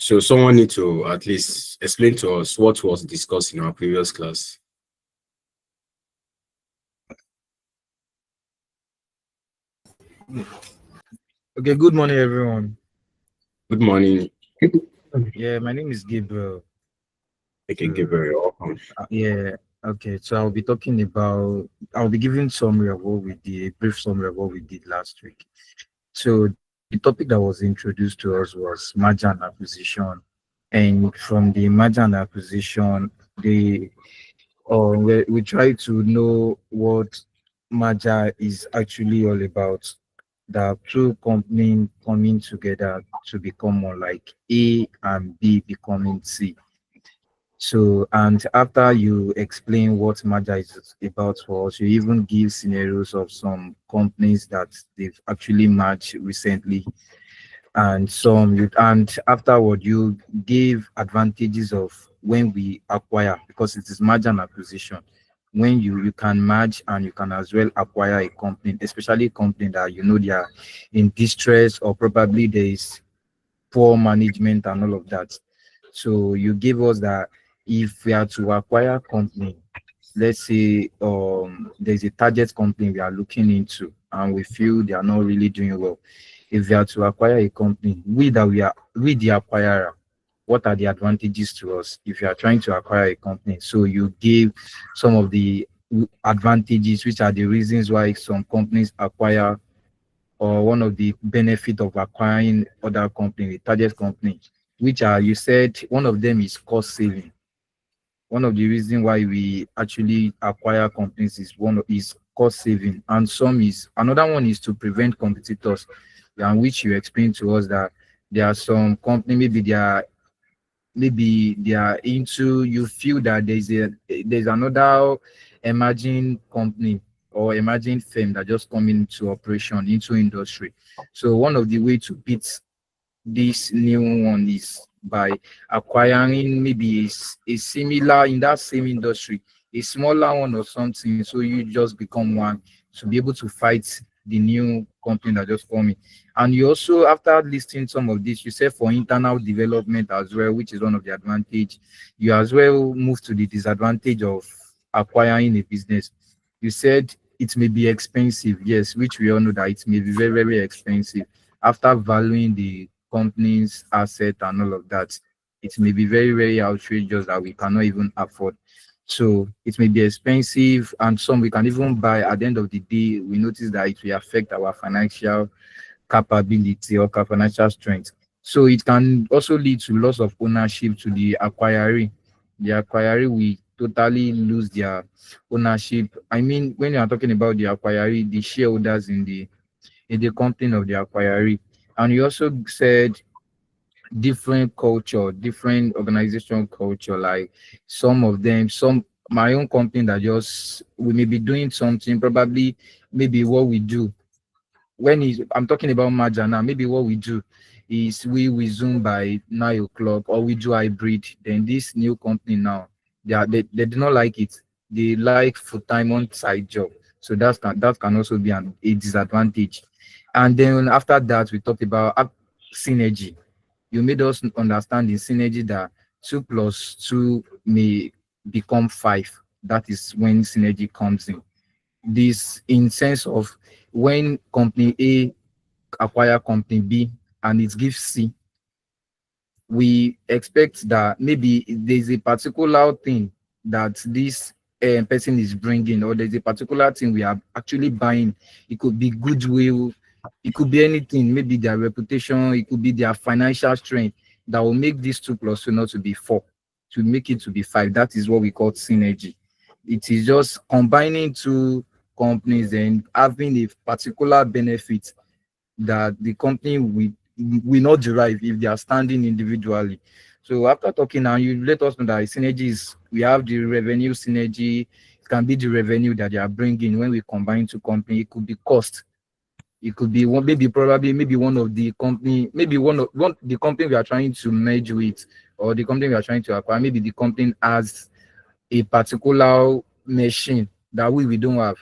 So someone need to at least explain to us what was discussed in our previous class. Okay, good morning, everyone. Good morning. Yeah, my name is Gabriel. Okay, Gabriel. Welcome. Yeah, okay. So I'll be giving summary of what we did, a brief summary of what we did last week. So the topic that was introduced to us was merger and acquisition, and from the merger and acquisition, we try to know what merger is actually all about. The two companies coming together to become more like A and B becoming C. So, and after you explain what merger is about for us, you even give scenarios of some companies that they've actually merged recently, and and afterward you give advantages of when we acquire, because it is merger and acquisition. When you can merge and you can as well acquire a company, especially a company that you know they are in distress, or probably there is poor management and all of that. So you give us that if we are to acquire company, let's say there's a target company we are looking into and we feel they are not really doing well. If we are to acquire a company, we the acquirer, what are the advantages to us if you are trying to acquire a company? So you give some of the advantages, which are the reasons why some companies acquire, or one of the benefit of acquiring other company, the target company, which are, you said one of them is cost saving. One of the reasons why we actually acquire companies is cost saving, and some is another one is to prevent competitors, and which you explained to us that there are some company, maybe they are into, you feel that there's another emerging company or emerging firm that just come into operation, into industry. So one of the way to beat this new one is by acquiring maybe a similar in that same industry, a smaller one or something, so you just become one to be able to fight the new company that just come in. And you also, after listing some of this, you said for internal development as well, which is one of the advantage. You as well move to the disadvantage of acquiring a business. You said it may be expensive, yes, which we all know that it may be very, very expensive. After valuing the company's asset and all of that, it may be very, very outrageous that we cannot even afford. So it may be expensive, and some we can even buy. At the end of the day, we notice that it will affect our financial capability or financial strength. So it can also lead to loss of ownership to the acquiree. The acquiree will totally lose their ownership. I mean, when you are talking about the acquiree, the shareholders in the company of the acquiree. And you also said different culture, different organization culture, like some of them, some my own company that just we may be doing something, probably maybe what we do I'm talking about merger now, maybe what we do is we resume by 9 o'clock, or we do hybrid. Then this new company now, they do not like it. They like full-time on-site job. So that can also be a disadvantage. And then after that, we talked about synergy. You made us understand in synergy that 2 plus 2 may become 5. That is when synergy comes in. This in sense of when company A acquire company B and it gives C, we expect that maybe there's a particular thing that this person is bringing, or there's a particular thing we are actually buying. It could be goodwill, it could be anything, maybe their reputation, it could be their financial strength that will make this 2 plus 2 not to be 4, to make it to be 5. That is what we call synergy. It is just combining two companies and having a particular benefit that the company will not derive if they are standing individually. So after talking now, you let us know that synergy is, we have the revenue synergy. It can be the revenue that they are bringing when we combine two companies. It could be cost. It could be one, maybe one of the company, maybe one the company we are trying to merge with, or the company we are trying to acquire. Maybe the company has a particular machine that we don't have.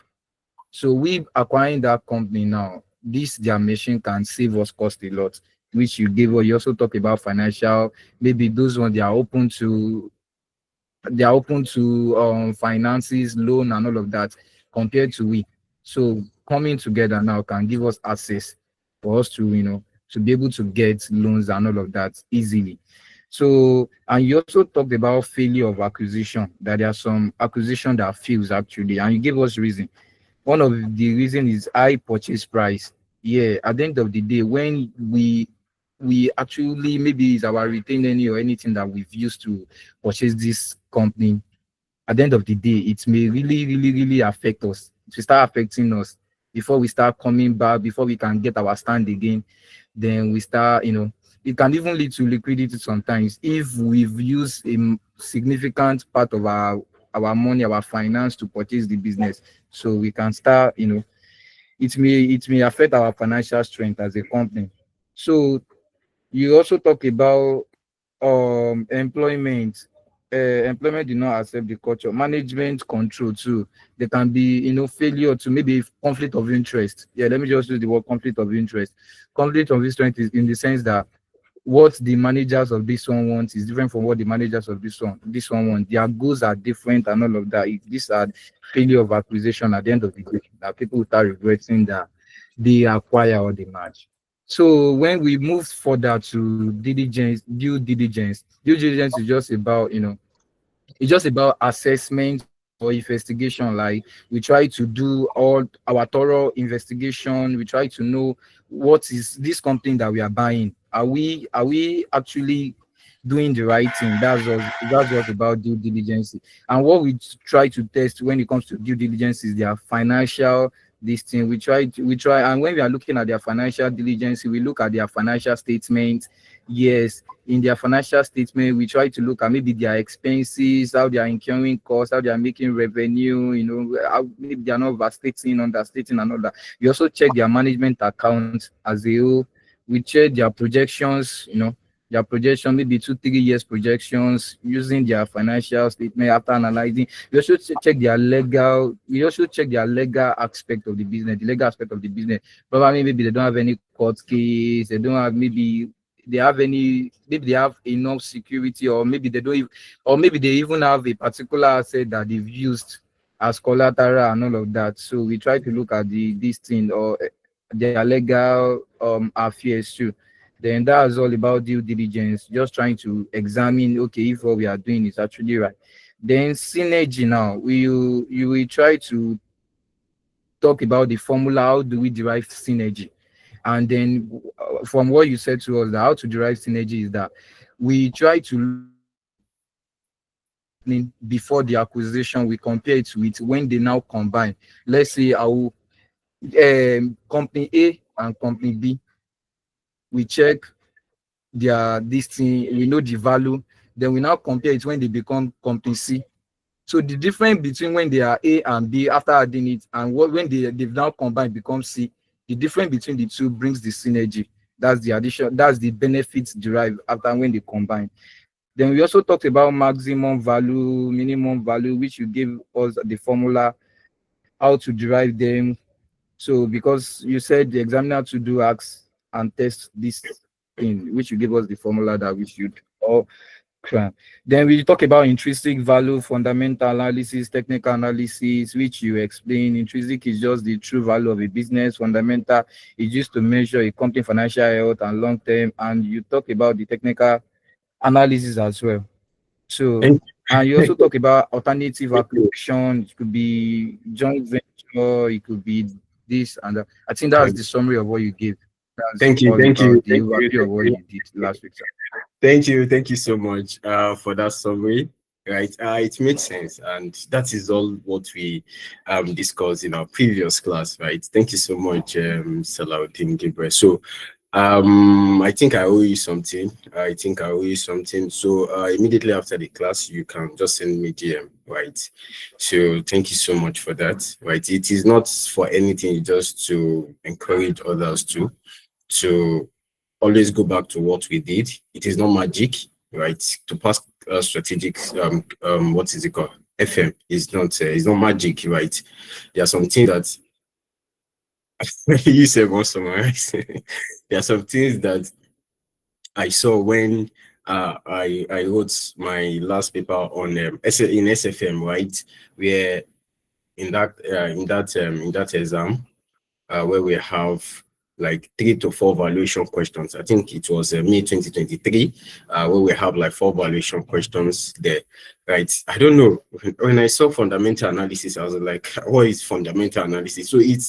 So we acquiring that company now, this their machine can save us cost a lot. which you gave, or you also talk about financial, maybe those ones they are open to finances, loan, and all of that compared to we. So coming together now can give us access for us to, to be able to get loans and all of that easily. So, and you also talked about failure of acquisition, that there are some acquisition that fails actually, and you gave us reason. One of the reason is high purchase price. Yeah, at the end of the day, when we actually, maybe it's our retained earning or anything that we've used to purchase this company, at the end of the day, it may really, really, really affect us. It will start affecting us before we start coming back, before we can get our stand again. Then we start, it can even lead to liquidity sometimes if we've used a significant part of our money, our finance to purchase the business. So we can start, it may affect our financial strength as a company. So you also talk about employment. Employment did not accept the culture. Management control too. There can be, failure to maybe conflict of interest. Yeah, let me just use the word conflict of interest. Conflict of interest is in the sense that what the managers of this one want is different from what the managers of this one want. Their goals are different and all of that. These are failure of acquisition at the end of the day that people will start regretting that they acquire or they match. So when we move further to due diligence is just about, it's just about assessment or investigation. Like we try to do all our thorough investigation. We try to know what is this company that we are buying. Are we actually doing the right thing? That's what's about due diligence. And what we try to test when it comes to due diligence is their financial this thing. We try, and when we are looking at their financial diligence, we look at their financial statement. Yes, in their financial statement, we try to look at maybe their expenses, how they are incurring costs, how they are making revenue, how maybe they are not overstating, understating, and all that. We also check their management accounts as a whole. We check their projections, their projection, maybe 2-3 years projections, using their financial statement after analyzing. We also check their legal aspect of the business, Probably maybe they don't have any court case, they don't have maybe they have enough security, or maybe they don't even, or maybe they even have a particular asset that they've used as collateral and all of that. So we try to look at this thing or their legal affairs too. Then that's all about due diligence, just trying to examine, okay, if what we are doing is actually right. Then synergy now, you will try to talk about the formula, how do we derive synergy? And then from what you said to us, that how to derive synergy is that we try to before the acquisition, we compare it with when they now combine. Let's say our company A and company B, we check this thing, we know the value, then we now compare it when they become company C. So the difference between when they are A and B after adding it and when they've now combined become C, the difference between the two brings the synergy. That's the addition, that's the benefits derived after when they combine. Then we also talked about maximum value, minimum value, which you gave us the formula, how to derive them. So because you said the examiner to do ask and test this thing, which you gave us the formula that we should all cram. Then we talk about intrinsic value, fundamental analysis, technical analysis, which you explain. Intrinsic is just the true value of a business. Fundamental is used to measure a company financial health and long term. And you talk about the technical analysis as well. So, Thank, and you also talk about alternative acquisition. It could be joint venture, it could be this and that. I think that's the summary of what you gave. That's thank you, all thank you, about the overview of what you did last week, sir. thank you so much for that summary. Right, it makes sense, and that is all what we discussed in our previous class. Right, thank you so much, Salahuddin Gabriel. So I think I owe you something. So immediately after the class, you can just send me DM, right? So thank you so much for that, right? It is not for anything, just to encourage others to always go back to what we did. It is not magic, right? To pass strategic, what is it called? FM is not, it's not magic, right? There are some things that you said, most summarize. There are some things that I saw when I wrote my last paper on in SFM, right? Where in that exam, where we have like 3 to 4 valuation questions. I think it was May 2023, where we have like 4 valuation questions there, right? I don't know. When I saw fundamental analysis, I was like, what is fundamental analysis? So it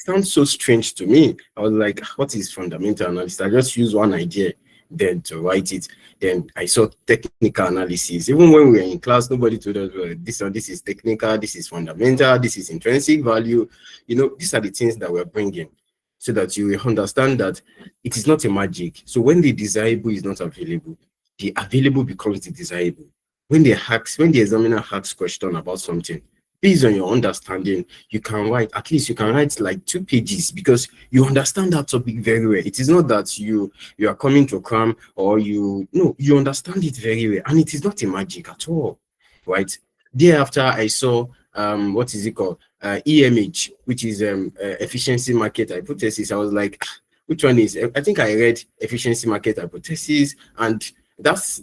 sounds so strange to me. I was like, what is fundamental analysis? I just use one idea then to write it. Then I saw technical analysis. Even when we were in class, nobody told us, well, this is technical, this is fundamental, this is intrinsic value. You know, these are the things that we're bringing so that you will understand that it is not a magic. So when the desirable is not available, the available becomes the desirable. When the examiner asks question about something, based on your understanding, you can write, at least you can write like 2 pages because you understand that topic very well. It is not that you are coming to cram or you understand it very well, and it is not a magic at all, right? Thereafter, I saw what is it called? EMH, which is efficiency market hypothesis. I was like, which one is? I think I read efficiency market hypothesis, and that's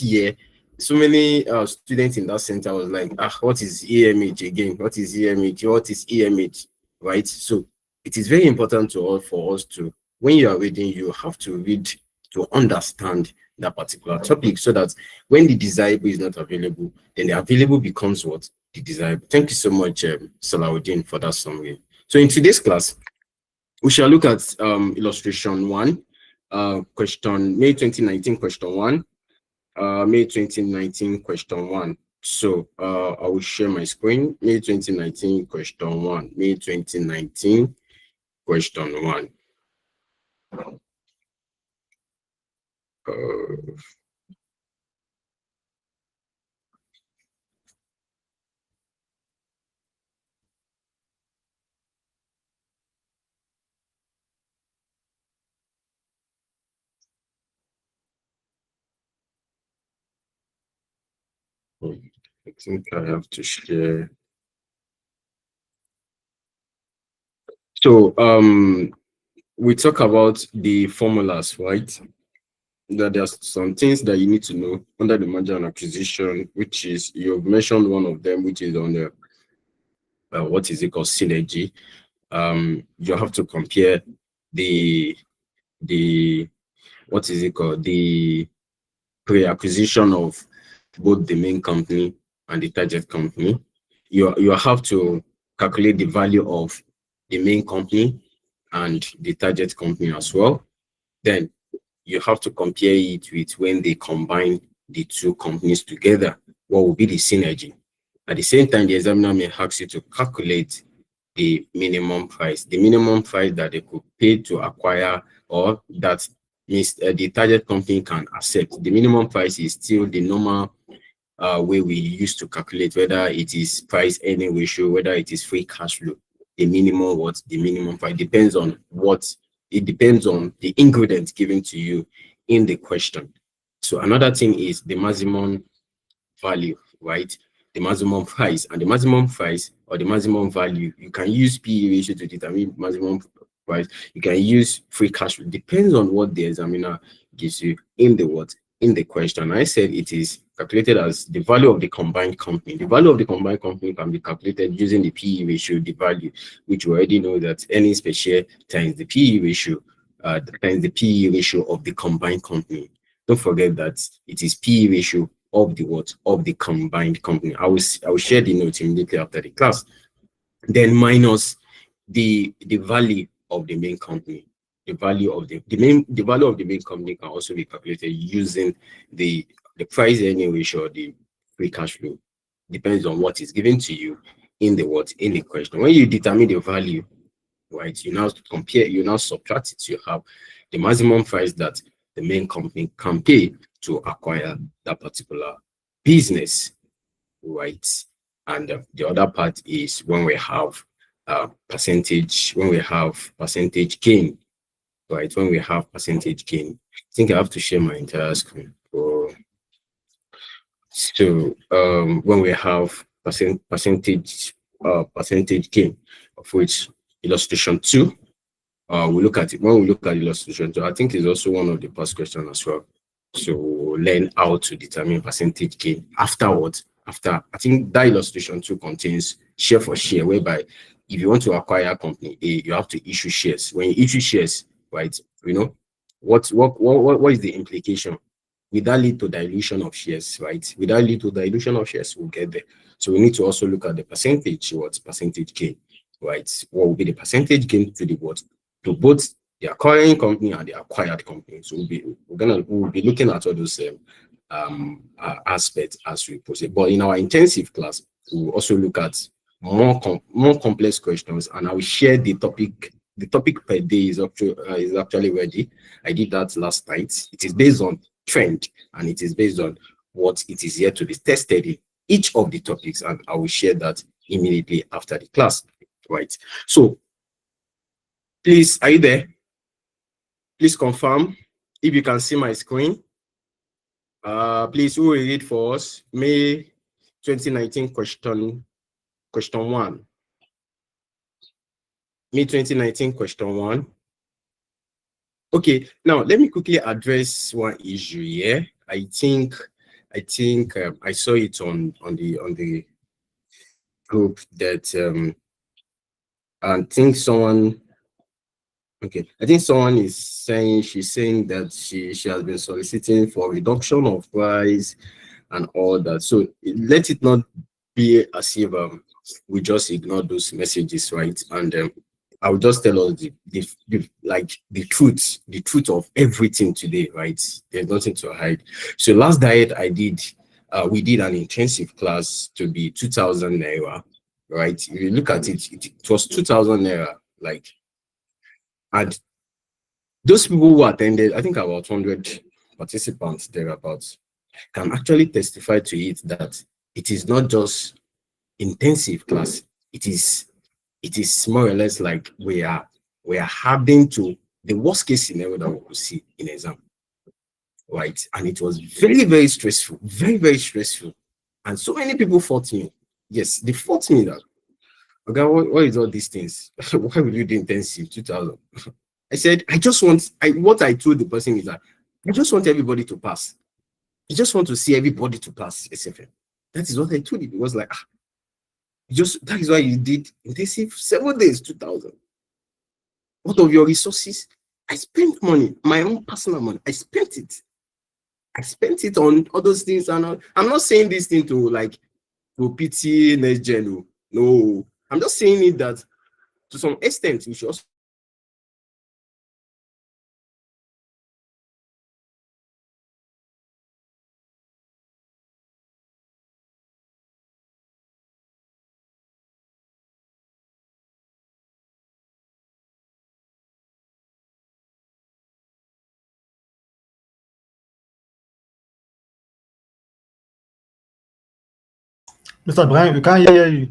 year. So many students in that center was like, what is EMH again? What is EMH? What is EMH? Right? So it is very important for us to, when you are reading, you have to read to understand that particular topic so that when the desirable is not available, then the available becomes what? The desirable. Thank you so much, Salahuddin, for that summary. So in today's class, we shall look at illustration 1, question May 2019, question 1. May 2019, question 1. So I will share my screen. May 2019, question 1. May 2019, question 1. I think I have to share. So we talk about the formulas, right? That there's some things that you need to know under the merger and acquisition, which is, you've mentioned one of them, which is on the what is it called, synergy. You have to compare the what is it called, the pre-acquisition of both the main company and the target company. You have to calculate the value of the main company and the target company as well. Then you have to compare it with when they combine the 2 companies together, what will be the synergy. At the same time, the examiner may ask you to calculate the minimum price that they could pay to acquire, or that means the target company can accept. The minimum price is still the normal way we used to calculate, whether it is price earning ratio, whether it is free cash flow. The minimum price depends on the ingredients given to you in the question. So another thing is the maximum value, right? The maximum price, and the maximum price or the maximum value, you can use PE ratio to determine maximum price. You can use free cash flow. Depends on what the examiner gives you in the question. I said it is calculated as the value of the combined company. The value of the combined company can be calculated using the PE ratio, the value, which we already know that earnings per share times the PE ratio, times the PE ratio of the combined company. Don't forget that it is PE ratio of the combined company. I will share the notes immediately after the class. Then minus the value of the main company. The value of the main company can also be calculated using the price earning ratio or the free cash flow. Depends on what is given to you in the question. When you determine the value, right, you now subtract it. You have the maximum price that the main company can pay to acquire that particular business, right? And the other part is when we have percentage gain, right? When we have percentage gain, I think I have to share my entire screen. So when we have percentage gain, of which illustration 2, we look at it when we look at the illustration. So I think it's also one of the past questions as well. So learn how to determine percentage gain afterwards. After I think that illustration too contains share for share, whereby if you want to acquire company A, you have to issue shares. When you issue shares, right, you know, what is the implication? Will that lead to dilution of shares, right? Will that lead to dilution of shares? We'll get there. So we need to also look at the percentage, what's percentage gain, right? What will be the percentage gain to the what? To both the acquiring company and the acquired company. So we'll be looking at all those aspects as we proceed. But in our intensive class, we'll also look at more complex questions, and I will share the topic. The topic per day is actually ready. I did that last night. It is based on trend, and it is based on what it is yet to be tested in each of the topics, and I will share that immediately after the class. Right. So please, are you there? Please confirm if you can see my screen. Please, who will read for us? May 2019 question 1. May 2019 question 1. Okay, now let me quickly address one issue here. I think I saw it on the group that I think someone I think someone is saying she's saying that she has been soliciting for reduction of price and all that. So let it not be as if we just ignore those messages, right? And I'll just tell us the truth of everything today, right? There's nothing to hide. So last diet I did, we did an intensive class to be 2,000 naira, right? If you look at it, it was 2,000 naira, like, and those people who attended, I think about 100 participants thereabouts, can actually testify to it that it is not just intensive class. It is more or less like we are having to the worst case scenario that we could see in exam, right? And it was very, very stressful, very, very stressful. And so many people fought me. Yes, they fought me that, okay, what is all these things? Why will you do intensive 2000? I said, what I told the person is that I just want everybody to pass. I just want to see everybody to pass SFM. That is what I told him. It was like, that is why you did intensive 7 days, 2000. Out of your resources, I spent money, my own personal money. I spent it. I spent it on all those things. And I'm not saying this thing to pity next gen. No, I'm just saying it that to some extent, we should also Mr. Brian, we can't hear you.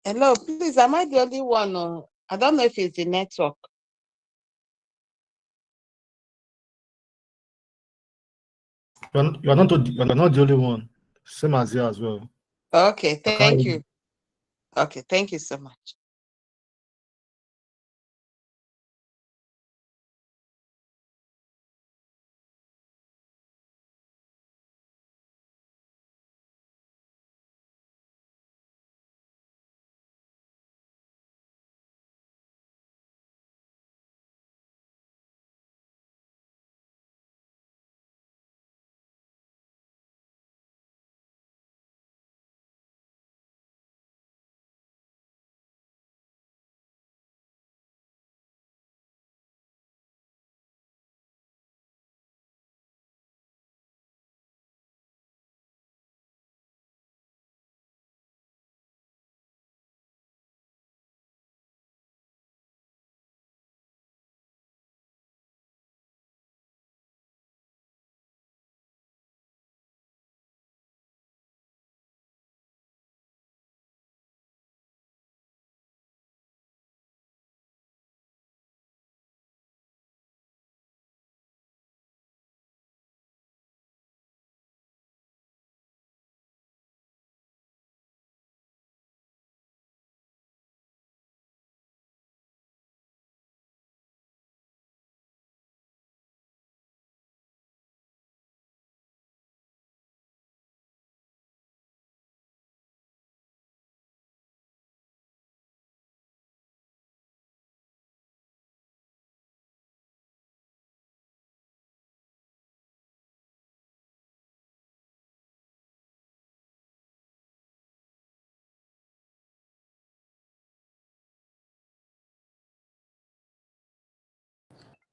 Hello, please, am I the only one? Or I don't know if it's the network. You're not the only one. Same as you as well. Okay, I can't thank hear you. Okay, thank you so much.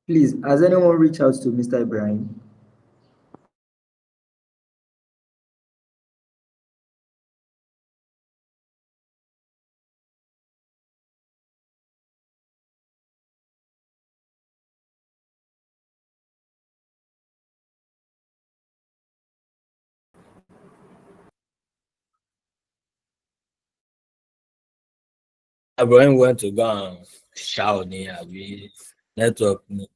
Please, has anyone reached out to Mr. Ibrahim? Ibrahim went to go and shout ni àbí network ni.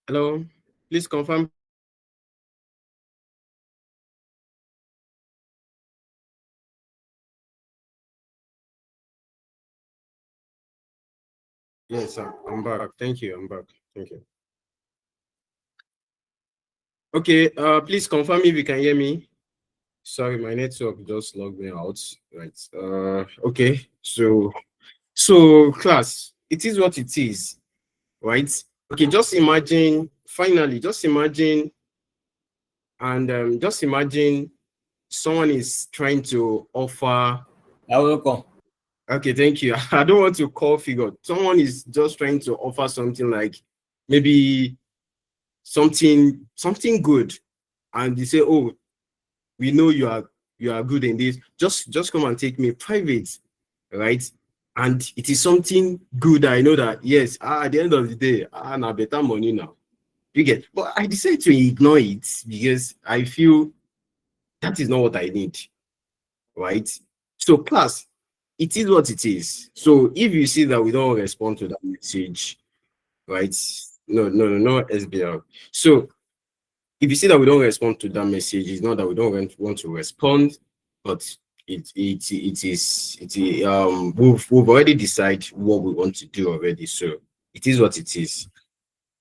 Hello, please confirm. Yes, I'm back. Thank you. I'm back. Thank you. Okay, please confirm if you can hear me. Sorry, my network just logged me out. Right. Okay. So class, it is what it is, right? Okay, just imagine, finally, just imagine, and just imagine someone is trying to offer. Welcome. Okay, thank you. I don't want to call figure. Someone is just trying to offer something like maybe something good, and they say, "Oh, we know you are good in this. Just come and take me private," right? And it is something good. I know that yes. At the end of the day, now better money now. You get, but I decided to ignore it because I feel that is not what I need, right? So class, it is what it is. So if you see that we don't respond to that message, right? No, SBL. So if you see that we don't respond to that message, it's not that we don't want to respond, but we've already decided what we want to do already. So it is what it is.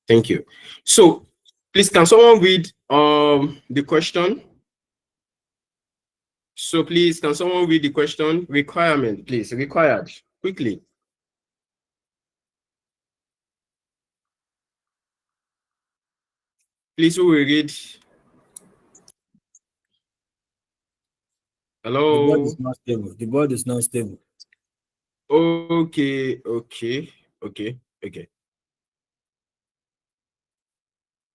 Thank you. So please, can someone read the question? So please, can someone read the question? Requirement, please. Required. Quickly. Please, who will read? The board Hello? is not stable. The board is not stable. Okay.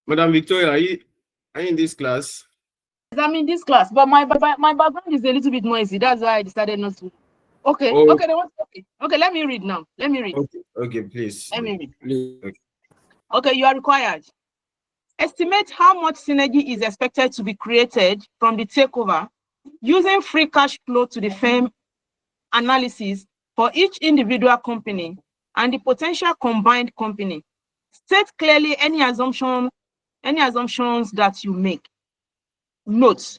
Madam Victoria, are you in this class? I'm in this class, but my background is a little bit noisy. That's why I decided not to. Okay. Oh. Okay. Okay. Let me read now. Let me read. Okay, please. Let me read. Please. Okay, you are required. Estimate how much synergy is expected to be created from the takeover using free cash flow to the firm analysis for each individual company and the potential combined company. State clearly any assumptions that you make. Note,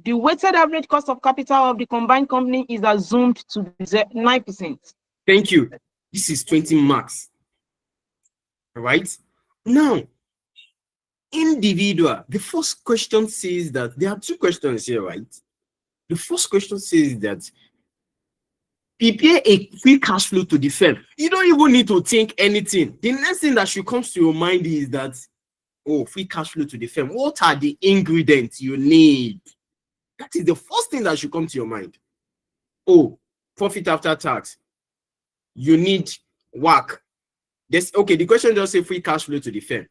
the weighted average cost of capital of the combined company is assumed to be 9%. Thank you. This is 20 marks. All right. Now, individual. The first question says that there are two questions here, right? The first question says that prepare a free cash flow to the firm. You don't even need to think anything. The next thing that should come to your mind is that, oh, free cash flow to the firm. What are the ingredients you need? That is the first thing that should come to your mind. Oh, profit after tax. You need WACC. Okay, the question just say free cash flow to the firm.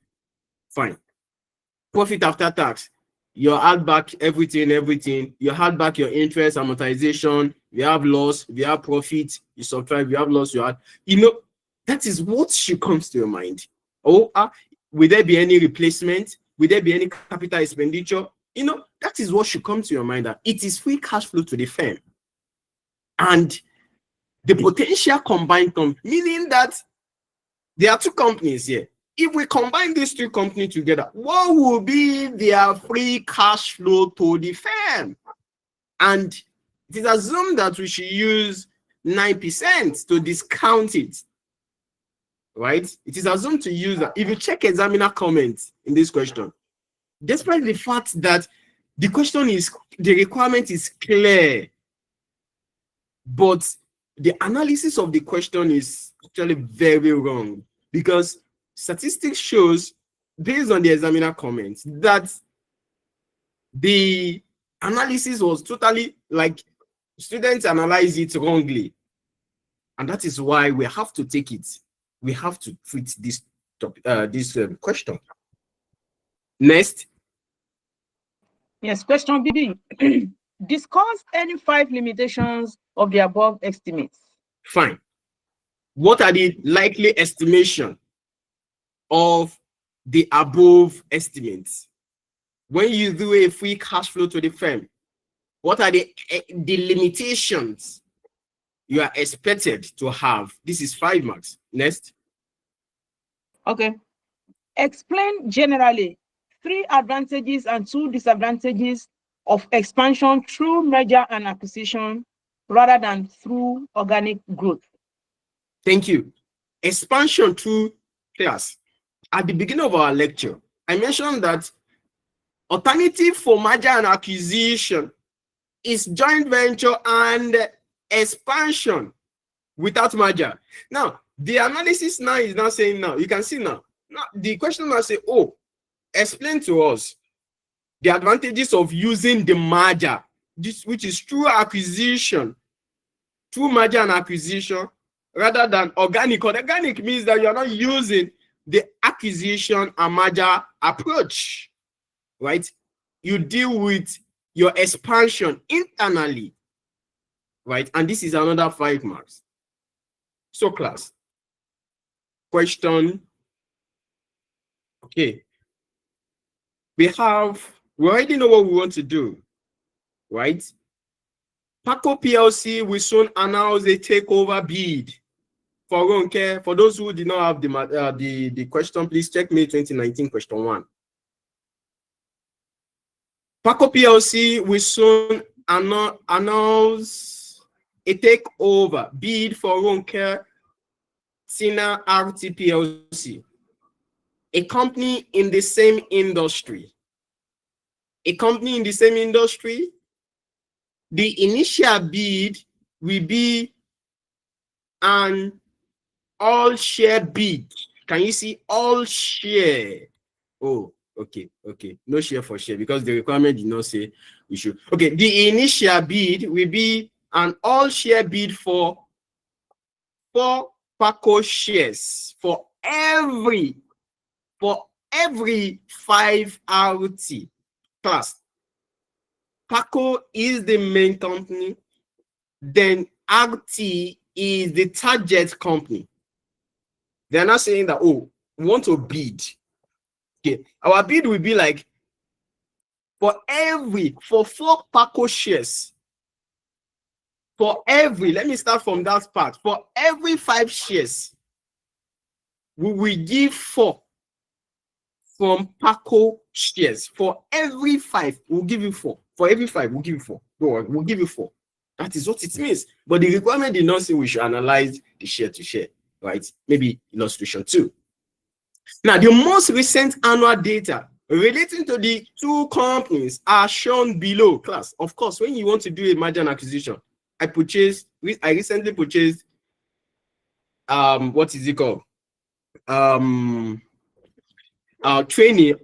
Fine. Profit after tax. You add back everything. You add back your interest, amortization. You have loss, you have profit, you subtract, you have loss, you add. That is what should come to your mind. Oh, will there be any replacement? Will there be any capital expenditure? That is what should come to your mind, that it is free cash flow to the firm. And the potential combined company, meaning that there are two companies here. If we combine these two companies together, what will be their free cash flow to the firm? And it is assumed that we should use 9% to discount it, right? It is assumed to use that. If you check examiner comments in this question, despite the fact that the requirement is clear, but the analysis of the question is actually very wrong, because statistics shows, based on the examiner comments, that the analysis was totally like students analyze it wrongly, and that is why we have to take it. We have to treat this topic, question. Next. Yes, question B. Discuss any 5 limitations of the above estimates. Fine. What are the likely estimation of the above estimates? When you do a free cash flow to the firm, what are the limitations you are expected to have? This is 5 marks. Next. Okay. Explain generally 3 advantages and 2 disadvantages of expansion through merger and acquisition rather than through organic growth. Thank you. Expansion through class. At the beginning of our lecture, I mentioned that alternative for merger and acquisition is joint venture and expansion without merger. Now, the analysis now is now saying, now you can see now the question now say, oh, explain to us the advantages of using the merger, which is through acquisition, through merger and acquisition, rather than organic. Organic means that you are not using the acquisition and merger approach, right? You deal with your expansion internally, right? And this is another 5 marks. So class, question. Okay. We already know what we want to do, right? Paco PLC will soon announce a takeover bid for Ronke. For those who did not have the question, please check May 2019 question 1. Paco PLC will soon announce a takeover bid for Ronke Sina RT PLC, a company in the same industry. A company in the same industry the initial bid will be an all share bid. Can you see all share? Oh, okay. No share for share because the requirement did not say we should. Okay, the initial bid will be an all share bid for 4 PACO shares for every 5 RT. Class. PACO is the main company, then RT is the target company. They're not saying that, oh, we want to bid. Okay, our bid will be like for 4 PACO shares, let me start from that part. For every 5 shares, we will give 4 from PACO shares. For every 5, we'll give you 4. For every 5, we'll give you 4. Go on, we'll give you 4. That is what it means. But the requirement did not say we should analyze the share to share, right? Maybe illustration 2. Now, the most recent annual data relating to the 2 companies are shown below. Class, of course, when you want to do a merger and acquisition, I recently purchased what is it called? Training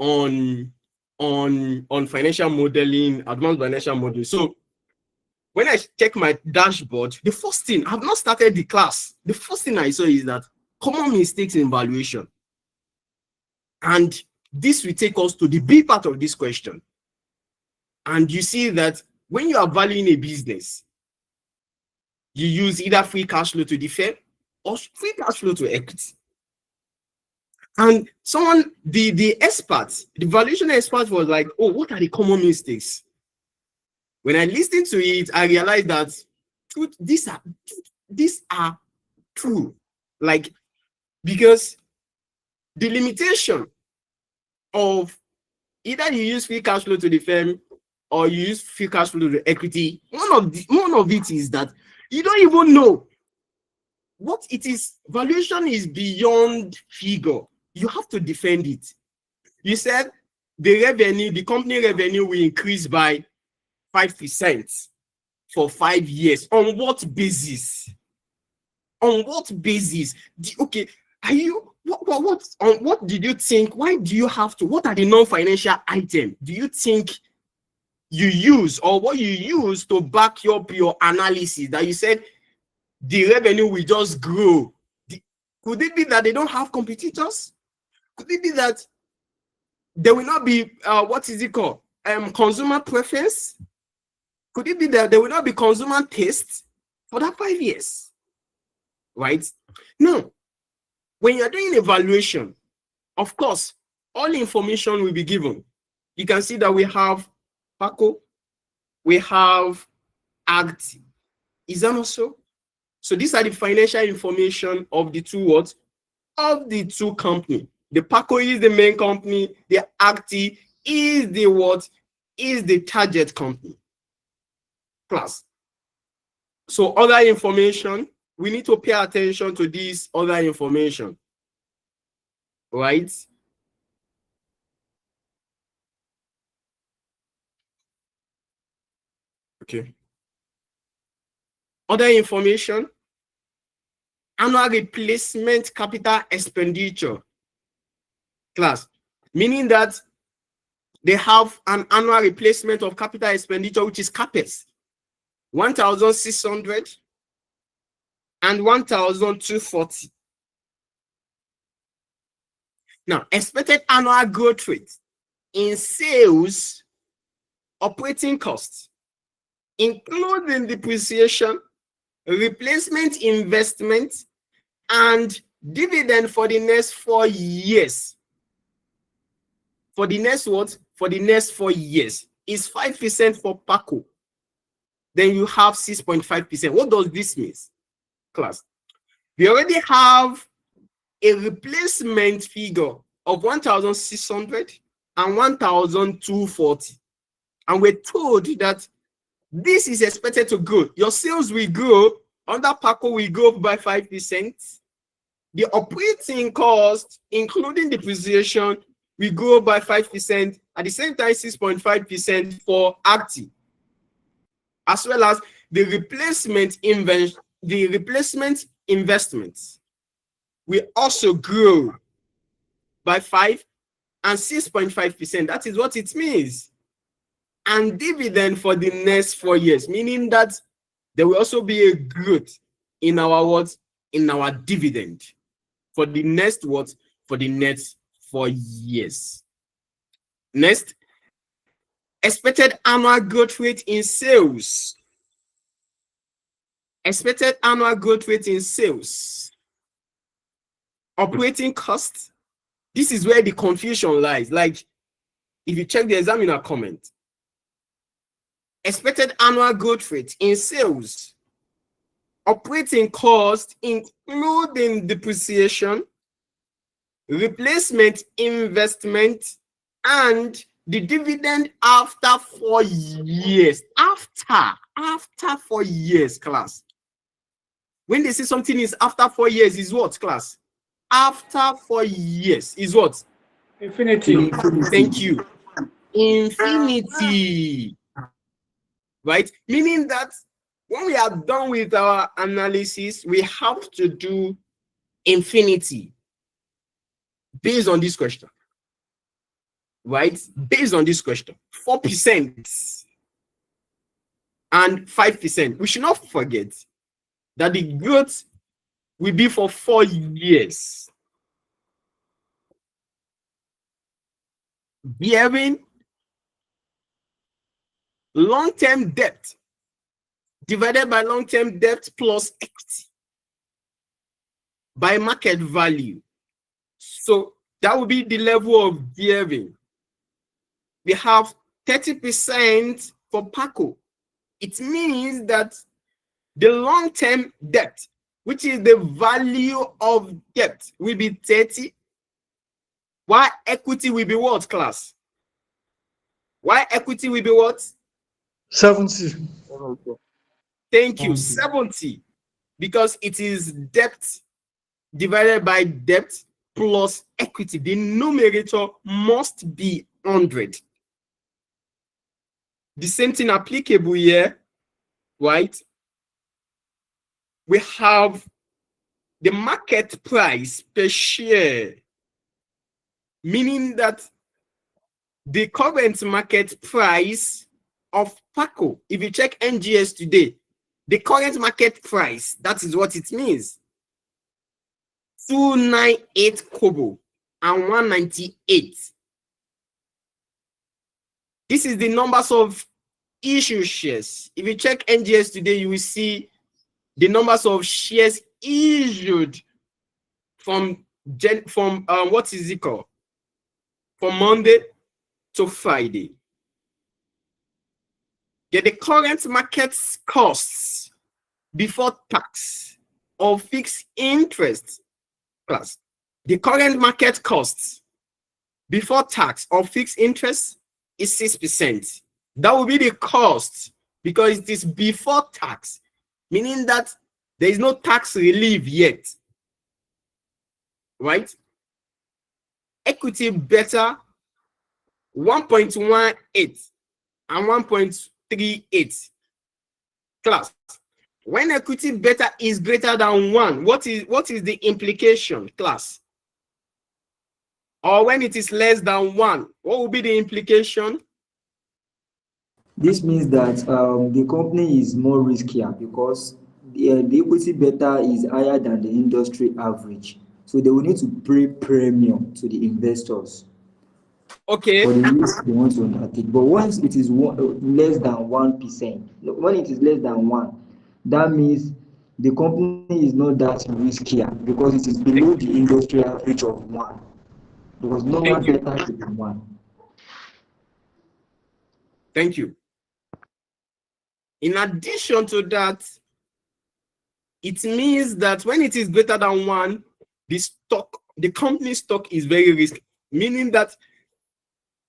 on financial modeling, advanced financial modeling. So when I check my dashboard, the first thing, I have not started the class. The first thing I saw is that common mistakes in valuation. And this will take us to the big part of this question. And you see that when you are valuing a business, you use either free cash flow to the firm or free cash flow to equity. And someone, the expert, the valuation expert was like, oh, what are the common mistakes? When I listened to it, I realized that these are true. Like, because the limitation of either you use free cash flow to the firm or you use free cash flow to the equity, one of it is that you don't even know what it is. Valuation is beyond figure. You have to defend it. You said the company revenue will increase by 5% for 5 years. On what basis? On what basis? Okay, what did you think? Why do you have to? What are the non-financial items do you think you use, or what you use to back up your analysis that you said the revenue will just grow? Could it be that they don't have competitors? Could it be that there will not be what is it called? Consumer preference? Could it be that there will not be consumer taste for that 5 years? Right? Now, when you're doing evaluation, of course, all information will be given. You can see that we have PACO, we have AGT. Is that not so? So these are the financial information of the 2 what? Of the 2 companies. The PACO is the main company, the AGT is the what? Is the target company. Plus. So other information, we need to pay attention to this other information. Right? Okay. Other information, annual replacement capital expenditure. Class, meaning that they have an annual replacement of capital expenditure, which is CAPEX, 1,600 and 1,240. Now, expected annual growth rate in sales, operating costs, including depreciation, replacement investment, and dividend for the next 4 years. For the next what? For the next 4 years is 5% for PACO. Then you have 6.5%. What does this mean, class? We already have a replacement figure of 1,600 and 1,240. And we're told that this is expected to grow. Your sales will grow, under PACO will grow by 5%. The operating cost, including depreciation, will grow by 5%. At the same time, 6.5% for ACTI. as well as the replacement investments will also grow by 5 and 6.5%. That is what it means. And dividend for the next 4 years, meaning that there will also be a growth in our what? In our dividend for the next what? For the next 4 years. Next, expected annual growth rate in sales. Expected annual growth rate in sales. Operating costs. This is where the confusion lies. Like, if you check the examiner comment, expected annual growth rate in sales, operating cost, including depreciation, replacement investment, and the dividend after 4 years. After 4 years, class. When they say something is after 4 years, is what, class? After 4 years is what? Infinity. Thank you. Infinity. Right? Meaning that when we are done with our analysis, we have to do infinity based on this question. Right? Based on this question. 4% and 5%. We should not forget that the growth will be for 4 years. Bearing long-term debt divided by long-term debt plus equity by market value. So that will be the level of gearing. We have 30% for PACO. It means that the long-term debt, which is the value of debt, will be 30, while equity will be what, class? Why equity will be what? 70. Thank you. 70. Because it is debt divided by debt plus equity. The numerator must be 100. The same thing applicable here, right? We have the market price per share, meaning that the current market price of PACO, if you check NGS today, the current market price, that is what it means. 298 kobo and 198. This is the numbers of issue shares. If you check NGS today, you will see the numbers of shares issued from what is it called? From Monday to Friday. Get the current market costs before tax or fixed interest class. The current market costs before tax or fixed interest is 6%. That will be the cost because it is before tax, meaning that there is no tax relief yet. Right? Equity beta 1.18 and 1.38. Class. When equity beta is greater than 1, what is the implication, class? Or when it is less than 1, what will be the implication? This means that the company is more riskier because the equity beta is higher than the industry average. So they will need to pay premium to the investors. Okay. For the risk they want to undertake. But once it is less than 1%, when it is less than 1, that means the company is not that riskier because it is below the industry average of 1. Because no one better should be 1. Thank you. In addition to that, it means that when it is greater than 1, the company stock is very risky, meaning that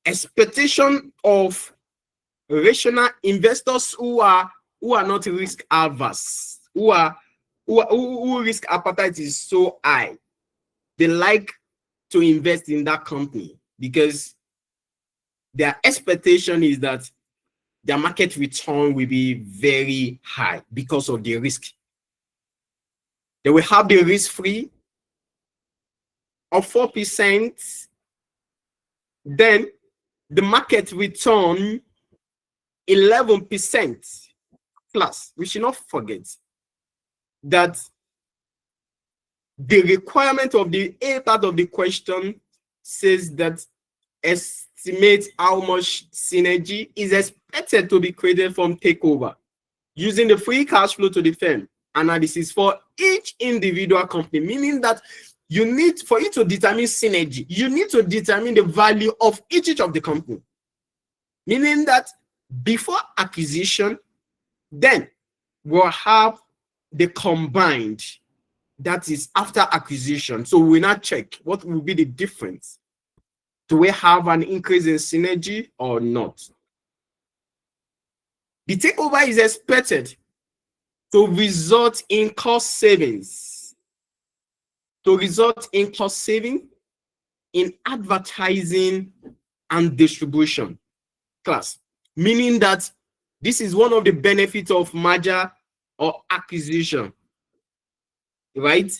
expectation of rational investors who are not risk averse, who risk appetite is so high, they like to invest in that company because their expectation is that their market return will be very high because of the risk. They will have the risk-free of 4%. Then the market return 11% plus. We should not forget that the requirement of the A part of the question says that estimate how much synergy is expected to be created from takeover using the free cash flow to the firm analysis for each individual company, meaning that you need, for you to determine synergy, you need to determine the value of each of the company, meaning that before acquisition, then we'll have the combined, that is after acquisition. So we now check what will be the difference. Do we have an increase in synergy or not? The takeover is expected to result in cost savings. To result in cost saving in advertising and distribution class, meaning that this is one of the benefits of merger or acquisition, right?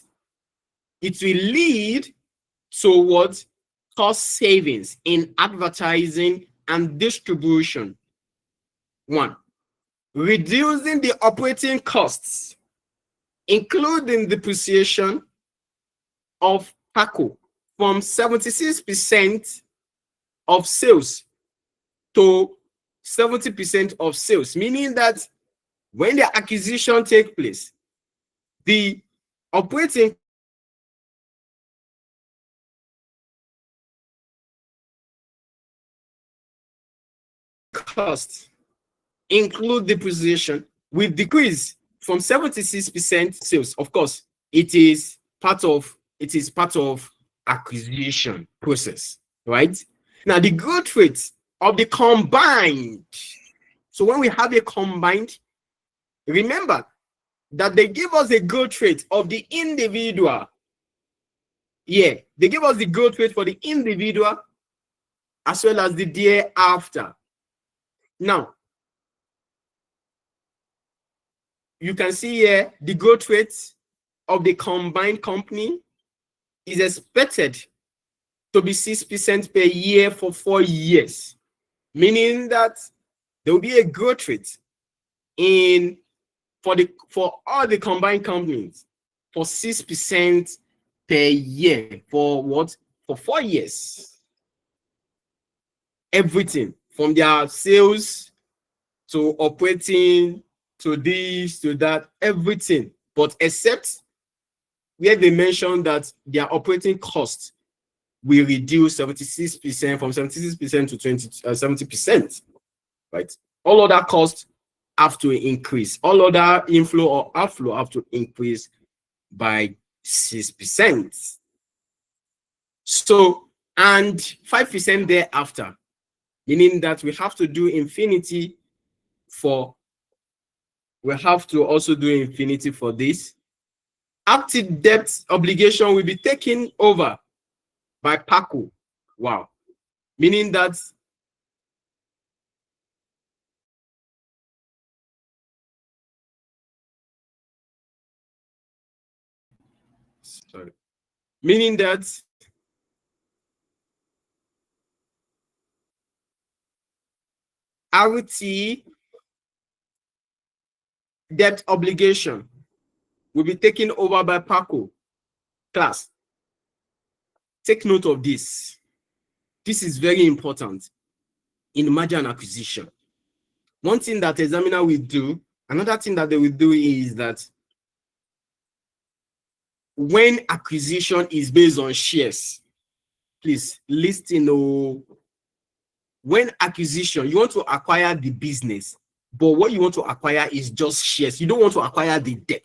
It will lead towards cost savings in advertising and distribution. 1, reducing the operating costs, including depreciation of PACO from 76% of sales to 70% of sales, meaning that when the acquisition takes place, the operating costs include depreciation will decrease from 76% sales. Of course, it is part of acquisition process, right? Now the growth rate of the combined. So when we have a combined, remember that they give us a growth rate of the individual. Yeah, they give us the growth rate for the individual as well as the year after. Now, you can see here the growth rate of the combined company is expected to be 6% per year for 4 years, meaning that there will be a growth rate for all the combined companies for 6% per year for what? For 4 years. Everything from their sales to operating to this to that, everything, but except where they mentioned that their operating costs will reduce 76% from 76% to 70%, right? All other costs have to increase. All other inflow or outflow have to increase by 6%. So, and 5% thereafter, meaning that we have to do infinity for, we have to also do infinity for this. Active debt obligation will be taken over by PACO. Wow. Meaning that meaning that RT debt obligation will be taken over by PACO. Class, take note of this. This is very important in merger and acquisition. One thing that examiner will do, another thing that they will do is that when acquisition is based on shares, please listen. When acquisition, you want to acquire the business, but what you want to acquire is just shares. You don't want to acquire the debt.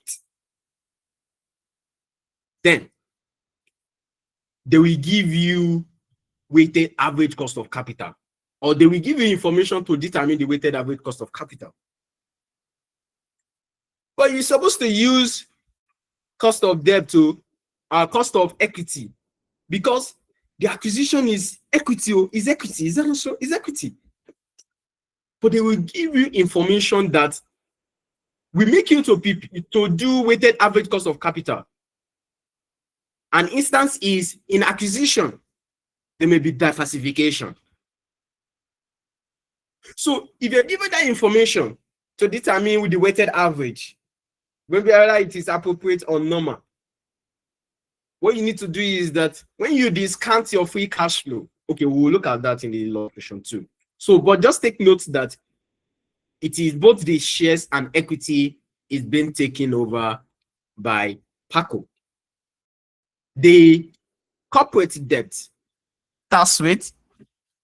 Then they will give you weighted average cost of capital, or they will give you information to determine the weighted average cost of capital. But you're supposed to use cost of debt to cost of equity, because the acquisition is equity. Is equity? Is that also is equity? but they will give you information that will make you to do weighted average cost of capital. An instance is in acquisition, there may be diversification. So if you're given that information to determine with the weighted average, whether it is appropriate or normal, what you need to do is that when you discount your free cash flow, okay, we'll look at that in the illustration too. So, but just take note that it is both the shares and equity is being taken over by PACO. The corporate debt tax rate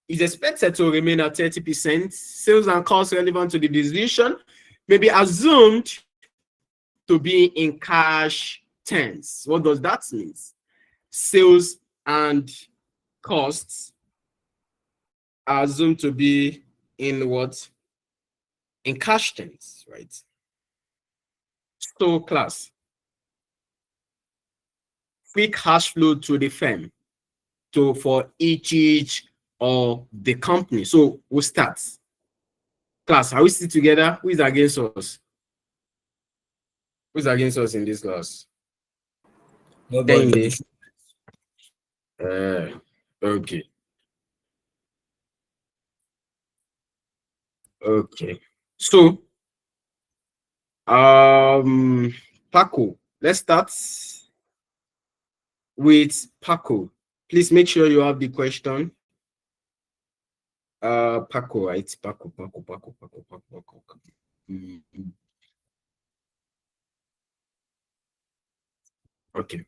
is expected to remain at 30%. Sales and costs relevant to the decision may be assumed to be in cash terms. What does that mean? Sales and costs are assumed to be in what? In cash terms, right? So class, free cash flow to the firm for each of the company. So we'll start. Class, are we still together? Who is against us? Who's against us in this class? Nobody. Okay. Okay. So, Paco, let's start with Paco. Please make sure you have the question. Paco, right? Paco. Okay.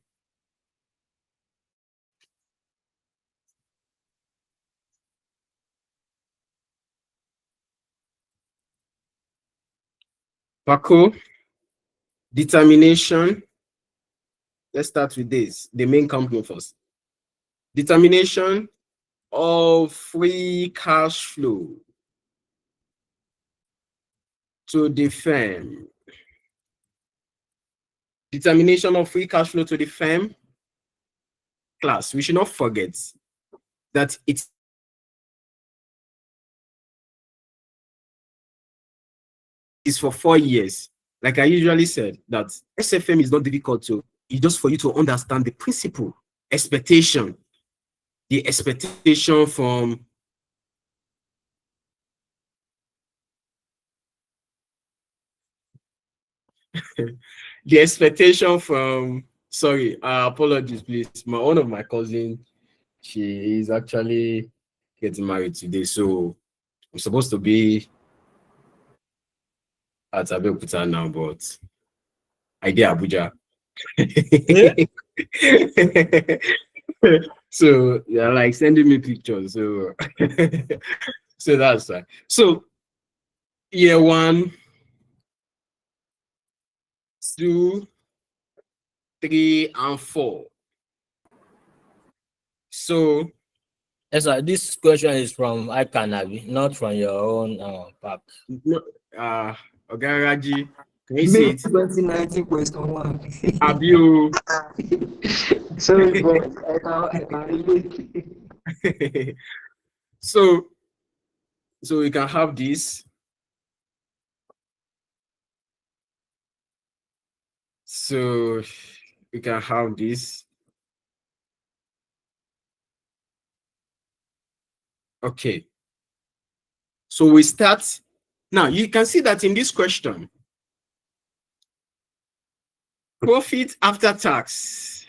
Paco, determination. Let's start with this, the main company first. Determination of free cash flow to the firm. Determination of free cash flow to the firm. Class, we should not forget that it is for 4 years. Like I usually said, that SFM is not difficult to, it's just for you to understand the principle, expectation, the expectation from the expectation from, sorry, apologies, please. One of my cousins, she is actually getting married today, so I'm supposed to be at Abeokuta now, but I get Abuja. So yeah, like sending me pictures. So so that's fine. So year 1, 2, 3, and 4. So Yes, sir. This question is from Ikanabi, not from your own pack. no, Ogaraji, can you see May it? 2019 question 1. Have you? Sorry, but I can relate. So we can have this. So we can have this. Okay. So we start. Now you can see that in this question, profit after tax.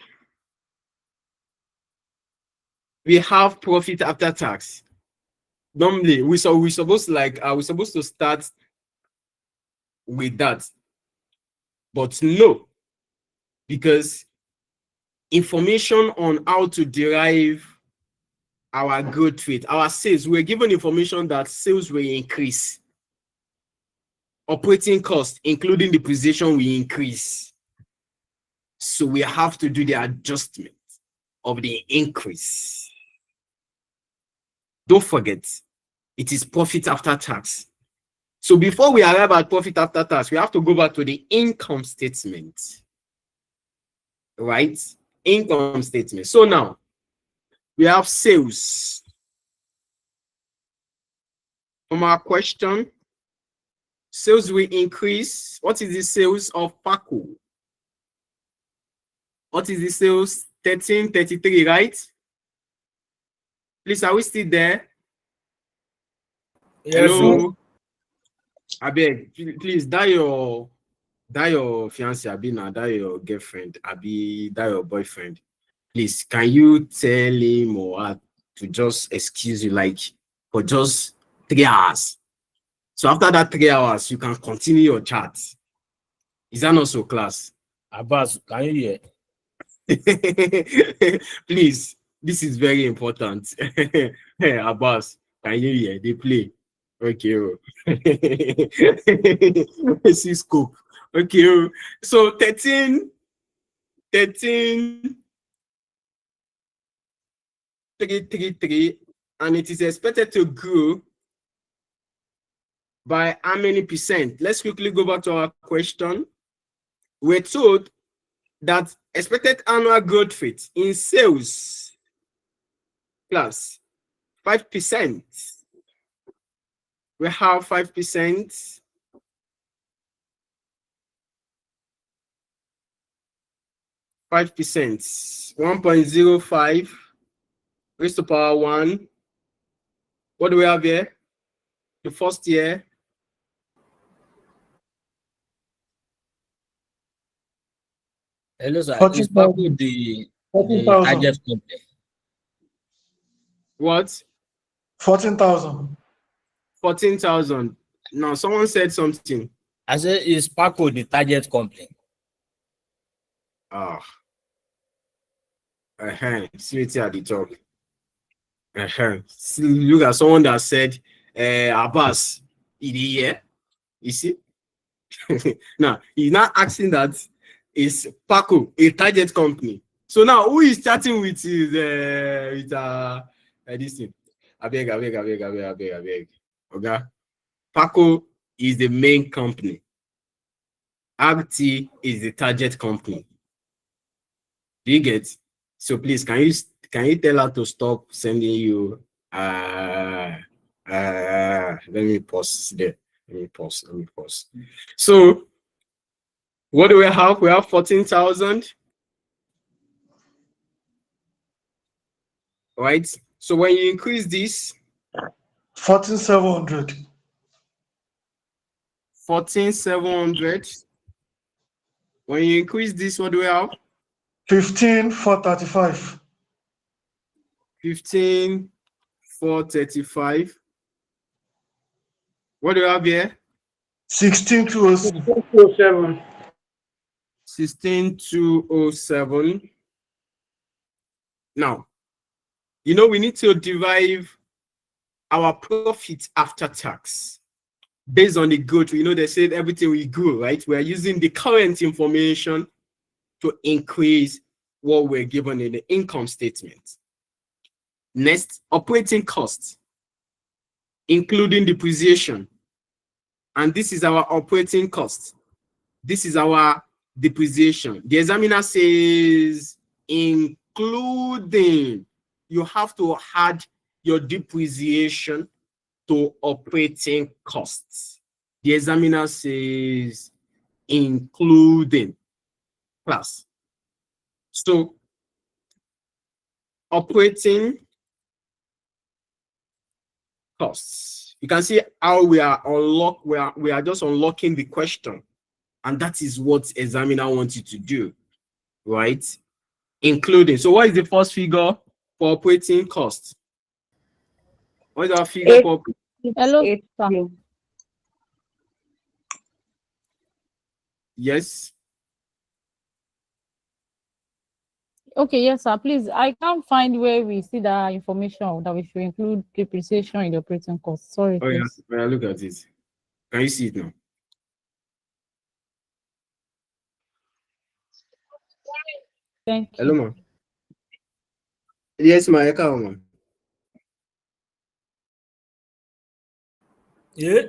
We have profit after tax. Normally, we're supposed to start with that, but no, because information on how to derive our growth rate, our sales, we're given information that sales will increase, operating costs, including depreciation, will increase. So we have to do the adjustment of the increase. Don't forget, it is profit after tax. So before we arrive at profit after tax, we have to go back to the income statement, right? Income statement. So now we have sales From our question, sales will increase. What is the sales of Paco? What is the sales? 1333, right? Please, are we still there? Yes, Hello? I beg, please, that your fiance, Abi, now that your girlfriend, Abi, that your boyfriend. Please, can you tell him or her to just excuse you, like, for just 3 hours? So after that 3 hours, you can continue your chat. Is that not so class? Abbas, can you hear? Please, this is very important. Hey, Abbas, can you hear? They play. Okay. See scope. Okay. So 13, 333, and it is expected to grow by how many percent? Let's quickly go back to our question. We're told that expected annual growth rate in sales plus 5%. We have 5%. 5%. 1.05 raised to power 1. What do we have here? The first year. Hello, sir. 14,000. Is Paco the 14,000. target company? What? 14,000. 14,000. Now, someone said something. I said, is Paco the target company? Ah. See it at the top. See, look at someone that said, Abbas, in the year. You see? Now, he's not asking that is Paco a target company. So now, who is chatting with is this thing? I beg. Okay. Paco is the main company. RT is the target company. Do you get? So please, can you tell her to stop sending you? Let me pause there. Let me pause. So what do we have? We have 14,000. Right? So when you increase this, 14,700. 14,700. When you increase this, what do we have? 15,435. 15,435. What do you have here? 16,207. 16,207. Now, we need to derive our profit after tax based on the growth. They said everything will grow, right? We are using the current information to increase what we're given in the income statement. Next, operating costs, including depreciation. And this is our operating cost. This is our depreciation. The examiner says including. You have to add your depreciation to operating costs. The examiner says including plus. So operating costs. You can see how we are just unlocking the question, and that is what examiner wants you to do, right? Including. So what is the first figure for operating costs? What is our figure for? Hello. Yes. Okay, yes, sir. Please, I can't find where we see that information that we should include depreciation in the operating cost. Sorry. Oh, yeah. Please. Look at it. Can you see it now? Thank you. Hello, ma'am. Yes, ma'am. Yeah.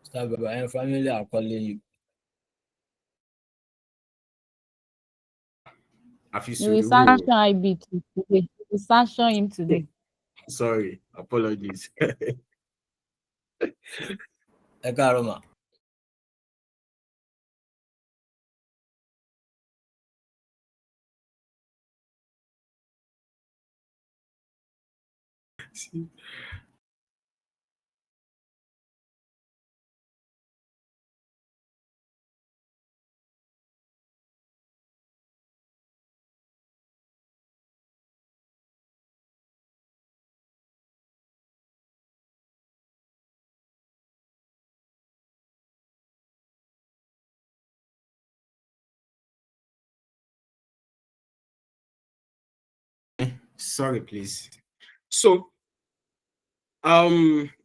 Mr. Brian, family are calling you. You will sanction IB today. You will sanction him today. Sorry, apologies. Ekaroma. Sorry, please. So,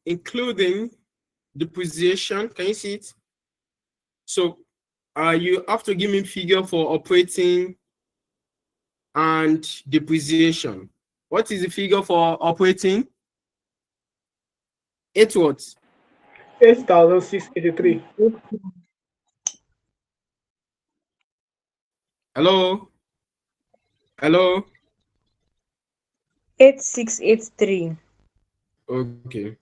including depreciation, can you see it? So, you have to give me figure for operating and depreciation. What is the figure for operating? 8 what? 8,683. Hello? Hello? 8683. Okay.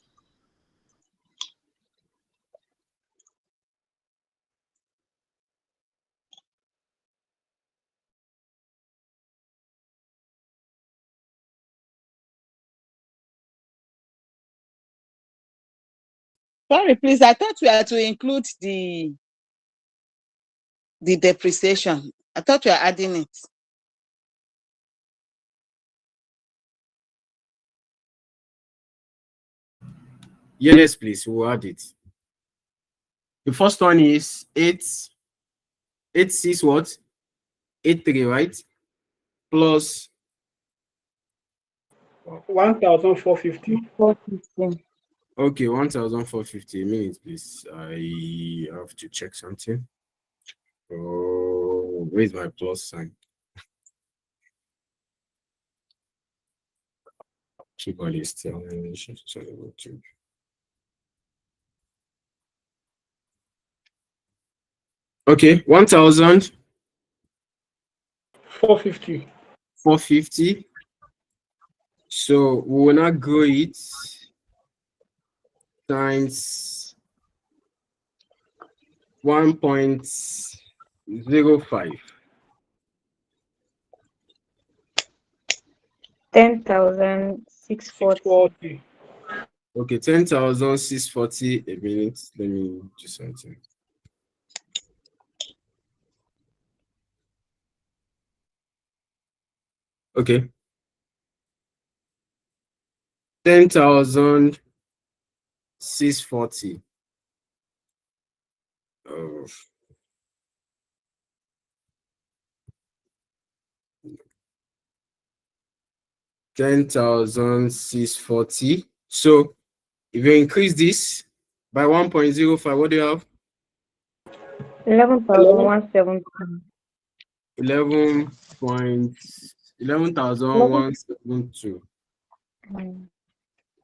Sorry, please. I thought we had to include the depreciation. I thought we are adding it. Yes, please. We'll add it. The first one is 86 what? 83, right? Plus 1,450. 450. okay, 1,450 minutes, please. I have to check something. Oh, where's my plus sign? Keyboard is still okay, 450. 450. So we will not grow it times 1.05. 10,640. Okay, 10,640 a minute. Let me do something. Okay. 10,640. Oh. $10,640. So if you increase this by 1.05, what do you have? 11,170. 11,172.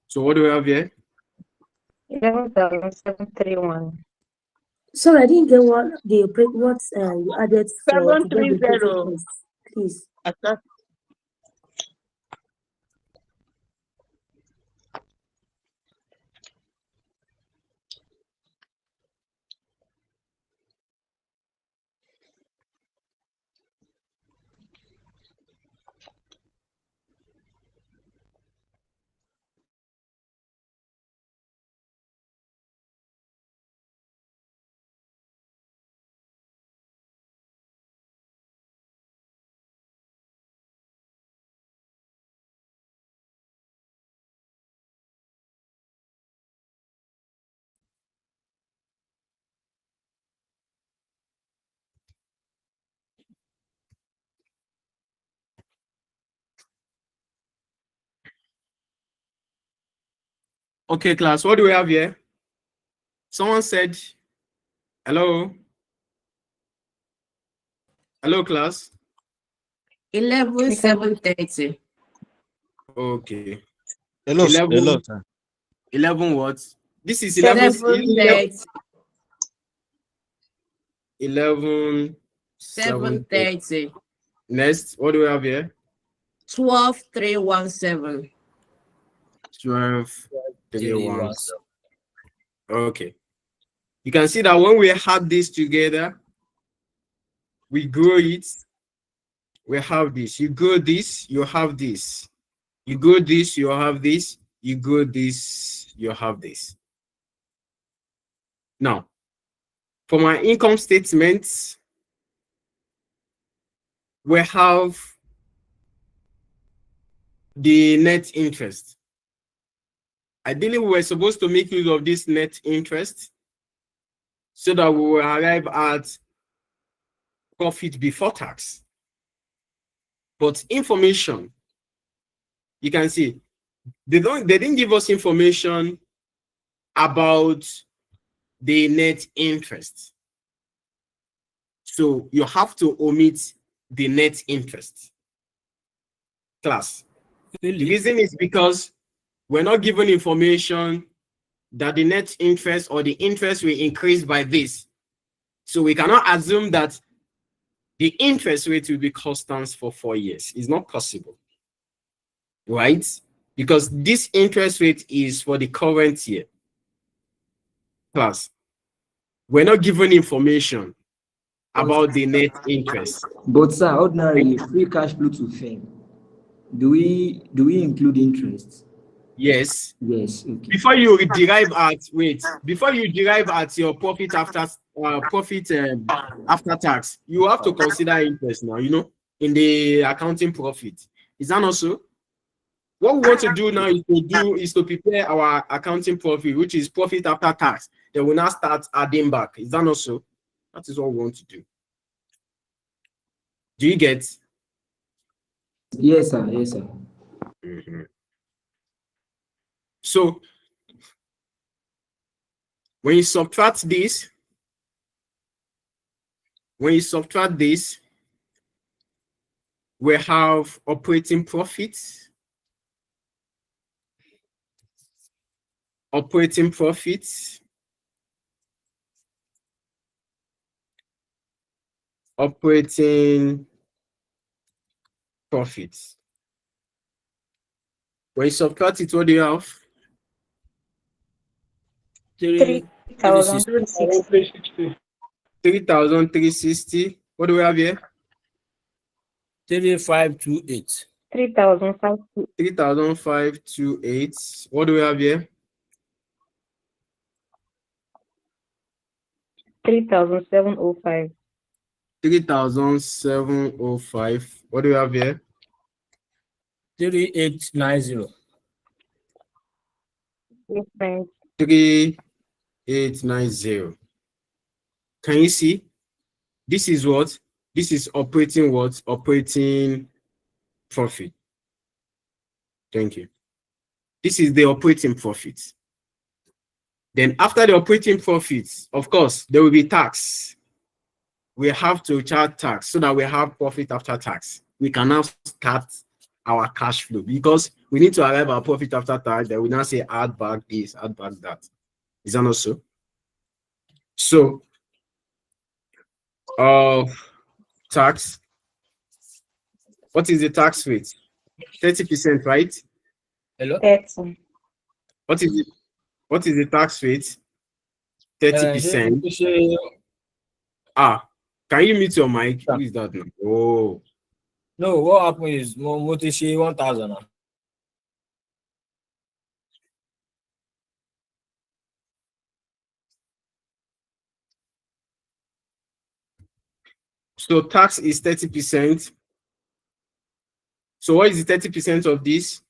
So what do we have here? 11,731. Sorry, I didn't get what you added for to get the 730. total, please. Okay, class, what do we have here? Someone said, hello? Hello, class? 11,730. Okay. Hello, 11, hello, sir. 11 what? This is 11. 730. 11, 730. Next, what do we have here? 12317. 12, 317. Okay. You can see that when we add this together, we grow it. We have this. You grow this, you have this. You grow this, you have this. You grow this, you have this. Now, for my income statements, we have the net interest. Ideally, we were supposed to make use of this net interest so that we will arrive at profit before tax. But information, you can see, they didn't give us information about the net interest. So you have to omit the net interest. Class. The reason is because we're not given information that the net interest or the interest will increase by this. So we cannot assume that the interest rate will be constant for 4 years. It's not possible, right? Because this interest rate is for the current year. Plus, we're not given information about the net interest. But sir, ordinarily, free cash flow to firm, do we include interest? Yes. Yes. Okay. Before you derive at your profit after after tax, you have to consider interest now, you know, in the accounting profit. Is that not so? What we want to do now is to prepare our accounting profit, which is profit after tax. Then we now start adding back. Is that not so? That is what we want to do. Do you get? Yes, sir. Yes, sir. Mm-hmm. So when you subtract this, we have operating profits. Operating profits. Operating profits. When you subtract it, what do you have? 3,360. 3,360. What do we have here? 3,528. 3,528. What do we have here? 3,705. 3,705. What do we have here? 3,890. 3,890. Can you see? This is what? This is operating what? Operating profit. Thank you. This is the operating profit. Then after the operating profits, of course, there will be tax. We have to charge tax so that we have profit after tax. We can now start our cash flow because we need to arrive at profit after tax. Then we now say add back this, add back that. Is that not so? So, tax. What is the tax rate? 30%, right? Hello? 30. What is it? What is the tax rate? 30%. Can you mute your mic? Who is that now? Oh. No, what happened is Motishi 1,000. So tax is 30%. So what is the 30% of this?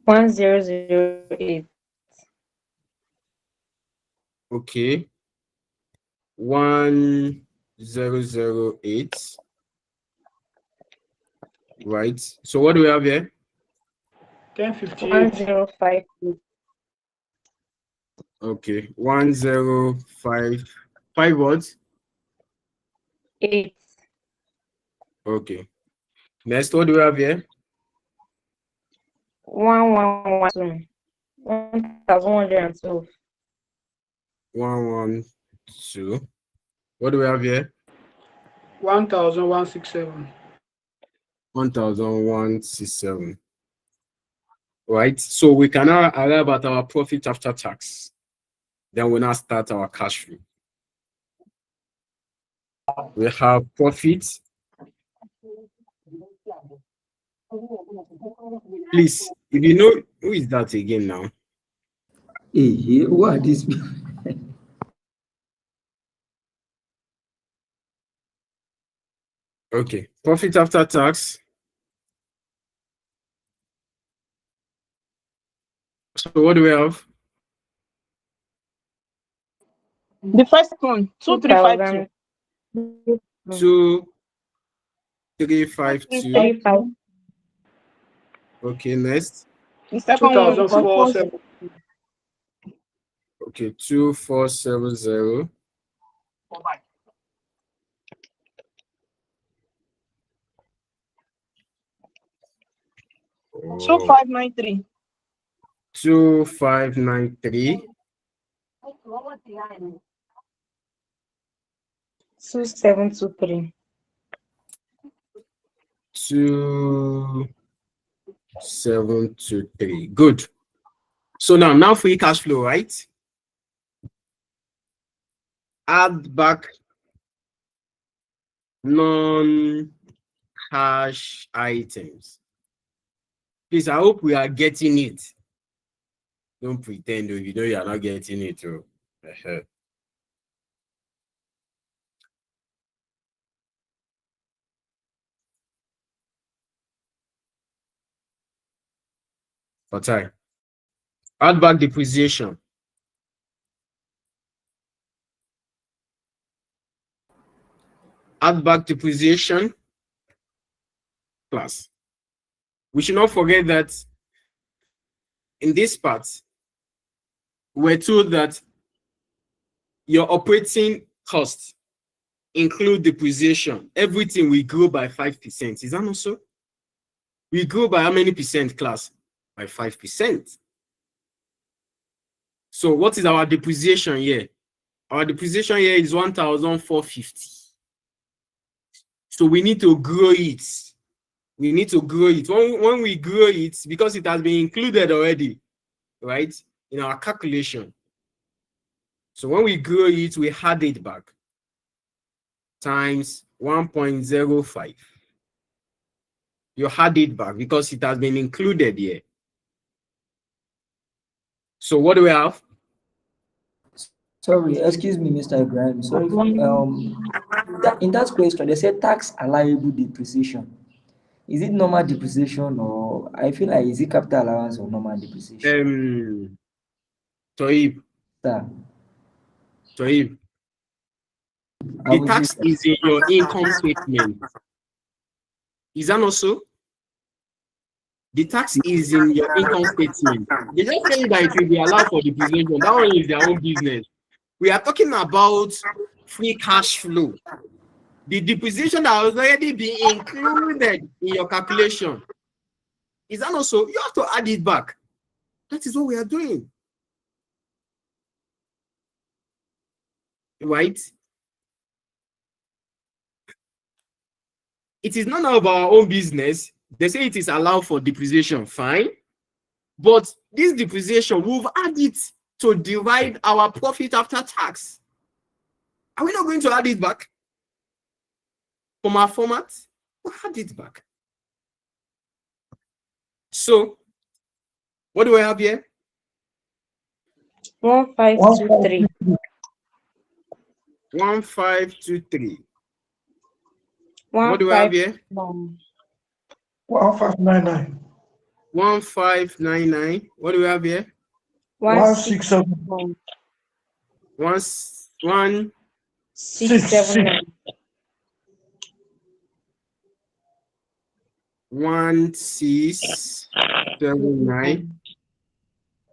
1008. Okay. 1008. Right. So what do we have here? 1058. 1052. Okay. 1055 what? 8. Okay. Next, what do we have here? 1112. 1112. 1112. 2. What do we have here? 1,167. 1,167. Right. So we can now arrive at our profit after tax. Then we now start our cash flow. We have profit. Please, if you know who is that again now? Hey, who are these people? Okay, profit after tax. So what do we have? The first one, 2352. 2352. Okay, next. The second one, 2,470. Okay, 2470. Oh. 2593. 2593. 2723. 2723. Good. So now free cash flow, right? Add back non-cash items. Please, I hope we are getting it. Don't pretend if you know you are not getting it. For time. Add back depreciation. Add back depreciation class. We should not forget that in this part, we're told that your operating costs include depreciation. Everything will grow by 5%. Is that not so? We grow by how many percent, class? By 5%. So what is our depreciation here? Our depreciation here is 1,450. So we need to grow it. We need to grow it. When we grow it, because it has been included already, right, in our calculation. So when we grow it, we add it back times 1.05. You add it back because it has been included here. So what do we have? Sorry, excuse me, Mr. Ibrahim. Sorry. In that question, they said tax allowable depreciation. Is it normal depreciation, or I feel like is it capital allowance or normal depreciation? Toib. Sir. Toib. The tax is in your income statement. Is that not so? The tax is in your income statement. They just say that it will be allowed for depreciation. That one is their own business. We are talking about free cash flow. The depreciation that has already been included in your calculation. Is that not so? You have to add it back. That is what we are doing. Right? It is none of our own business. They say it is allowed for depreciation, fine. But this depreciation, we've added it to divide our profit after tax. Are we not going to add it back from our format? We'll add it back. So, what do we have here? 1523. 1523. What do we have here? 1599. 1599. What do we have here? 167. 1679. 1679.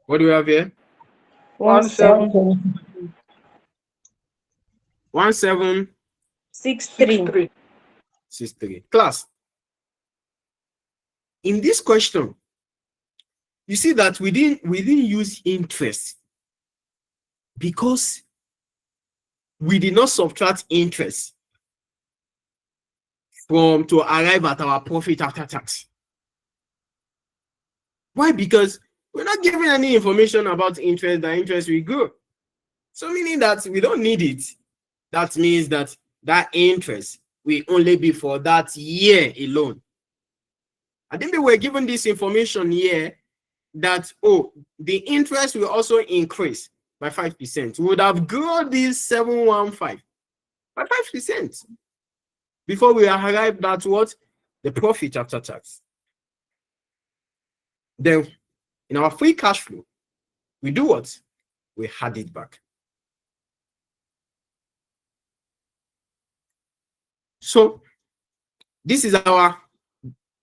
What do we have here? 1763. 63. Class. In this question, you see that we didn't use interest because we did not subtract interest to arrive at our profit after tax. Why? Because we're not giving any information about interest. The interest will grow. So meaning that we don't need it. That means that that interest will only be for that year alone. I think we were given this information here that, oh, the interest will also increase by 5%. We would have grown this 715 by 5% before we arrived at what? The profit after tax. Then in our free cash flow, we do what? We add it back. So this is our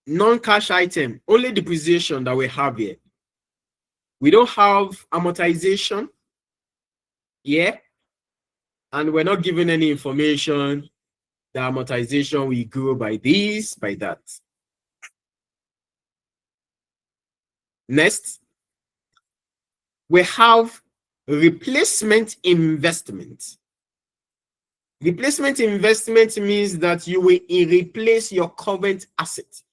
non-cash item, only depreciation that we have here. We don't have amortization here, and we're not given any information. The amortization will grow by this, by that. Next, we have replacement investment. Replacement investment means that you will replace your current asset.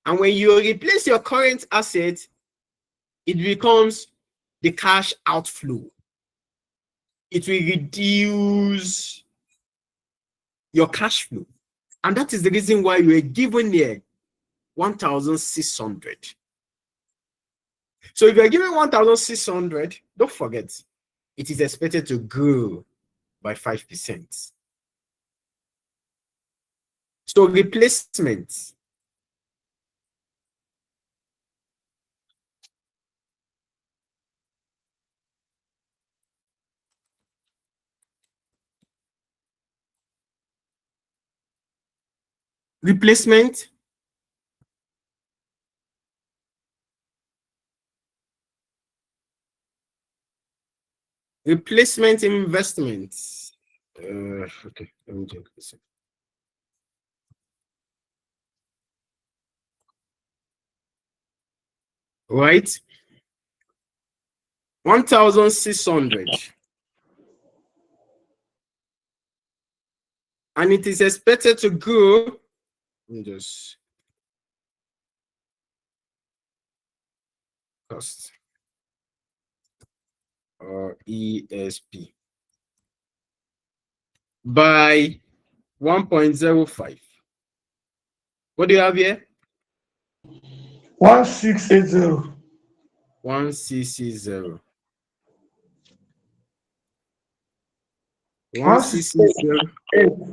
And when you replace your current asset, it becomes the cash outflow. It will reduce your cash flow. And that is the reason why you are given here 1,600. So if you are given 1,600, don't forget, it is expected to grow by 5%. So replacement. Replacement. Replacement investments. Okay, let me check this. Right, 1,600, and it is expected to grow. Let me just cost or ESP by 1.05. What do you have here? 1680. 1660. 1680.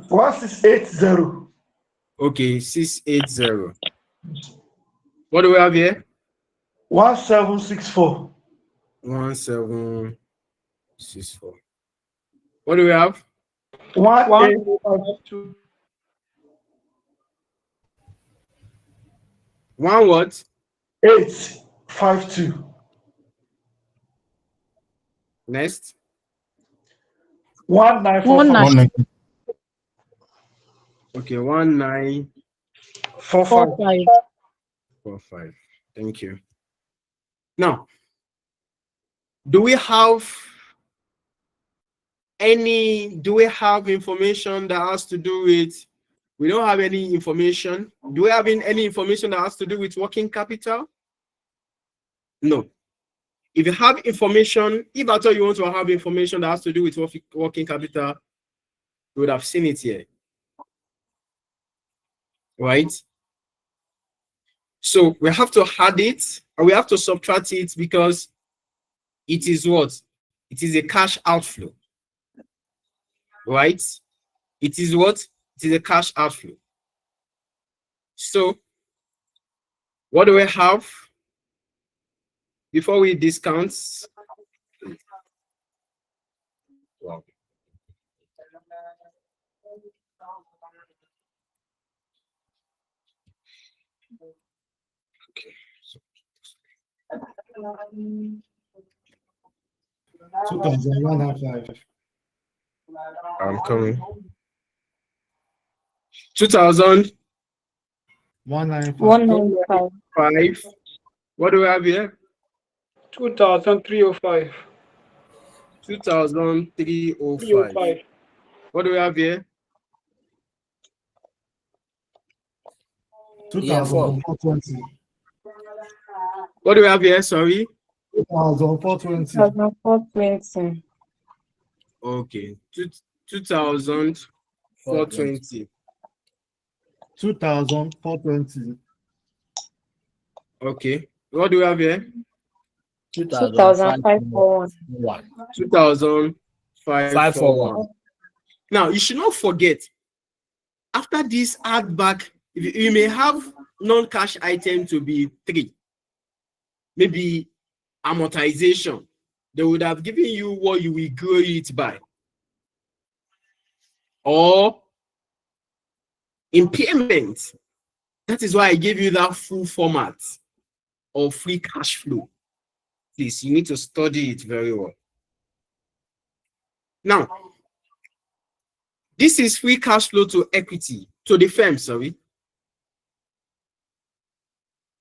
1680. Okay, 680. What do we have here? 1764. 1764. What do we have? 1852. One what? 852. Next. 1945. Okay, 1945. 45. Thank you. Now, do we have information that has to do with, we don't have any information. Do we have any information that has to do with working capital? No. If you have information, if at all you want to have information that has to do with working capital, you would have seen it here. Right? So we have to add it and we have to subtract it because it is what? It is a cash outflow. Right? It is what? It is a cash outflow. So what do we have before we discount? Wow. Okay. 2105. I'm coming. 2000. 195. What do we have here? 2305. 2,305. What do we have here? 2,420. What do we have here? Sorry. 2,420. 2,420. Okay. 2,420. 2,420. Okay. What do we have here? 2,541. 2,541. Now, you should not forget, after this add back, you may have non-cash item to be 3. Maybe amortization. They would have given you what you will grow it by. Or impairment. That is why I gave you that full format of free cash flow. Please, you need to study it very well. Now, this is free cash flow to equity, to the firm, sorry.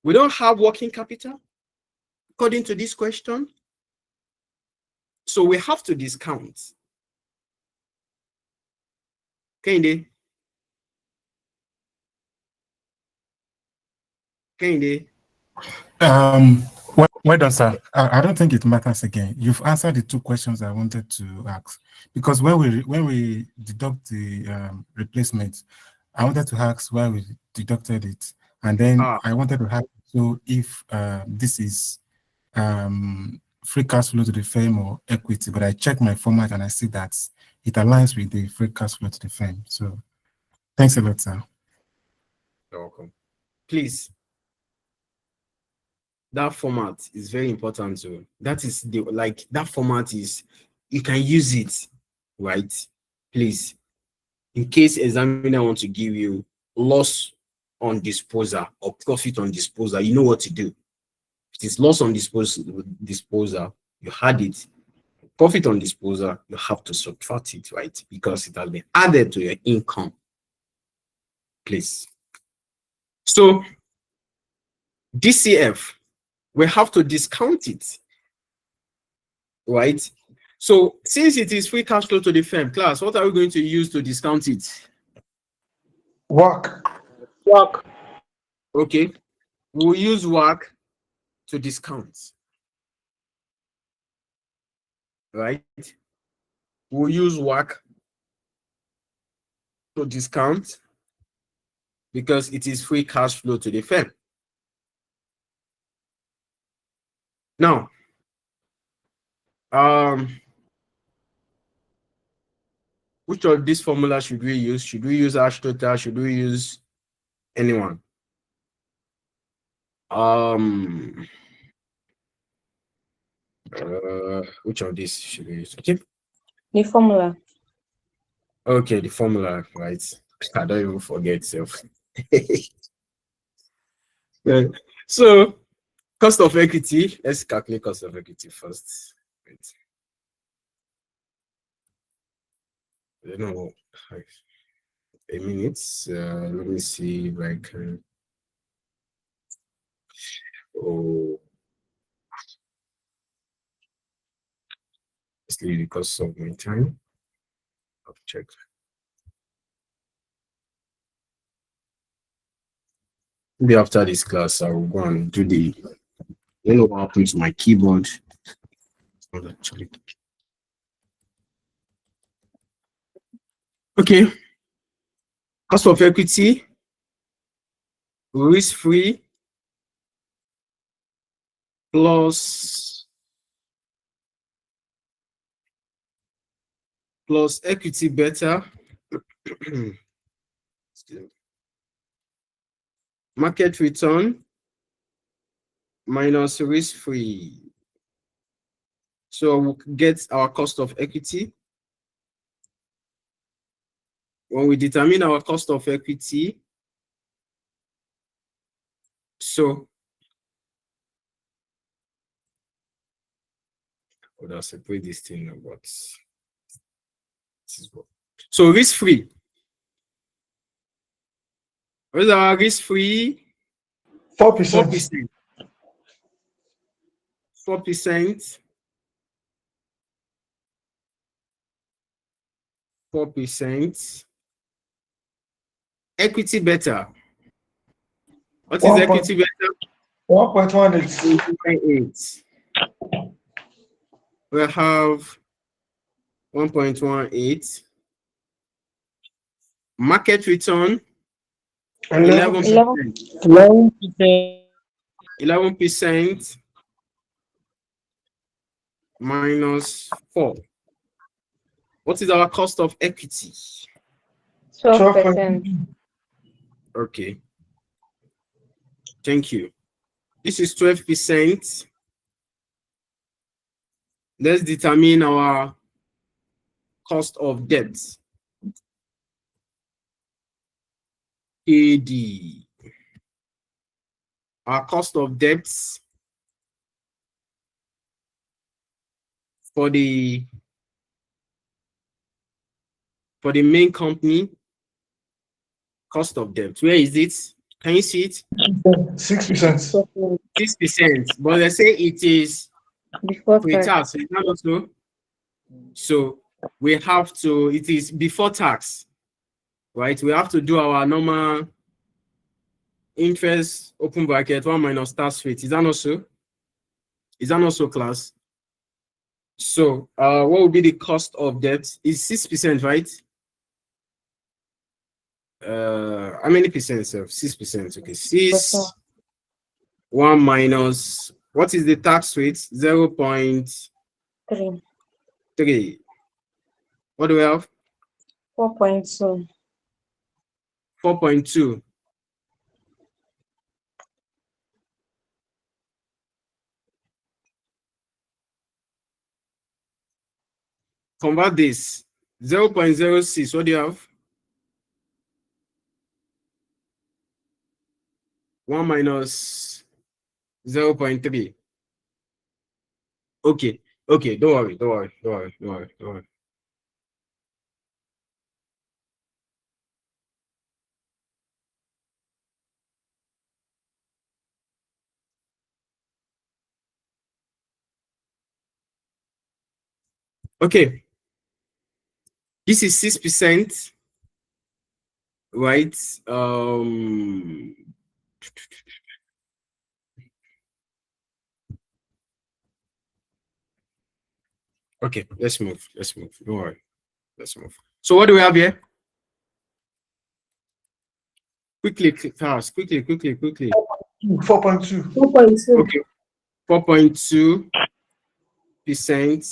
We don't have working capital, according to this question. So we have to discount. Kende? Well done, sir. I don't think it matters again. You've answered the 2 questions I wanted to ask. Because when we deduct the replacement, I wanted to ask why we deducted it. And then I wanted to ask, so if this is free cash flow to the firm or equity, but I check my format and I see that it aligns with the free cash flow to the firm. So thanks a lot, sir. You're welcome. Please. That format is very important too. That is that format is, you can use it, right? Please, in case examiner want to give you loss on disposal or profit on disposal, you know what to do. If it is loss on disposal, you had it. Profit on disposal, you have to subtract it, right? Because it has been added to your income. Please. So DCF, we have to discount it, right? So since it is free cash flow to the firm, class, what are we going to use to discount it? WACC. Okay, we'll use WACC to discount, right? We'll use WACC to discount because it is free cash flow to the firm. Now, which of these formulas should we use? Should we use ash total? Should we use anyone? Which of these should we use? Okay. The formula. Okay, the formula, right? I don't even forget self. Yeah. So, cost of equity. Let's calculate cost of equity first. Wait. I don't know. A minute. Let me see if I can. Oh, let's leave the cost of my time. I'll check. Maybe after this class, I will go and do the. You know what happened to my keyboard? It's not actually. Okay. Cost of equity, risk-free, plus equity beta, market return, minus risk-free. So we'll get our cost of equity. When we determine our cost of equity, so I'll separate this thing about this is what. So risk-free. What is our risk-free? 4%. 4%. 4%. Equity better. What is 1. equity better? 1.18. 1.8. We have 1.18. Market return 11%. 11% minus 4. What is our cost of equity? 12%. Okay. Thank you. This is 12%. Let's determine our cost of debt. AD. Our cost of debts for the main company, cost of debt. Where is it? Can you see it? 6%. 6%. But let's say it is Before pre-tax. Is that also? So we have to, it is before tax, right? We have to do our normal interest, open bracket, 1 minus tax rate. Is that not so? Is that not so, class? So what will be the cost of debt? Is 6%, right? How many percent, sir? 6%. Okay, 6. 1 minus, what is the tax rate? 0.3. What do we have? 4.2. 4.2. Convert this. 0.06. What do you have? 1 minus 0.3. Okay. Okay. Don't worry. Don't worry. Don't worry. Don't worry. Don't worry. Okay. This is 6%, right? Okay, let's move. Let's move. Don't worry. Let's move. So what do we have here? Quickly, fast. Quickly. 4.2. 4.2. Okay. 4.2%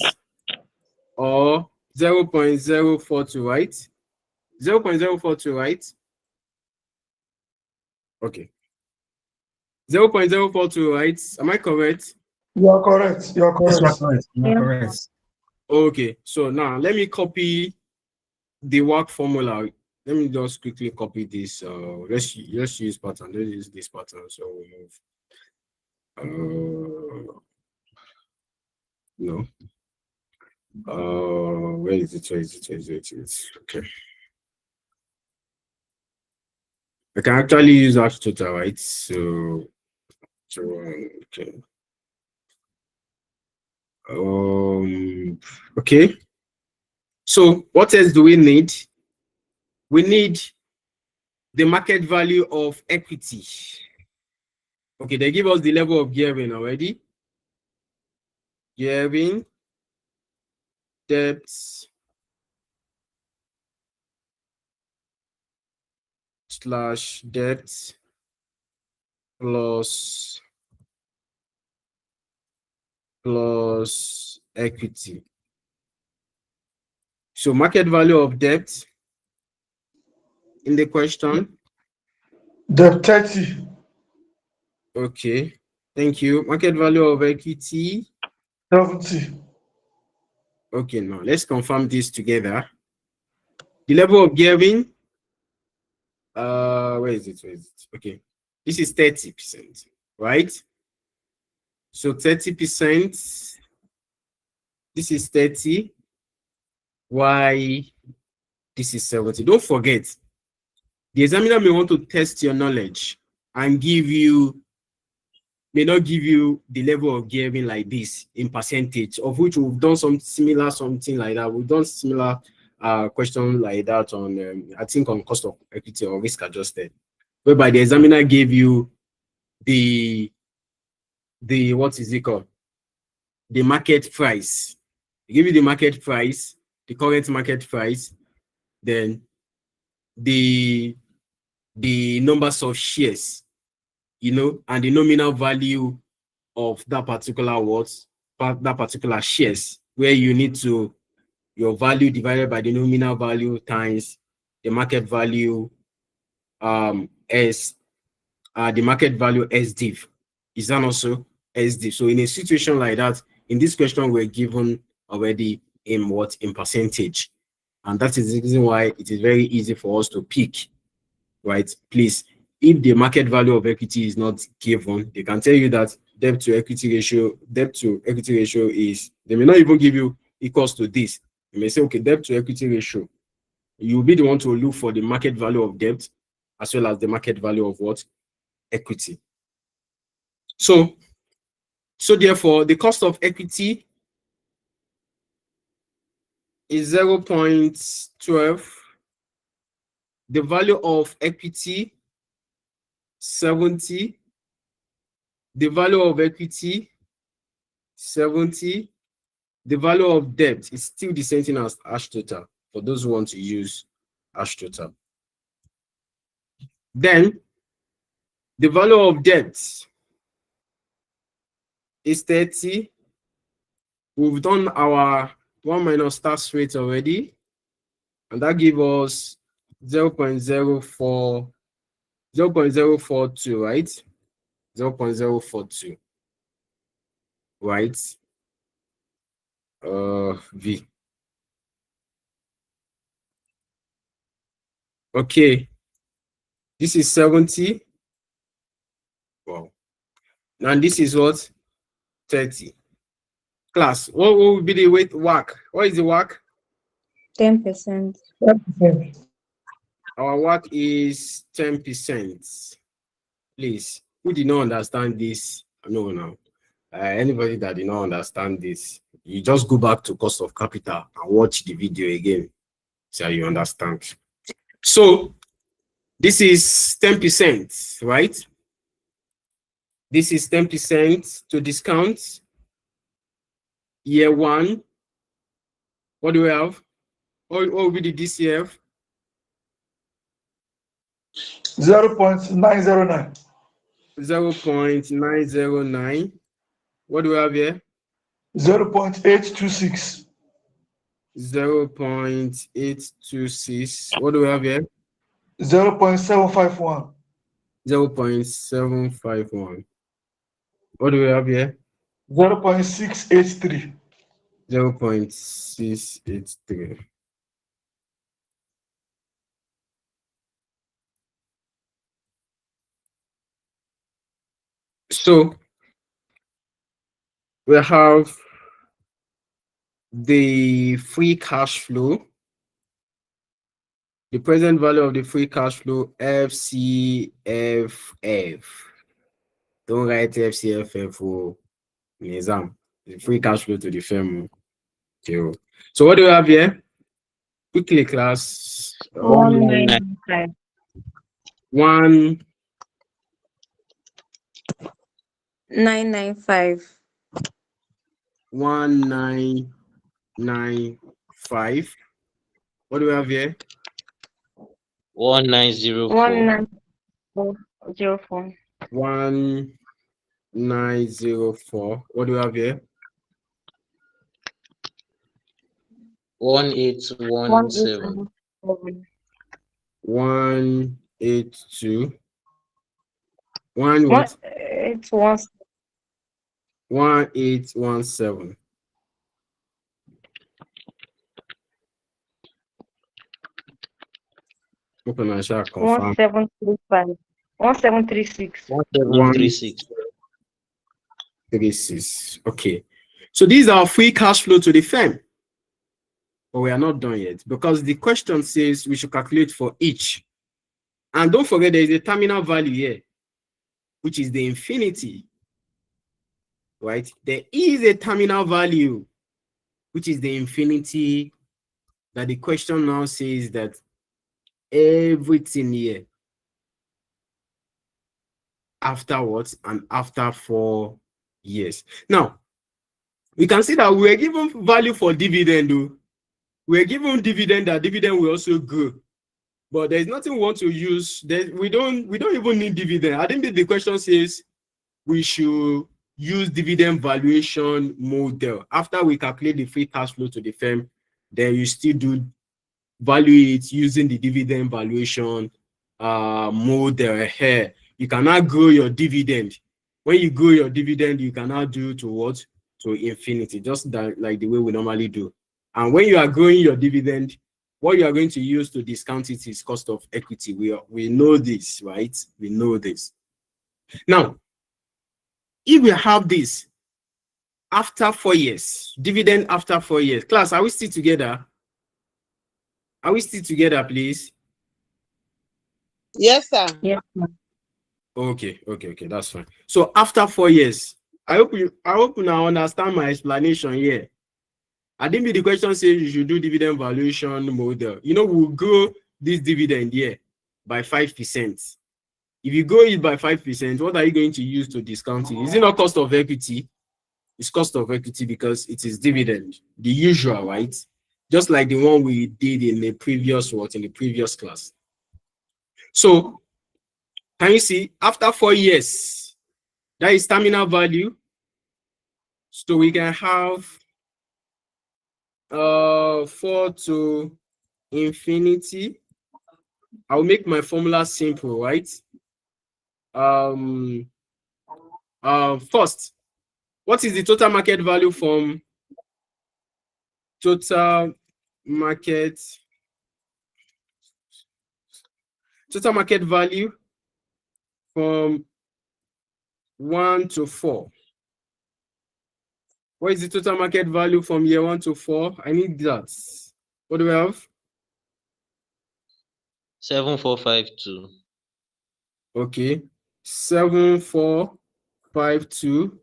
or 0.042, right? 0.042, right? Okay. 0.042, right? Am I correct? You are correct. You are Yes, correct. you are correct. You are correct. Okay, so now let me copy the work formula. Let me just quickly copy this. Let's use pattern. Let's use this pattern. So we move. No. Where is it? Where is it? Where is it? It's okay. I can actually use that total, right? So okay. Okay. So what else do we need? We need the market value of equity. Okay, they give us the level of gearing already. Gearing, debts slash debt plus equity. So market value of debt in the question. Debt 30. Okay, thank you. Market value of equity 70. Okay, now let's confirm this together. The level of gearing, where is it? Okay, this is 30%, right? So 30%, this is 30. Why this is 70? Don't forget, the examiner may want to test your knowledge and may not give you the level of gearing like this in percentage, of which we've done some similar something like that. We've done similar question like that on, I think on cost of equity or risk adjusted, whereby the examiner gave you the what is it called? The market price. They give you the market price, the current market price, then the numbers of shares, you know, and the nominal value of that particular that particular shares, where you need to your value divided by the nominal value times the market value as the market value SDIV. Is that also SDIV? So in a situation like that, in this question, we're given already in percentage. And that is the reason why it is very easy for us to pick, right? Please, if the market value of equity is not given, they can tell you that debt to equity ratio is, they may not even give you equals to this. You may say, okay, debt to equity ratio. You'll be the one to look for the market value of debt as well as the market value of what? Equity. So therefore, the cost of equity is 0.12. The value of equity, 70. The value of equity, 70. The value of debt is still the same thing as hash total for those who want to use hash total. Then the value of debt is 30. We've done our 1 minus tax rate already, and that gives us 0.042, right? 0.042, right? V. Okay, this is 70. Wow. And this is what? 30. Class, what will be the weight WACC? What is the WACC? 10%. Our WACC is 10%. Please, who did not understand this? No. Anybody that did not understand this, you just go back to cost of capital and watch the video again so you understand. So this is 10%, right? This is 10% to discount. Year one. What do we have? What will be the DCF? 0.909. 0.909. What do we have here? 0.826. 0.826. What do we have here? 0.751. 0.751. What do we have here? 0.683. 0.683. So we have the free cash flow, the present value of the free cash flow, FCFF. Don't write FCFF for an exam. The free cash flow to the firm. Okay. So what do we have here? Quickly, class. 195. 995. 1995. What do we have here? 1904. 1904. 1904. What do we have here? 1817. 182. One what? 1817. Open and shall confirm. 1735. 1736. 1736. 36. Okay. So these are free cash flow to the firm. But we are not done yet because the question says we should calculate for each. And don't forget there is a terminal value here, which is the infinity. Right? There is a terminal value, which is the infinity that the question now says that everything here afterwards and after 4 years. Now, we can see that we are given value for dividend. Though. We are given dividend, that dividend will also grow. But there's nothing we want to use. We don't even need dividend. I think that the question says we should use dividend valuation model. After we calculate the free cash flow to the firm, then you still do value it using the dividend valuation model here. You cannot grow your dividend. When you grow your dividend, you cannot do to what? To infinity, just that, like the way we normally do. And when you are growing your dividend, what you are going to use to discount it is cost of equity. We know this, right? We know this. Now, if we have this after 4 years, dividend after 4 years, class, are we still together? Are we still together, please? Yes, sir. Yes, ma'am. Okay, that's fine. So after 4 years, I hope you now understand my explanation here. I think the question says you should do dividend valuation model. You know, we'll grow this dividend here by 5%. If you grow it by 5%, what are you going to use to discount it? Is it not cost of equity? It's cost of equity because it is dividend, the usual, right? Just like the one we did in the previous class. So can you see after 4 years, that is terminal value. So we can have 4 to infinity. I'll make my formula simple, right? First, what is the total market value from total market value from 1 to 4? What is the total market value from year 1 to 4? I need that. What do we have? 7452. Okay, 7452.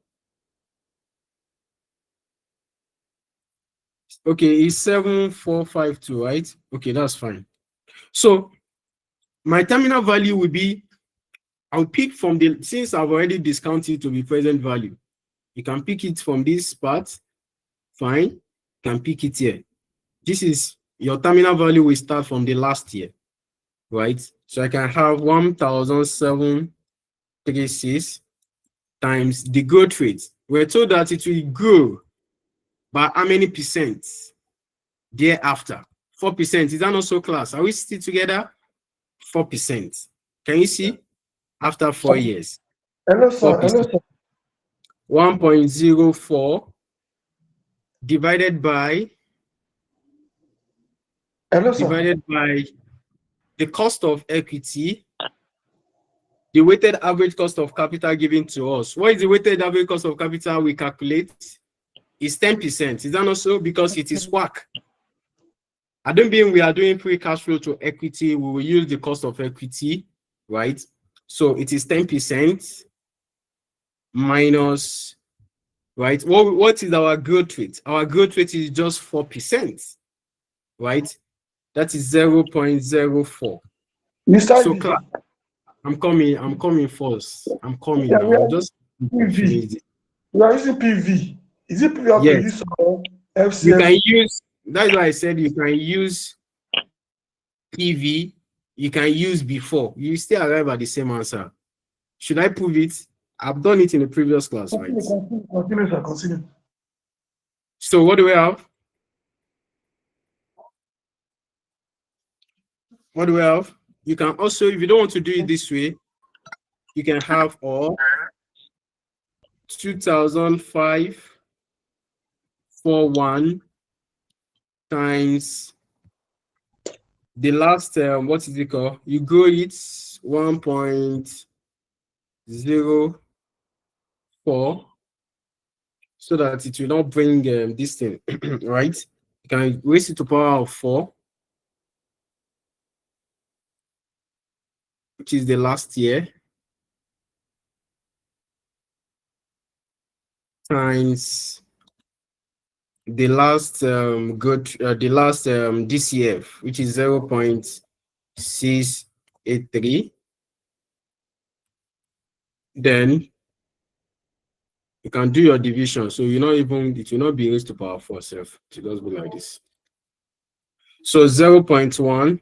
Okay, it's 7452, right? Okay, that's fine. So my terminal value will be, I'll pick from since I've already discounted to be present value. You can pick it from this part. Fine. You can pick it here. This is your terminal value will start from the last year, right? So I can have 1,736 times the growth rate. We're told that it will grow by how many percent thereafter? 4%. Is that not so, class? Are we still together? 4%. Can you see? After 4 years. Hello, sir. Hello, sir. 1.04 divided by the cost of equity, the weighted average cost of capital given to us. What is the weighted average cost of capital we calculate? Is 10%. Is that not so? Because it is WACC. I don't mean we are doing free cash flow to equity. We will use the cost of equity, right? So it is 10% minus, right? What is our growth rate? Our growth rate is just 4%, right? That is 0.04. Mr. So class, I'm coming first. I'm coming now. I'm just PV. You are using PV. Is it PV yes. use or FCF? You can use, that's why I said you can use PV, you can use before. You still arrive at the same answer. Should I prove it? I've done it in the previous class, right? Continue, sir. Continue. So what do we have? What do we have? You can also, if you don't want to do it this way, you can have or 200541 times the last what is it called? You go it 1.04 so that it will not bring this thing, right? You can raise it to power of 4, which is the last year, times the last the last DCF, which is 0.683, then you can do your division. So it will not be raised to power 4 self. It will just be like this. So 0.1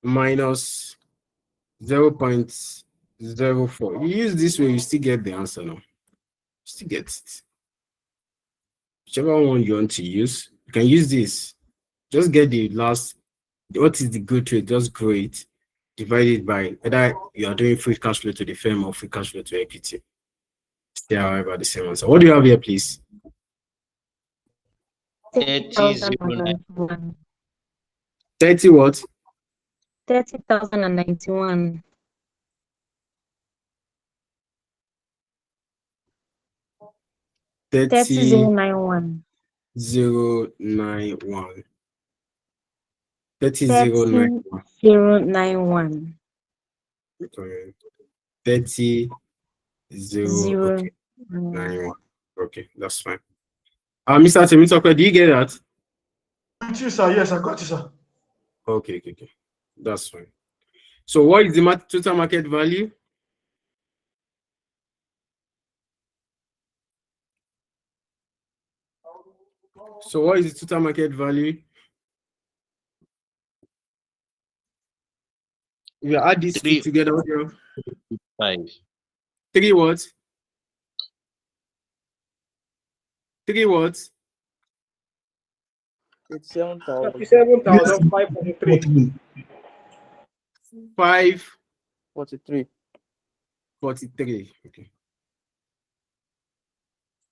minus 0.04. You use this way, you still get the answer now. Still get it. Whichever one you want to use, you can use this. Just get the last, what is the good rate? Just grow it, divide it by whether you are doing free cash flow to the firm or free cash flow to equity. Still, however, the same answer. What do you have here, please? 30,091. 30 what? 30,091. 30,091. 091. 30,091. 30 Zero. okay. 91. Okay, that's fine. Mr. Temitope, do you get that? Thank you, sir. Yes, I got you, sir. Okay. That's fine. So what is the total market value? So what is the total market value? We add these two together. What do you have? 5. 3 what? 3 what? It's 7,000. 37,543. 43. 43. Okay.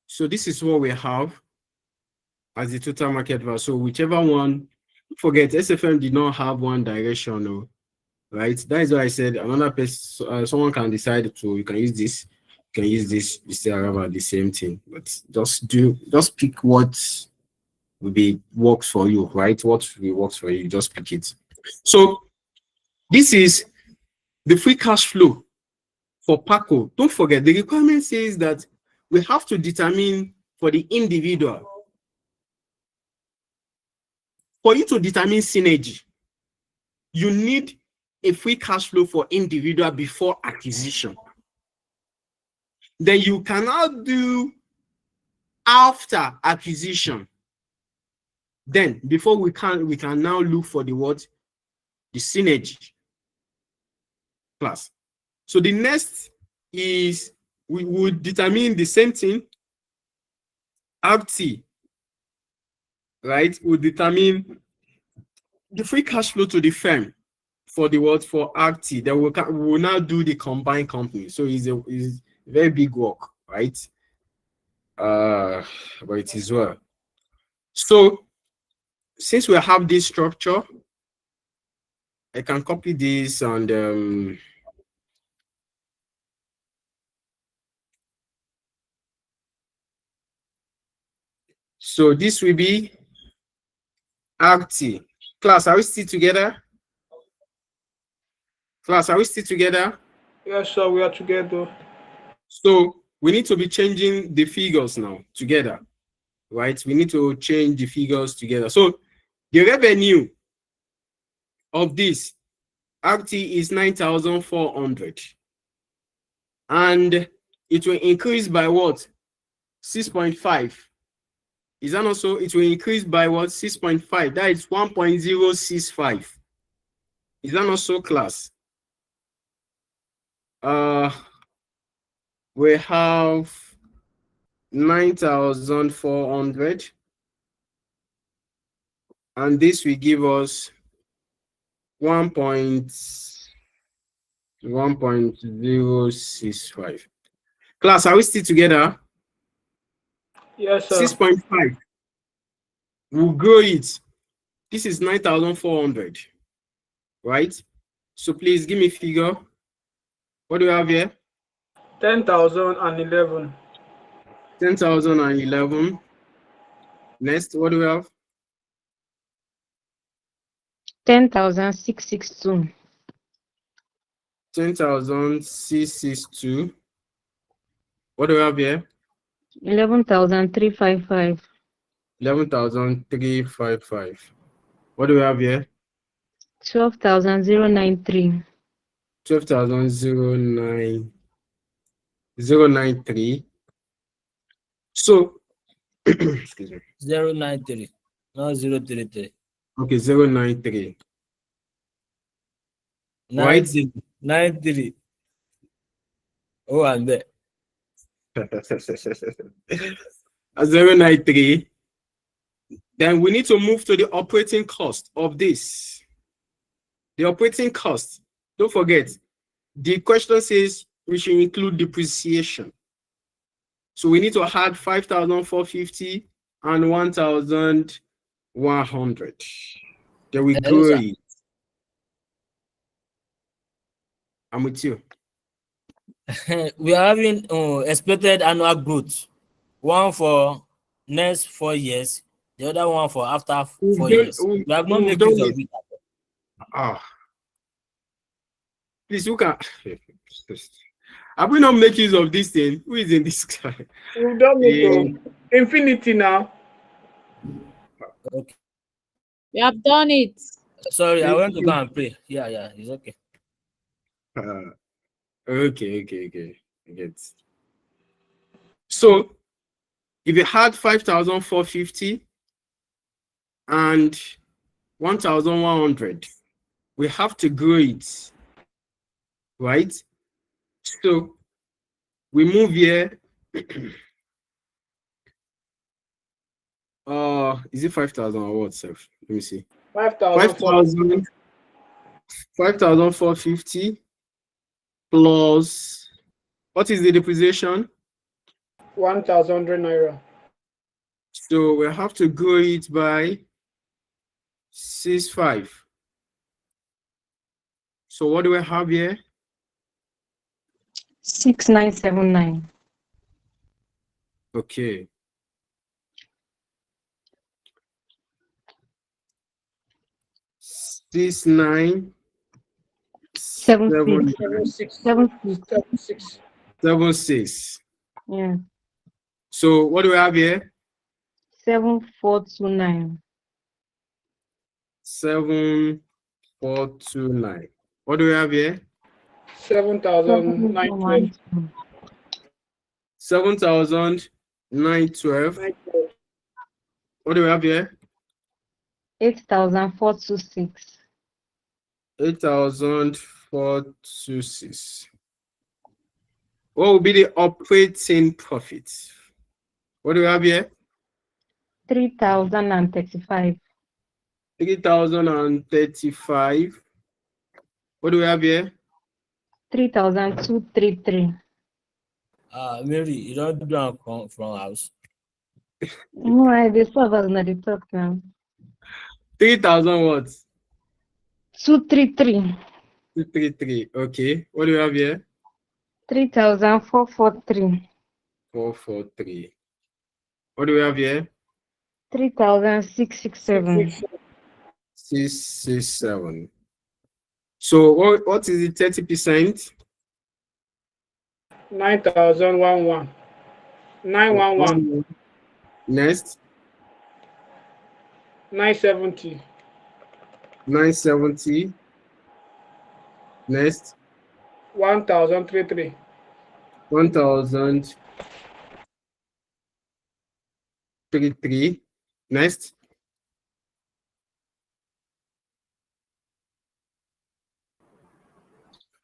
So this is what we have as the total market value. So whichever one, forget SFM did not have one direction, no, right? That is why I said another person, someone can decide to, you can use this, you can use this, you still have the same thing. But just pick what will be works for you, right? What will works for you, just pick it. So this is the free cash flow for PACO. Don't forget, the requirement says that we have to determine for the individual. For you to determine synergy, you need a free cash flow for individual before acquisition. Then you cannot do after acquisition. Then before we can now look for the what? The synergy class. So the next is we would determine the same thing. RT, right? We determine the free cash flow to the firm for the what? For RT. Then we will now do the combined company. So it's very big work, right? But it is well. So since we have this structure, I can copy this and so this will be RT. Class, are we still together? Class, are we still together? Yes, sir, we are together. So we need to be changing the figures now together, right? We need to change the figures together. So the revenue of this RT is 9,400. And it will increase by what? 6.5. Is that also? It will increase by what? 6.5. That is 1.065. Is that not so, class? We have 9,400, and this will give us 1.065. Class, are we still together? Yes, sir. 6.5. We'll grow it. This is 9,400, right? So please give me a figure. What do we have here? 10,011. 10,011. Next, what do we have? 10,662. 10,662. What do we have here? 11,355. 11,355. What do we have here? 12,093. 12,093. So, excuse me. 093, not 033. Okay, 093. Right? 93. Oh, and there. 093. Then we need to move to the operating cost of this. The operating cost. Don't forget, the question says we should include depreciation. So we need to add 5,450 and 1,100. Then we go it. I'm with you. We are having expected annual growth. One for next 4 years, the other one for after 4 years. We have not made use of it. Please, who can? Have we not make use of this thing? Who is in this guy? We've done it. Infinity now. Okay. We have done it. Sorry, I went to go and pray. Yeah, it's okay. Okay. I get it. So, if you had 5,450 and 1,100, we have to grow it, right? So, we move here. Is it 5,000 or what, Seth? Let me see. 5,450 plus, what is the depreciation? 1,000 naira. So we have to grow it by 6.5. So what do we have here? 6,979. Okay. Six, 9, 7, 6. Yeah. So what do we have here? 7,429. 7,429. What do we have here? 7,912. 7,912. What do we have here? 8,426. 8,426. What will be the operating profit? What do we have here? 3,035. 3,035. What do we have here? 3,233. Mary, you don't do from house. No, I deserve as not the top now. 3,000 what? 233. 233. Okay. What do we have here? 3,443. 443. What do we have here? 3,667. 667. So what is the 30%? 9,011. 911. Next. 970. 970. Next. 1,033. 1,033. Next.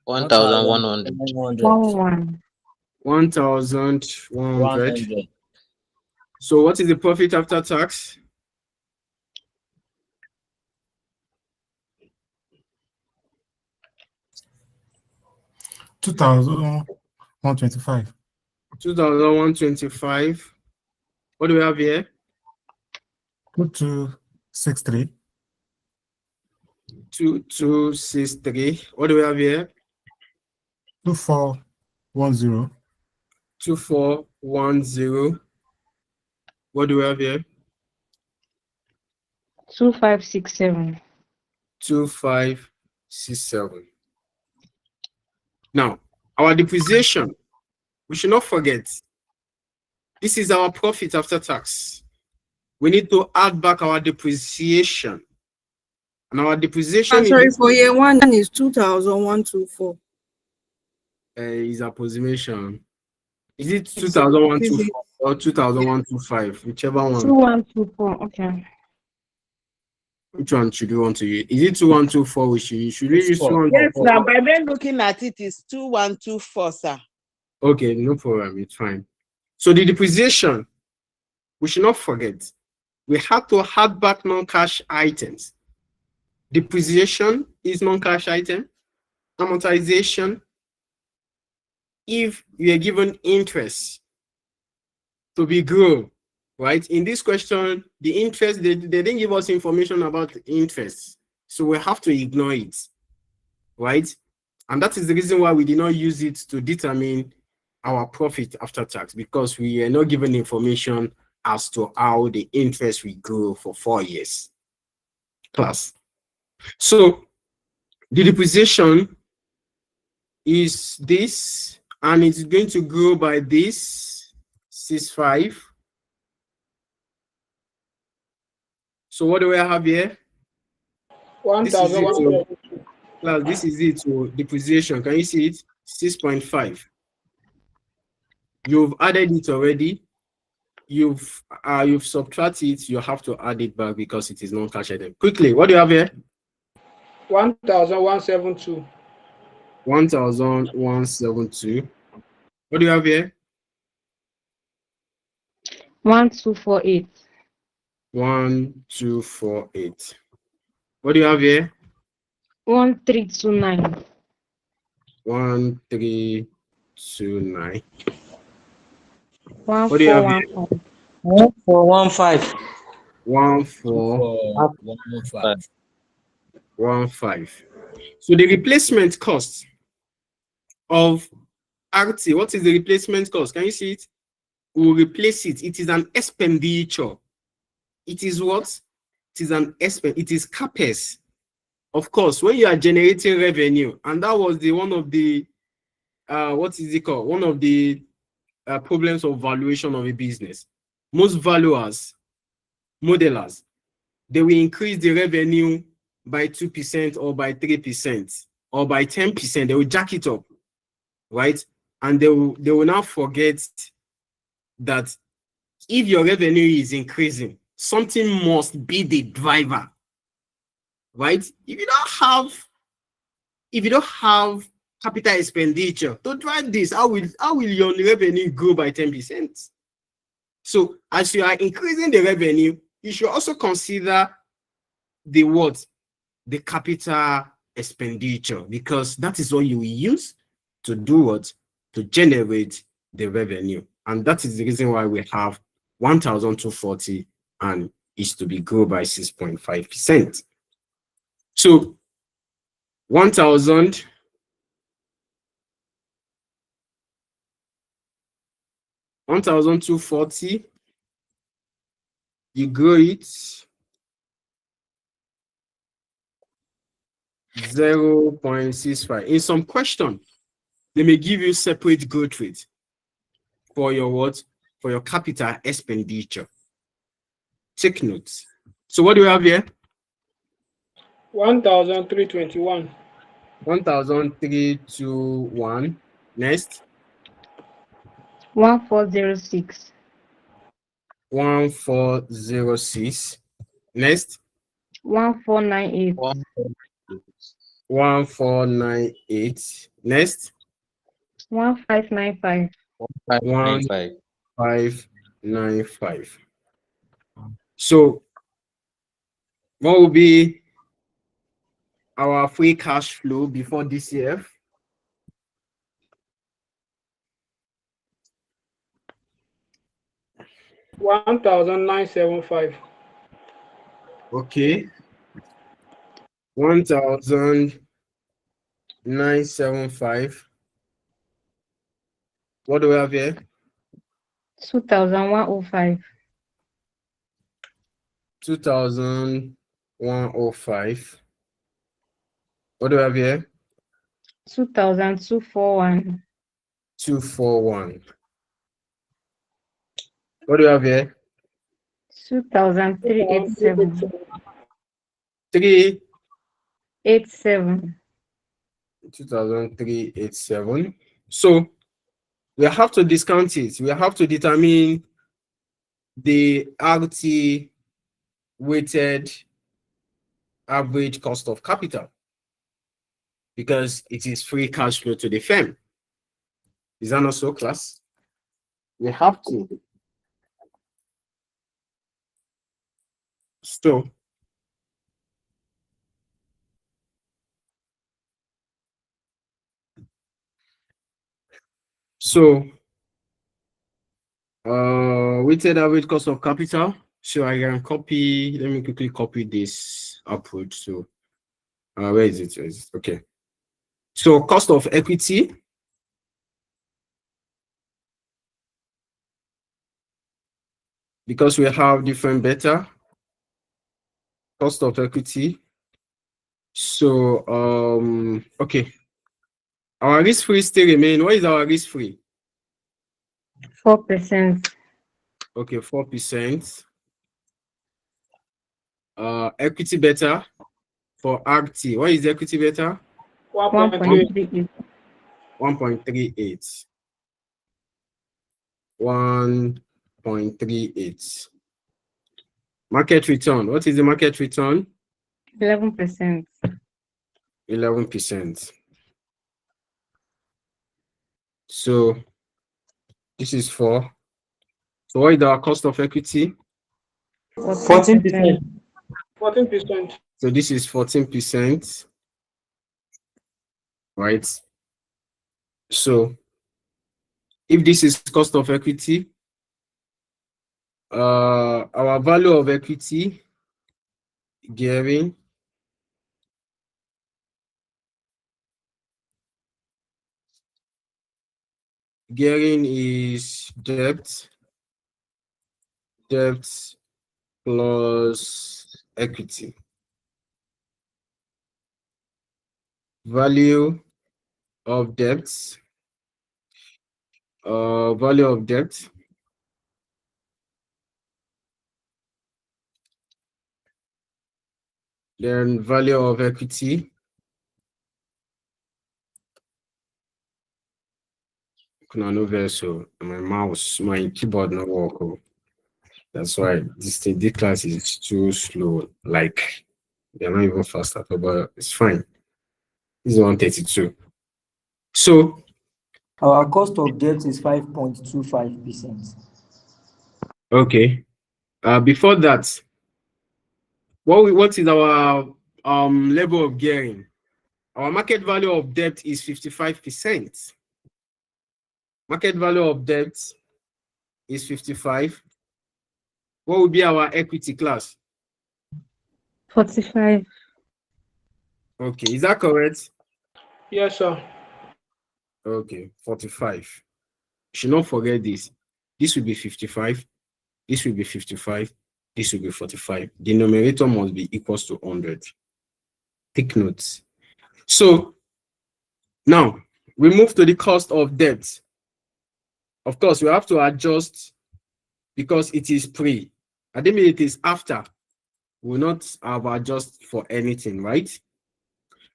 1,100. 1,100. So what is the profit after tax? $2,125. 2,125. What do we have here? 2263. 2263. What do we have here? 2410. 2410. What do we have here? 2567. 2567. Now, our depreciation, we should not forget, this is our profit after tax. we need to add back our depreciation. And our depreciation I'm sorry, for year one is 2,124. Is approximation. Is it 2,124 or 2,125? Whichever one. 2,124. Okay. Which one should you want to use? Is it 2,124? We should we use 2,124? Yes, sir. By then looking at it is 2,124, sir. Okay, no problem. It's fine. So the depreciation, we should not forget, we have to add back non-cash items. Depreciation is non-cash item. Amortization, if we are given interest to be grown, right? In this question, the interest, they didn't give us information about the interest. So we have to ignore it, right? And that is the reason why we did not use it to determine our profit after tax, because we are not given information as to how the interest will grow for 4 years. Class. So the depreciation is this, and it's going to grow by this 6.5. So what do we have here? 1,100. Class, this is it to depreciation. Can you see it? 6.5. You've added it already. You've subtracted it. You have to add it back because it is non-cash item. Quickly, what do you have here? 1,172. 1,172. What do you have here? 1,248. 1,248. What do you have here? 1,329. 1,329. What do you have here? 1,415. 1,415. So the replacement cost of RT, what is the replacement cost? Can you see it? We'll replace it. It is an expenditure. It is what? It is an expense. It is CapEx. Of course, when you are generating revenue, and that was the one of the what is it called? One of the problems of valuation of a business. Most valuers, modelers, they will increase the revenue by 2% or by 3% or by 10%. They will jack it up, right? And they will now forget that if your revenue is increasing, something must be the driver, right? If you don't have capital expenditure to drive this, how will your revenue grow by 10%? So as you are increasing the revenue, you should also consider the what? The capital expenditure, because that is what you will use to do what? To generate the revenue. And that is the reason why we have 1,240 and is to be grown by 6.5%. So 1,240, you grow it 0.65. In some question, they may give you separate growth rate for your what? For your capital expenditure. Take notes. So what do we have here? 1,321. 1,321. Next. 1,406. 1,406. Next. 1,498. 1,498. Next. 1,595. 1,595. So what will be our free cash flow before DCF? $1,975. Okay. 1,975. What do we have here? 2,105. 2,105. What do we have here? 2,241. 241. What do you have here? 2,387. 387. 87. 2,387. So we have to discount it. We have to determine the RT weighted average cost of capital because it is free cash flow to the firm. Is that not so, class? We have to. So weighted average cost of capital. So I can copy, let me quickly copy this approach. So where is it? Okay. So cost of equity. Because we have different beta, cost of equity. So okay. Our risk-free still remain. What is our risk-free? 4%. Okay, 4%. Equity beta for RT. What is the equity beta? 1.38. 1.38. 1.38. Market return. What is the market return? 11%. 11%. So this is 4. So what is our cost of equity? 14%. 14%. So this is 14%. Right? So if this is cost of equity, our value of equity gearing is debt plus equity. Value of debt, then value of equity, so my mouse, my keyboard not work. That's why this class is too slow. Like they're not even fast at all, but it's fine. This is 132. So our cost of debt is 5.25%. okay. Before that, what is our level of gearing? Our market value of debt is 55%. Market value of debt is 55. What would be our equity class? 45. Okay, is that correct? Yes, sir. Okay, 45. You should not forget this. This will be 55. This will be 55. This will be 45. The numerator must be equals to 100. Take notes. So now we move to the cost of debt. Of course, we have to adjust because it is pre. I didn't mean it is after. We will not have adjust for anything, right?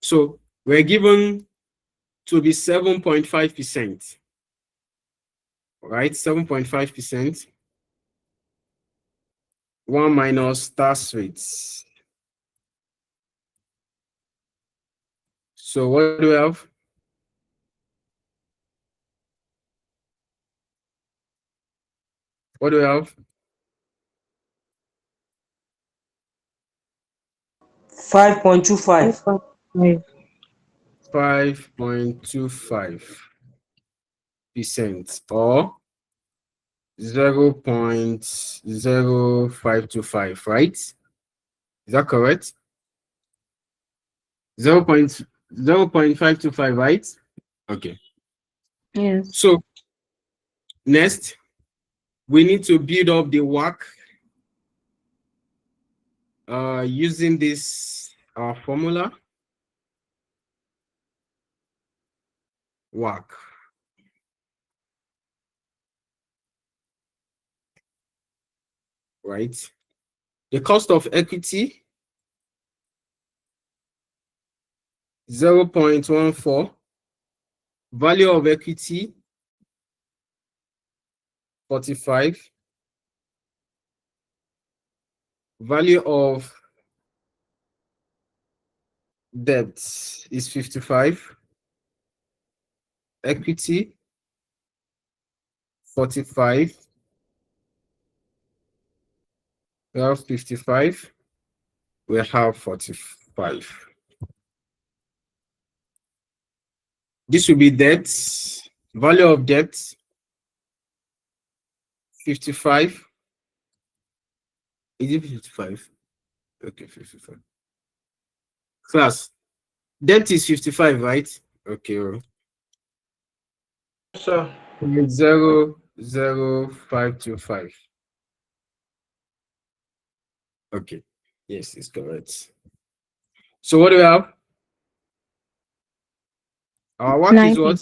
So we're given to be 7.5%. Right? 7.5%. 1 minus tax rates. So what do we have? What do we have? 5.25. 5.25% or 0.0525, right? Is that correct? 0.525, right? Okay. Yes. So next, we need to build up the work using this formula. Work. Right? The cost of equity, 0.14. Value of equity, 45. Value of debt is 55. Equity, 45. We have 55. We have 45. This will be debt. Value of debt, 55. Is it 55? Okay, 55. Class, debt is 55, right? Okay. Sir. 0.00525. Okay. Yes, it's correct. So what do we have? Our work is what?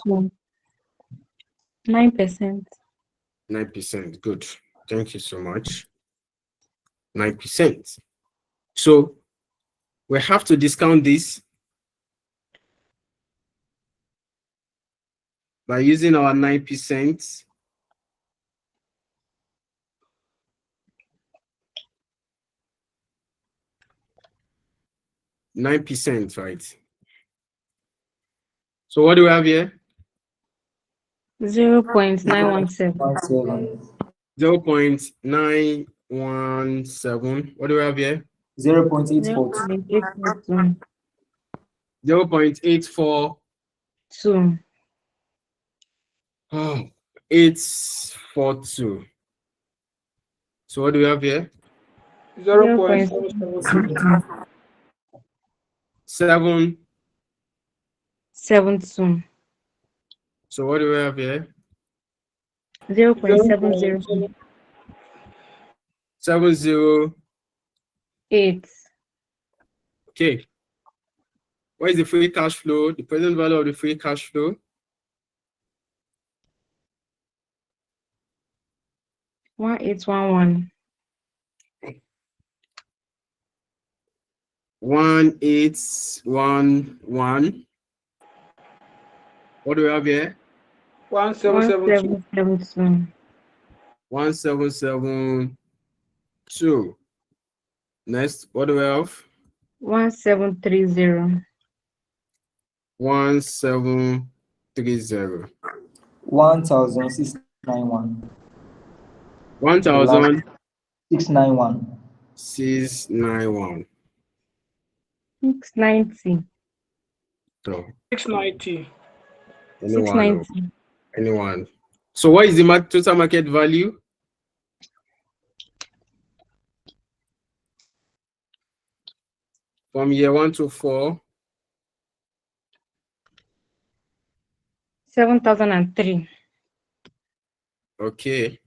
9%. 9%. Good. Thank you so much. 9%. So we have to discount this by using our 9%. %, right? So what do we have here? 0.917. 0.917. What do we have here? 0.842. 0.842. Oh, 842. So what do we have here? 0.772. 772. So what do we have here? 0.708. 708. Okay. What is the free cash flow? The present value of the free cash flow? 1811. 1811. What do we have here? 1772. 1772. Next, what do we have? 1730. 1730. 1691. 1691. 691. 690. So 690. anyone. So what is the total market value? From year 1 to 4. 7003. Okay.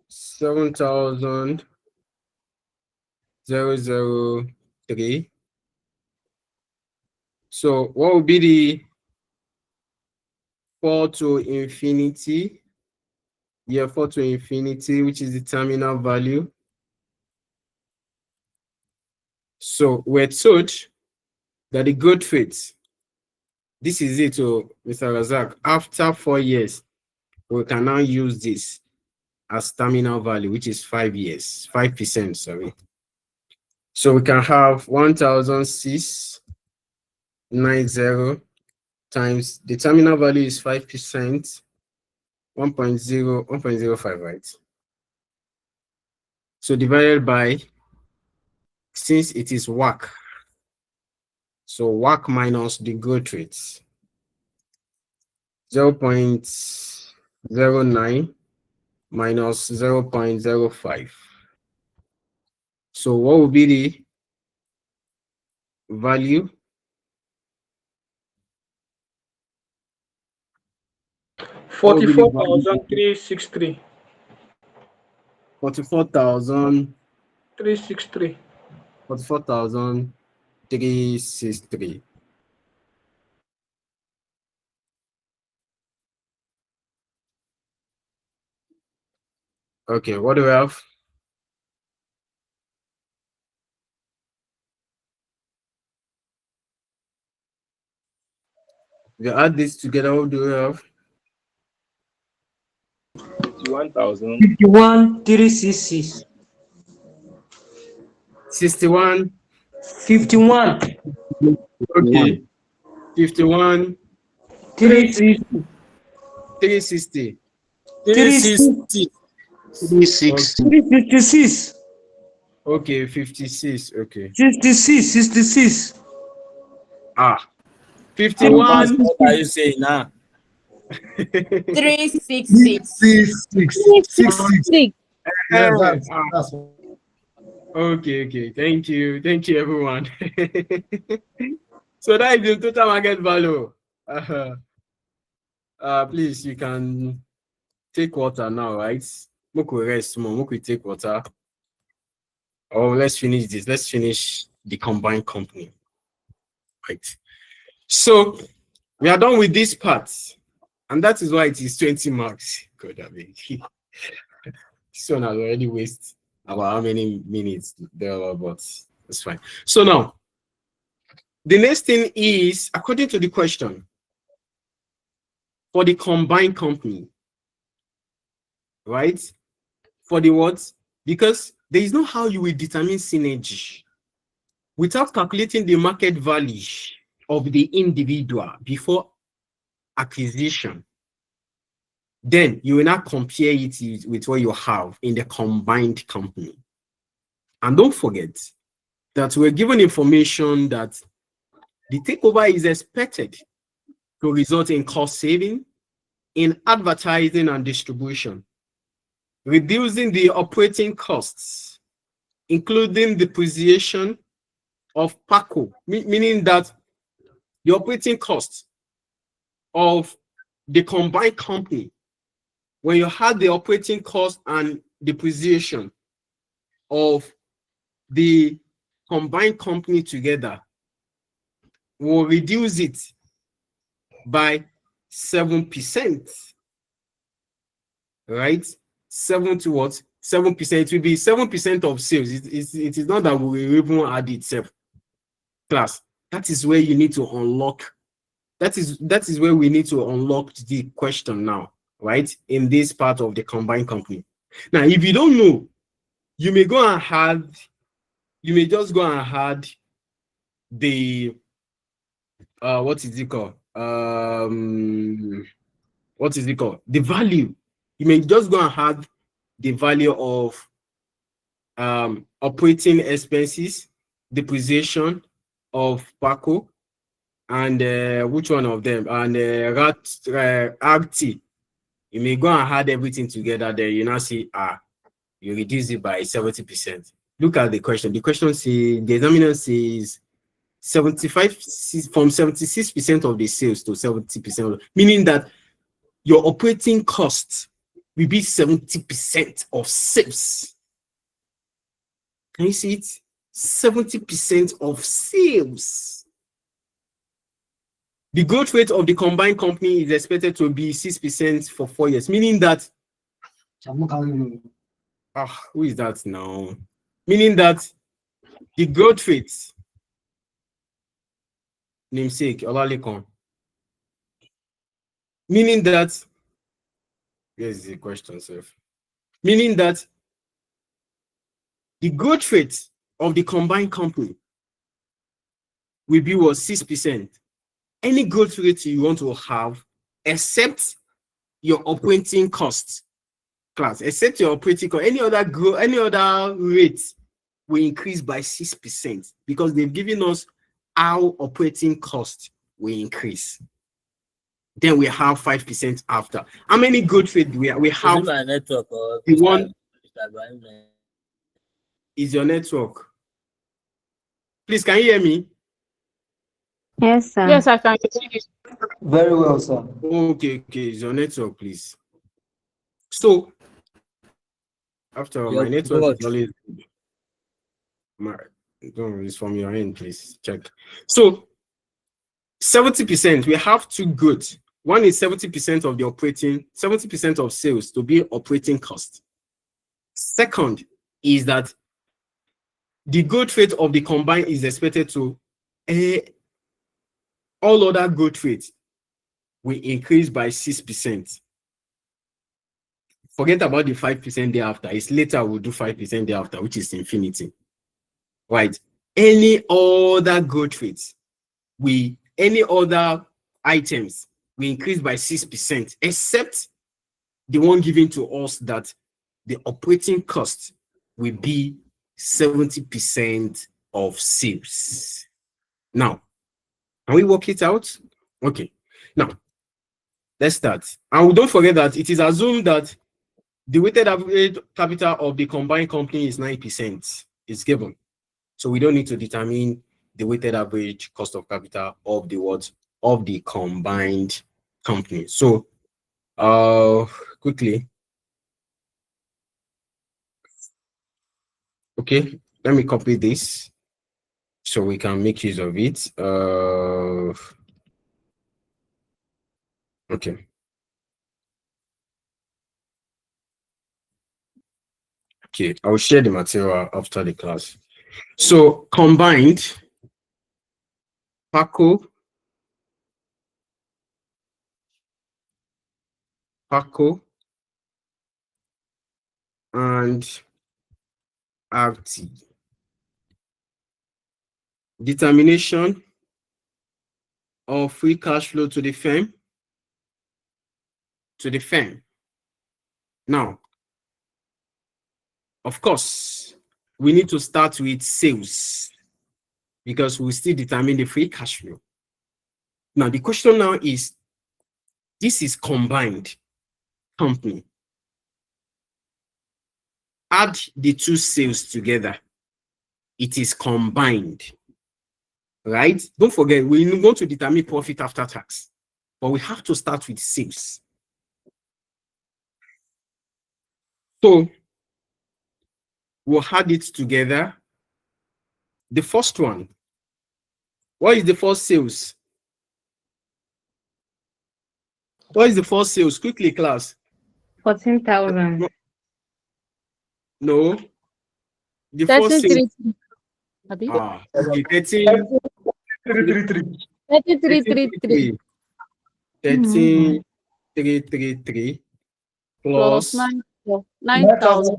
7,003. So what would be the 4 to infinity? Year 4 to infinity, which is the terminal value. So we're told that the growth rate, this is it, Mr. Razak. After 4 years, we can now use this as terminal value, which is 5 years, 5%, sorry. So we can have 1,690 times the terminal value is 5%, 1.05, right? So divided by, since it is WACC, so WACC minus the growth rates, 0.09 minus 0.05. So what will be the value? 44,363. 44,363. 363. 44,363. Okay, what do we have? We add this together, what do we have? 51,000. 51,366. 61. 51. Okay. 51. 360. 360. 360. 366. Okay, 56. Okay. 66. Ah. What 51. are you saying now? 366. 366. Yeah, that's Okay. Thank you, everyone. So that is the total market value. Please, you can take water now, right? Moku rest more. Moku take water. Oh, let's finish this. Let's finish the combined company. Right. So we are done with this part, and that is why it is 20 marks. God, I mean, this one has already wasted about how many minutes there, but it's fine. So now, the next thing is, according to the question, for the combined company, right? For the what? Because there is no how you will determine synergy without calculating the market value of the individual before acquisition. Then you will not compare it with what you have in the combined company. And don't forget that we're given information that the takeover is expected to result in cost saving in advertising and distribution, reducing the operating costs, including depreciation of PACO, meaning that the operating costs of the combined company, when you had the operating cost and depreciation of the combined company together, will reduce it by 7%, right? 7 to what? 7%. It will be 7% of sales. It is not that we will even add itself. Class, that is where you need to unlock. That is where we need to unlock the question now, right? In this part of the combined company. Now, if you don't know, you may go and add, you may just go and add the what is it called? What is it called? The value. You may just go and add the value of operating expenses, depreciation of PACO, and which one of them? And RT. You may go and add everything together there. You now see, you reduce it by 70%. Look at the question. The question says, the examiner says 75 from 76% of the sales to 70%, meaning that your operating costs will be 70% of sales. Can you see it? 70% of sales. The growth rate of the combined company is expected to be 6% for 4 years, meaning that who is that now? Meaning that the growth rate, namesake Olalekon, meaning that, here's the question, sir. Meaning that the growth rate of the combined company will be 6%. Any growth rate you want to have, except your operating costs, class, except your operating cost, any other rate will increase by 6% because they've given us how operating cost will increase. Then we have 5% after. How many growth rate do we have? We have my network or the one is your network. Please, can you hear me? Yes, sir. Yes, I can hear you. Very well, sir. Okay, it's your network, please. So, after all, my network is always it's from your end, please check. So, 70%, we have two goods. One is 70% of the operating, 70% of sales to be operating cost. Second is that the growth rate of the combined is expected to all other growth rates will increase by 6%. Forget about the 5% thereafter. It's later we'll do 5% thereafter, which is infinity. Right? Any other growth rates, any other items will increase by 6%, except the one given to us that the operating cost will be 70% of sales. Now, can we work it out? Okay. Now, let's start. And don't forget that it is assumed that the weighted average capital of the combined company is 9%. It's given. So we don't need to determine the weighted average cost of capital of the what? Of the combined company. So quickly. Okay, let me copy this so we can make use of it. Okay. Okay, I'll share the material after the class. So combined, Paco, and RT. Determination of free cash flow to the firm. Now, of course, we need to start with sales because we still determine the free cash flow. Now, the question now is, this is combined company. Add the two sales together. It is combined, right? Don't forget, we're going to determine profit after tax, but we have to start with sales. So we'll add it together. The first one, what is the first sales? What is the first sales? Quickly, class. 14,000. No. The first sales. Okay, 13,333 plus 9,000.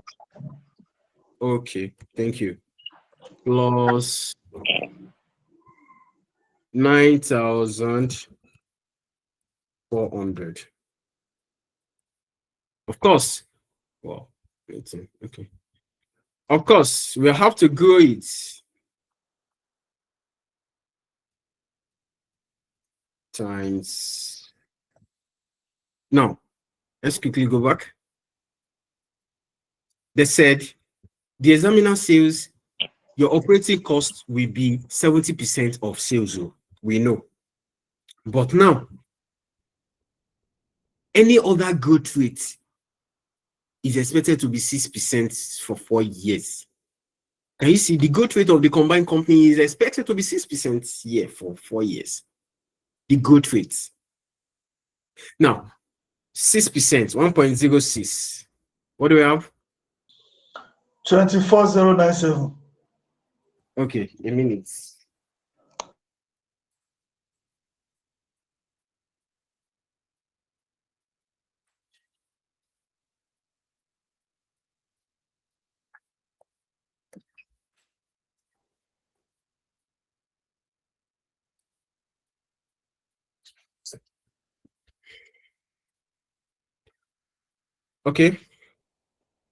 Okay, thank you. Plus 9,400. Of course. Well, okay. Of course, we have to grow it. Times. Now, let's quickly go back. They said the examiner says your operating cost will be 70% of sales. We know. But now, any other growth rate is expected to be 6% for 4 years. Can you see the growth rate of the combined company is expected to be 6% year for 4 years? The growth rate. Now, 6%, 1.06. What do we have? 24,097. Okay, a minute. Okay,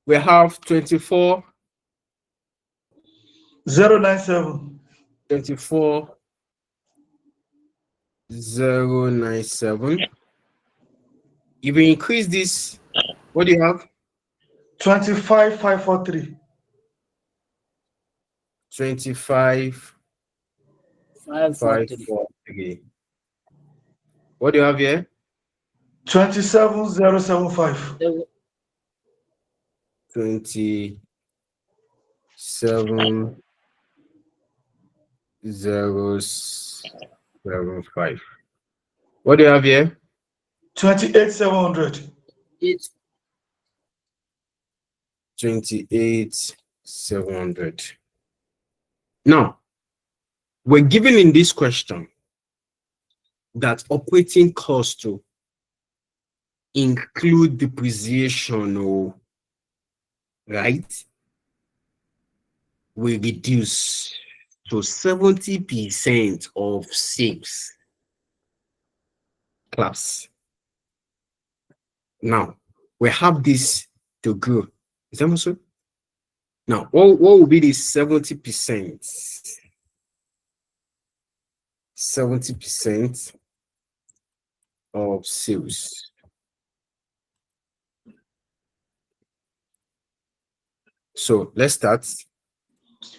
we have 24,097. 24,097. If we increase this, what do you have? 25,543. 25,543. What do you have here? 27,075. 27,075. What do you have here? 28,700. 28,700. Now, we're given in this question that operating cost to include depreciation, or right, will reduce to 70% of sales. Class. Now, we have this to go. Is that so? Now, what will be the 70%? 70% of sales. So let's start.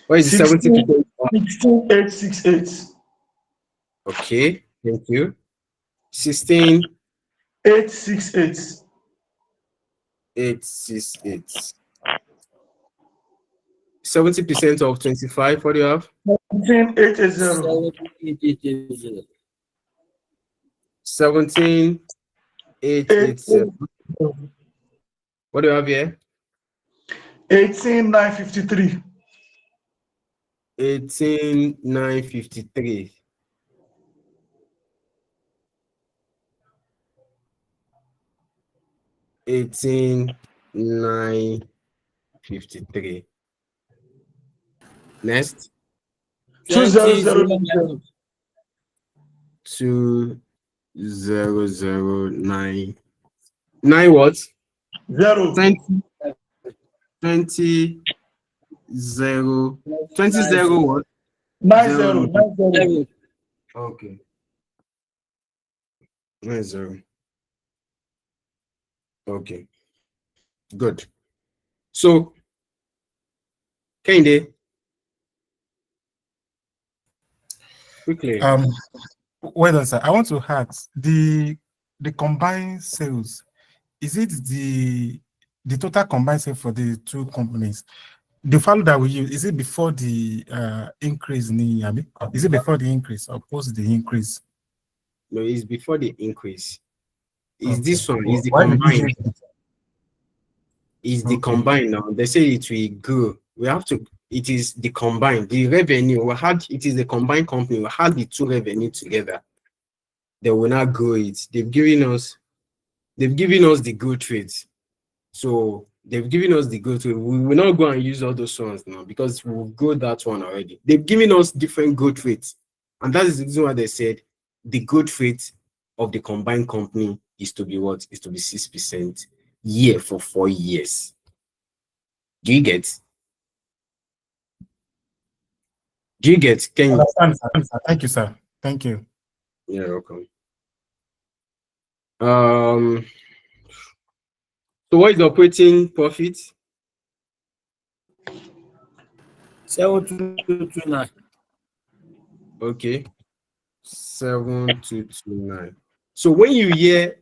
What is the 70%? 16,868. Okay, thank you. 16,868. 868. 70% of 25. What do you have? 17,880. 17,887. What do you have here? 18,953. 18,953. 18,953. Next. 20,090. 20,090. 9 what? 0. 20, 0. 20, 0 what? 90. 90. Okay. 90. Okay. Good. So, Kende, quickly. Well done, sir. I want to ask the combined sales. Is it the total combined sales for the two companies? The value that we use, is it before the increase in Yabi? Is it before the increase or post the increase? No, it's before the increase. Is Okay. this one? Is the Why did you combined? use- Is the Okay. combined now? They say it will grow. We have to. It is the combined. The revenue we had. It is the combined company. We had the two revenue together. They will not grow it. They've given us the growth rate. So they've given us the growth rate. We will not go and use all those ones now because we'll go that one already. They've given us different growth rates, and that is the reason why they said the growth rate of the combined company is to be what? Is to be 6% year for 4 years. Do you get? Do you get? Can you? Understand, sir. Thank you, sir. Thank you. You're welcome. So what is the operating profit? 7,229. Okay. 7,229. So when you hear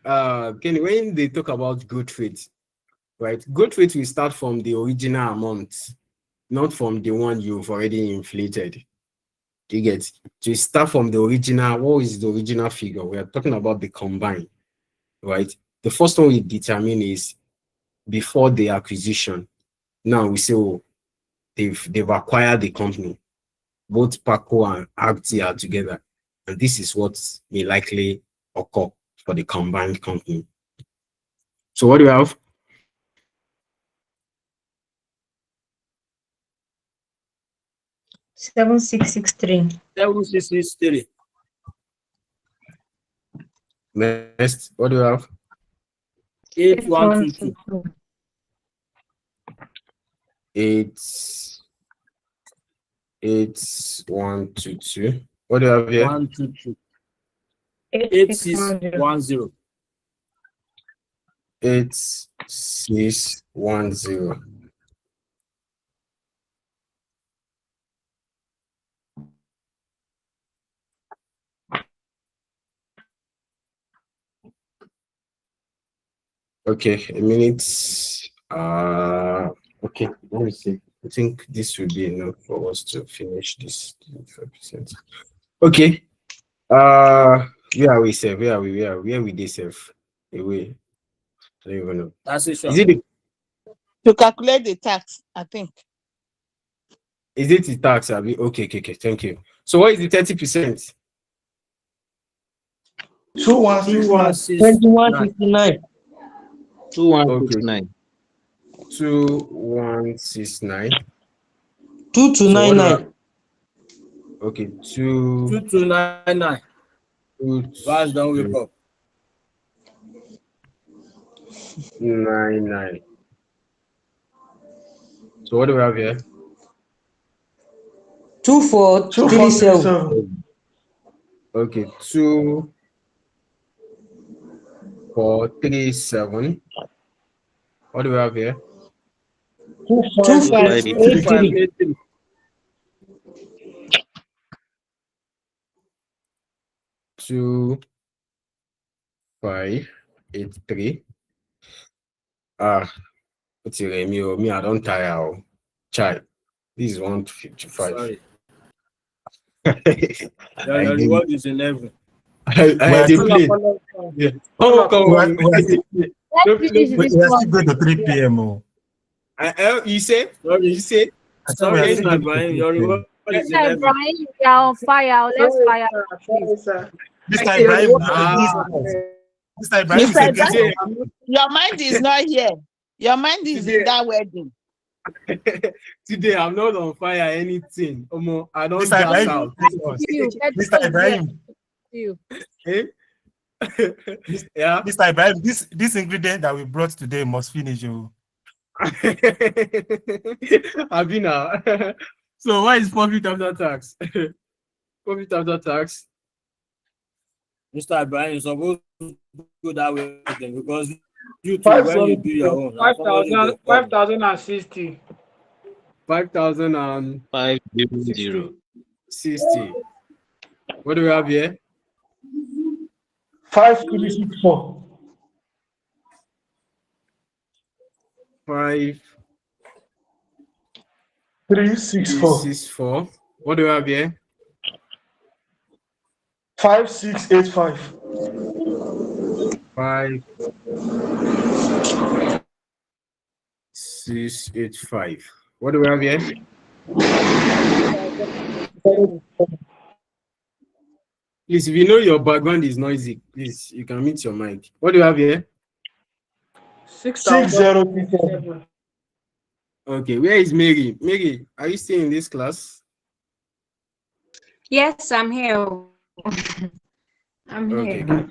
Kenny, when they talk about growth rate, right? Growth rate will start from the original amount, not from the one you've already inflated. Do you get? To start from the original, what is the original figure? We are talking about the combined, right? The first one we determine is before the acquisition. Now we say, oh, they've acquired the company. Both Paco and Agti are together. And this is what may likely occur for the combined company. So what do you have? Seven six six three. 7,663. Next, what do you have? 8,122. 8,122. What do you have here? 122. 8,610. 8,610. Okay, a minute. Okay, let me see. I think this will be enough for us to finish this 5%. Okay. Where are we safe? Where we they safe? Away. I don't even know. That's it, sir. Is it To calculate the tax, I think. Is it the tax? Abi? Okay. Thank you. So what is the 30%? 2169. 2169. 2169. 2299. Okay, 2299. What's done with up? 99. So what do we have here? 2437. Okay, 2437. What do we have here? 2583. 2583. What's your name? Me, I don't tire. Chai. This is 155. Sorry. Your reward is 11. I did play. Yeah. Oh, come on. We are still going to 3 p.m. You say? You say? Sorry, Brian. Your reward is 11. Brian, you are on fire. Let's fire. Mr. Ibrahim, Mr. Ibrahim, Your mind is not here. Your mind is in that wedding. Today I'm not on fire anything. I don't Mr. gas out. Mr. Ibrahim. Eh? Yeah. Mr. Ibrahim, this ingredient that we brought today must finish you. Abina. So what is profit after tax? Profit after tax. Mr. Ibrahim, you're supposed to go that way because you too, when you do your own. 5,060. 5,060. What do we have here? 5364. 5364. What do we have here? 5685. 5685. What do we have here? Please, if you know your background is noisy, please, you can mute your mic. What do you have here? 6027. Okay, where is Mary? Mary, are you still in this class? Yes, I'm here. I'm here. Okay,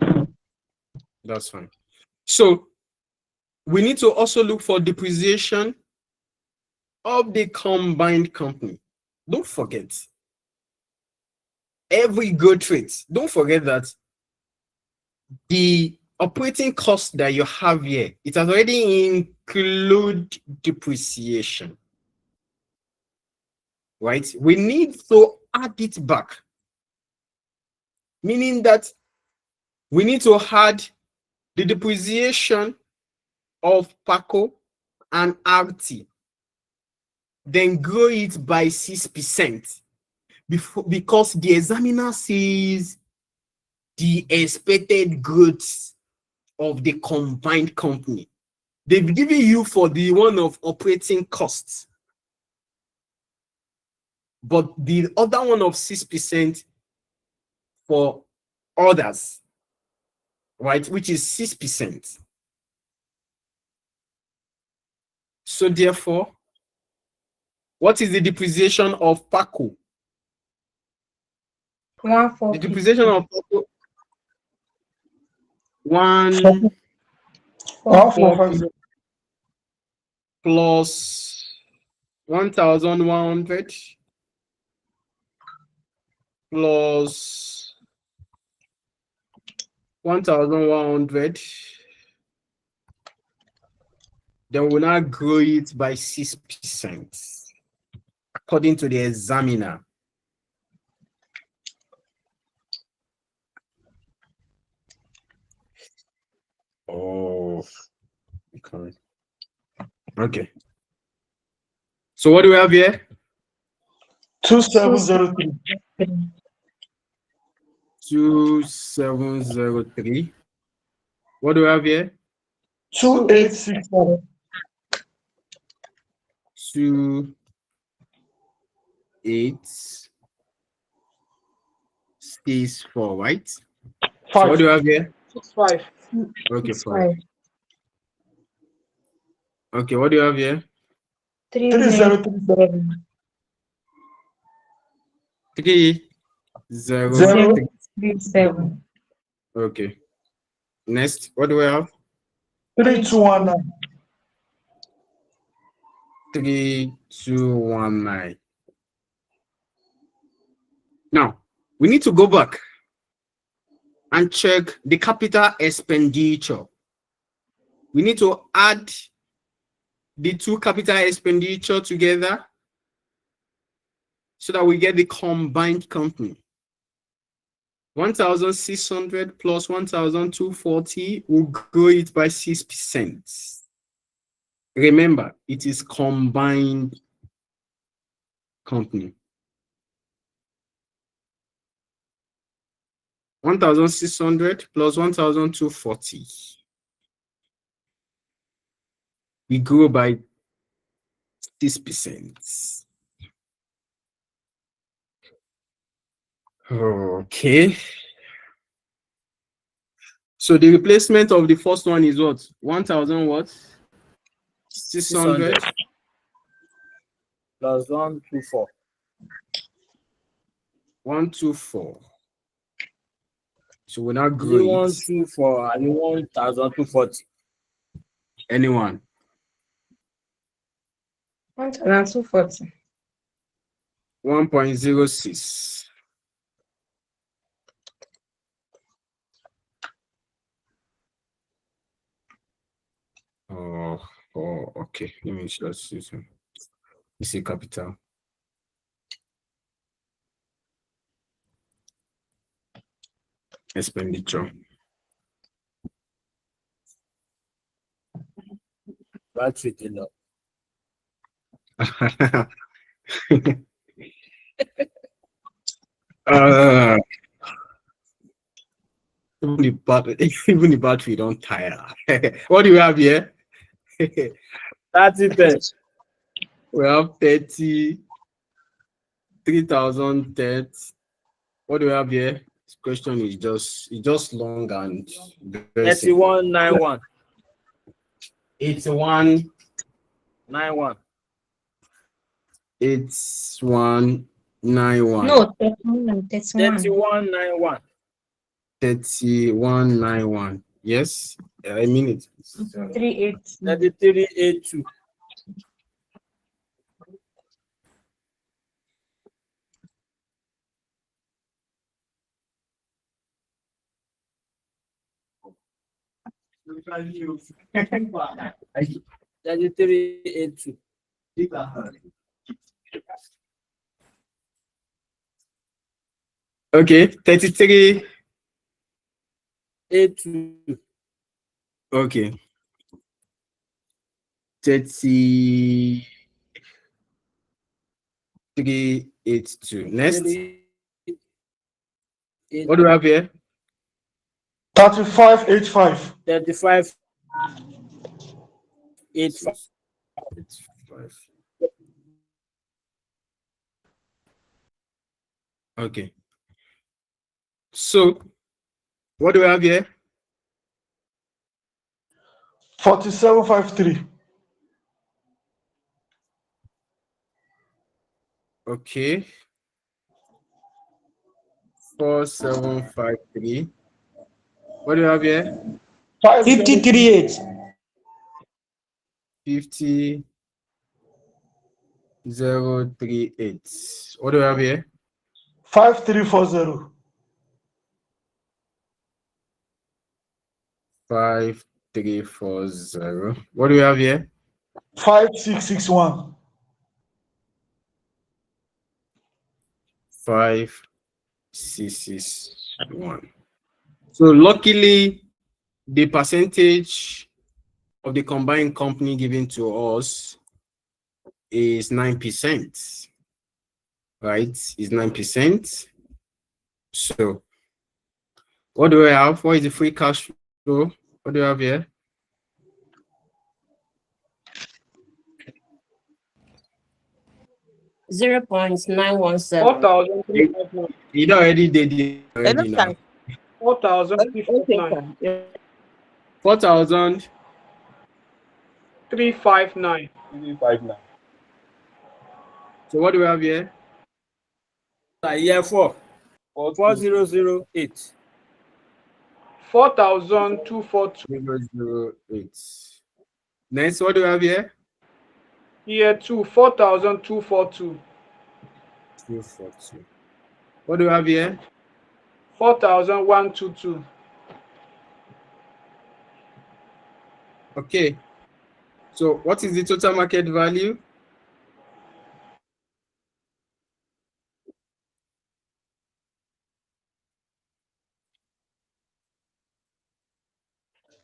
that's fine. So we need to also look for depreciation of the combined company. Don't forget, every growth rate, don't forget that the operating cost that you have here, it has already include depreciation, right? We need to add it back, meaning that we need to add the depreciation of PACO and RT, then grow it by 6% because the examiner says the expected growth of the combined company. They've given you for the one of operating costs, but the other one of 6% for others, right, which is 6%. So therefore, what is the depreciation of PACO? The depreciation of PACO, 1,450 plus 1,100 plus 1,100. Then we'll now grow it by 6%, according to the examiner. Oh, okay. So what do we have here? 2703. 2703. What do we have here? 2867. 2, 8, 6, 4, right? So what do you have here? 6, 5. Okay, 6, 5. 5. Okay, what do you have here? 3, 3, 0, 0, 3, 7. 3, 0, 0. 3. 3, 7. Okay. Next, what do we have? 3, 2, 1, 9. 3, 2, 1, 9. Now, we need to go back and check the capital expenditure. We need to add the two capital expenditure together so that we get the combined company. 1,600 plus 1,240 will grow it by 6%. Remember, it is combined company. 1,600 plus 1,240. We grow by 6%. Okay. So the replacement of the first one is what? 1,000 what? 600 plus 124. 124. So we're not growing. 124 and 1,240. Anyone? 1,240. 1.06. Oh, okay. Let me just see some. You see capital. Expenditure. That's it enough. Even the battery don't tire. What do you have here? That's it. We have 33,000. What do we have here? This question is just long and very simple. 3191. 8191. 8191. No, 31. 3191. 3191. Yes, I mean it. 3382. Okay, 33. 82. Okay. 3382. Next. What do we have here? 3585. 3585. Okay. So, what do we have here? 4753. Okay. 4753. What do you have here? 5038. 50038. What do you have here? 5340. 5340. What do we have here? 5661. 5661. So luckily, the percentage of the combined company given to us is 9%. Right? Is 9%. So what do we have? What is the free cash flow? What do you have here? 0.917. 4,359. You already did it already now. 4,359. 4,000. 359. 359. So what do we have here? Year 4. 4008. 4,242. 008. Next, what do we have here? Year 2, 4,242. 242. What do we have here? 4,122. Okay. So what is the total market value?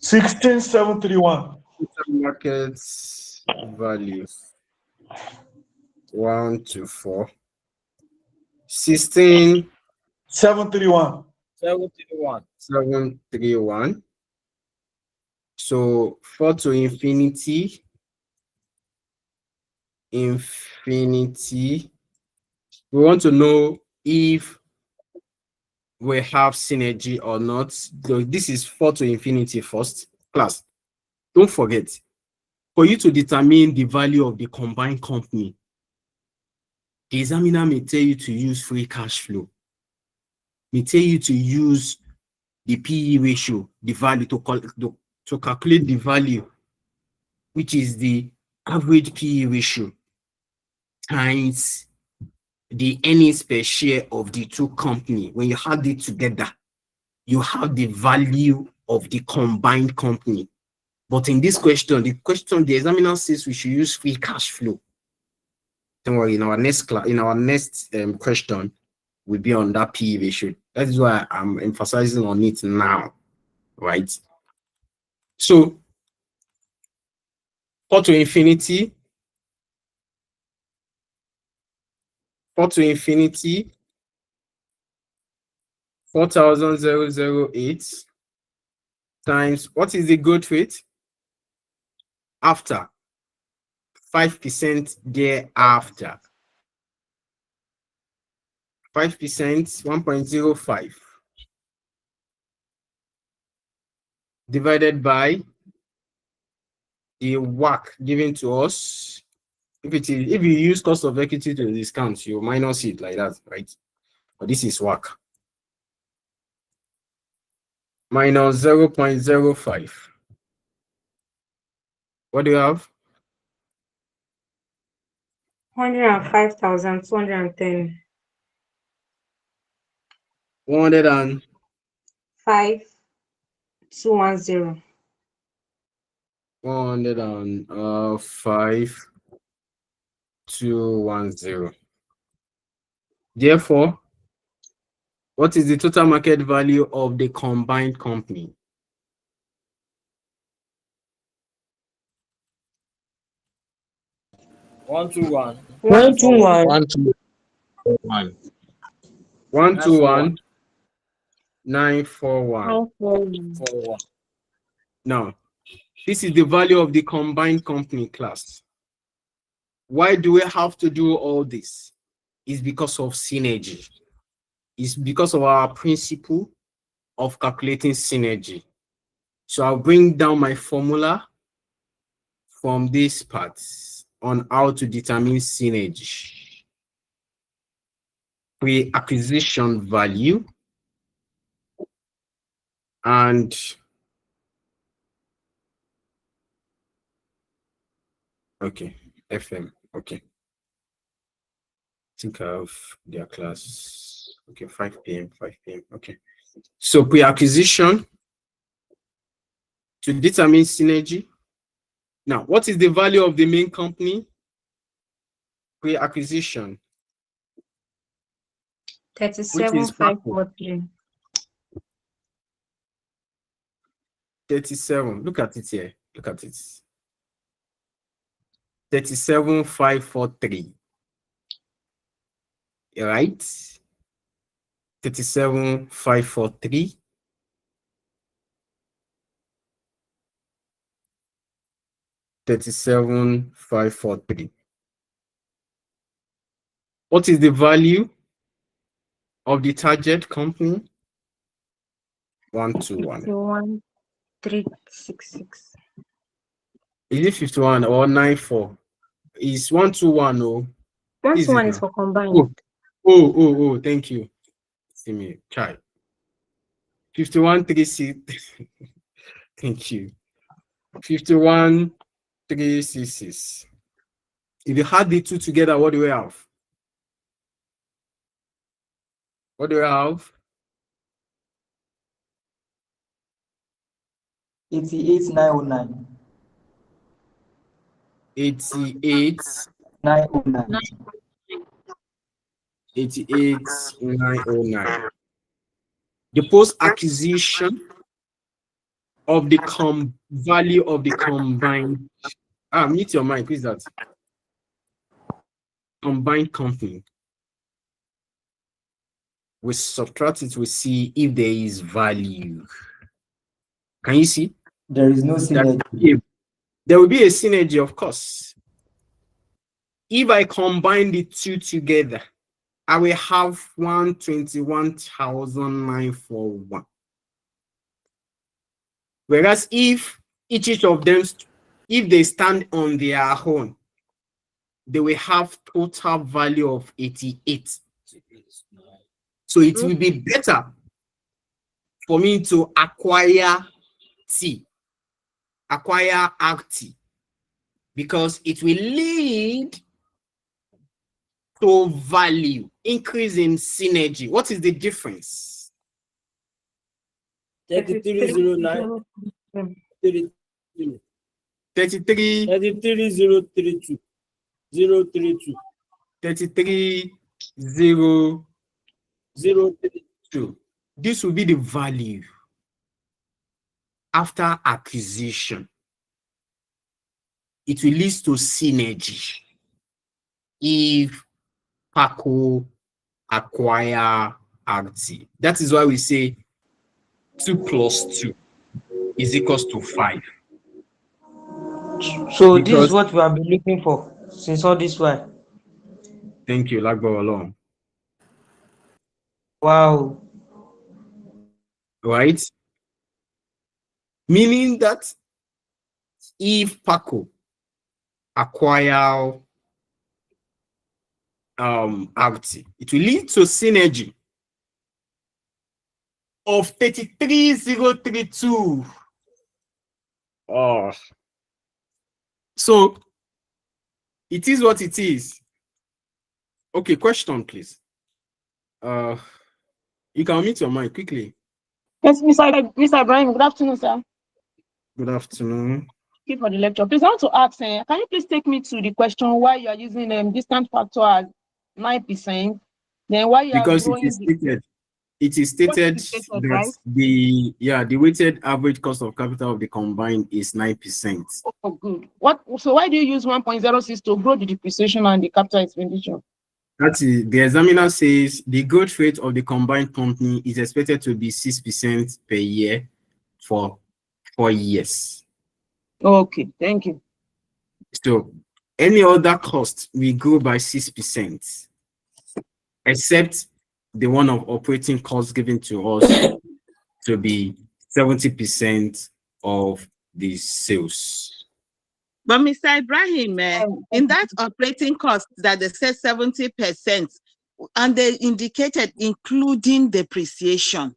$16,731. Total market value. 1 to 4. 16. 731. 731. 731. So 4 to infinity. Infinity. We want to know if we have synergy or not. So this is 4 to infinity first. Class, don't forget, for you to determine the value of the combined company, the examiner may tell you to use free cash flow, may tell you to use the PE ratio, the value to calculate the value, which is the average PE ratio times the earnings per share of the two companies. When you add it together, you have the value of the combined company. But in this question, the examiner says we should use free cash flow. Don't worry, in our next class, in our next question, will be on that PE ratio. That is why I'm emphasizing on it now, right? So 4 to infinity. 4 to infinity. 4,008 times, what is the growth rate? After 5% thereafter. 5%, 1.05 divided by the WACC given to us. If you use cost of equity to discount, you minus it like that, right? But this is WACC. Minus 0.05. What do you have? 105,210. 105. 210. 105, 210. Therefore, what is the total market value of the combined company? One two one. 121. 121 941. 941. Now, this is the value of the combined company class. Why do we have to do all this? It's because of synergy. It's because of our principle of calculating synergy. So I'll bring down my formula from this part on how to determine synergy. Pre-acquisition value and okay, FM, okay. I think I have their class. Okay, 5 p.m. Okay. So pre-acquisition to determine synergy. Now, what is the value of the main company? Pre-acquisition. 37,543. 37. Look at it here. Look at it. 37,543. Right? 37,543. 37,543. What is the value of the target company? 121. 51,366. Is it 51 or 94? Is 121? Oh, is it 121 is now? for combined. Oh, thank you. See me, try. 51,366. Thank you. 51,366. If you add the two together, what do we have? What do we have? 88,909. 88,909. 88,909. The post-acquisition of the value of the combined. Mute your mic, please. That combined company. We subtract it. We see if there is value. Can you see? There is no synergy. There will be a synergy, of course. If I combine the two together, I will have 121,941. Whereas if each of them, if they stand on their own, they will have total value of 88. So it will be better for me to acquire RT, because it will lead to value, increase in synergy. What is the difference? 3309. 33,032. 33,032. This will be the value after acquisition. It will lead to synergy if Paco acquire RT. That is why we say 2 + 2 is equals to 5. So this is what we have been looking for since all this while. Thank you, Lagbo alone. Wow. Right? Meaning that if Paco acquire RT, it will lead to synergy of 33,032. So it is what it is. Okay, question, please. You can mute your mic quickly. Yes, Mr. Ibrahim, good afternoon, sir. Good afternoon. Thank you for the lecture. Please, I want to ask, can you please take me to the question why you are using discount factor as 9%? Then why you are Because growing it is stated that right? the weighted average cost of capital of the combined is 9%. Oh, good. So why do you use 1.06 to grow the depreciation and the capital expenditure? That is, the examiner says the growth rate of the combined company is expected to be 6% per year for 4 years. Okay, thank you. So any other cost will grow by 6%, except the one of operating costs given to us to be 70% of the sales. But Mr. Ibrahim, in that operating cost that they said 70%, and they indicated including depreciation.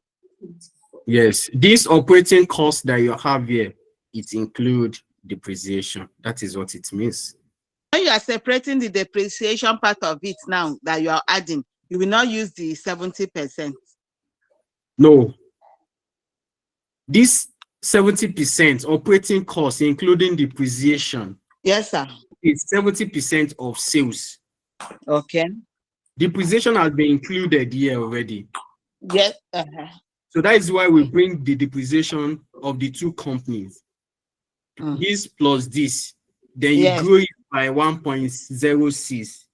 Yes, this operating cost that you have here, it includes depreciation. That is what it means. When you are separating the depreciation part of it now that you are adding, you will not use the 70%. No. This 70% operating cost, including depreciation. Yes, sir. It's 70% of sales. Okay. Depreciation has been included here already. Yes. So that is why we bring the depreciation of the two companies. This plus this, then you grow it by 1.06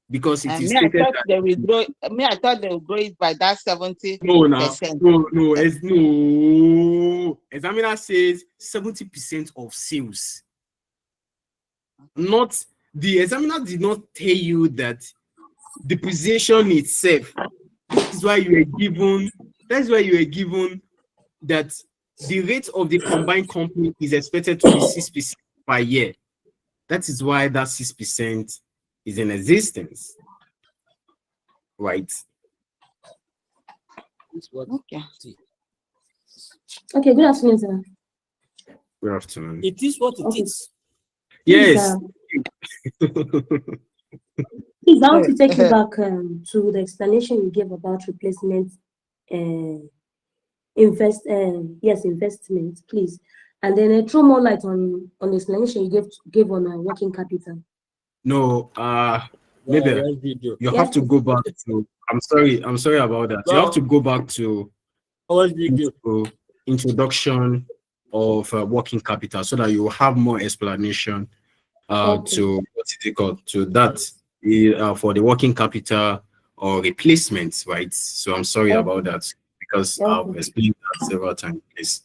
because it is stated that they will grow. I thought they will grow it by that 70%. No. Examiner says 70% of sales. Not the examiner did not tell you that depreciation itself. That's why you were given. That's why you were given that the rate of the combined company is expected to be 6% per year. That is why that 6% is in existence, right? Okay. Okay, good afternoon, sir. Good afternoon. It is what it Okay. is. Yes. Please, I want to take you back to the explanation you gave about replacement, investment, please, and then throw more light on the explanation you gave on working capital. No, maybe you have to go back to. I'm sorry about that. You have to go back to introduction of working capital so that you will have more explanation to what is it called, to that for the working capital or replacements, right? So I'm sorry about that because I've explained that several times. Please.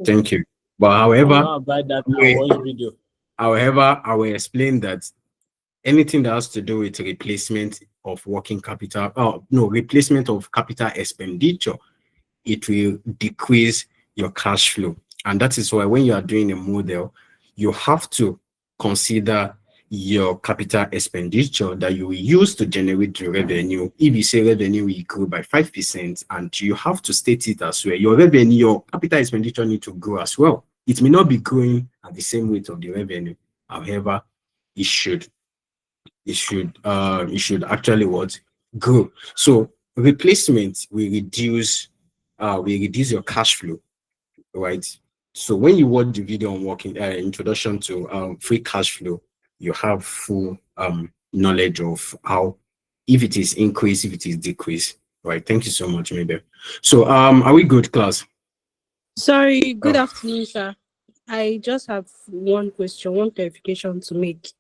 Thank you. But however, I will explain that anything that has to do with replacement of working capital, replacement of capital expenditure, it will decrease your cash flow. And that is why when you are doing a model, you have to consider your capital expenditure that you will use to generate the revenue. If you say revenue will grow by 5%, and you have to state it as well, your revenue, your capital expenditure need to grow as well. It may not be growing at the same rate of the revenue. However, it should actually what? Grow. So replacement will reduce your cash flow, right? So when you watch the video on working introduction to free cash flow, you have full knowledge of how, if it is increase, if it is decrease, right? Thank you so much, maybe. So are we good, class? Sorry, good afternoon, sir. I just have one question, one clarification to make.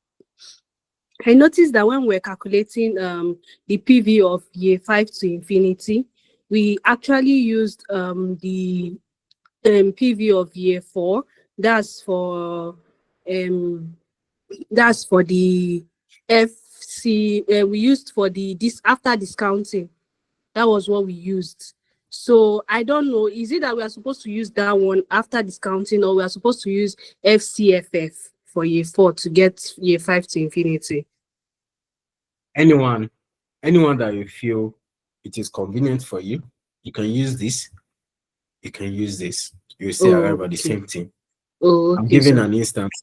I noticed that when we're calculating the PV of year 5 to infinity, we actually used the PV of year 4. That's for the FC. We used for this after discounting. That was what we used. So I don't know, is it that we are supposed to use that one after discounting, or we are supposed to use FCFF for year 4 to get year 5 to infinity? Anyone that you feel it is convenient for you, you can use this. You can use this. You will still arrive at the same thing. I'm giving an instance.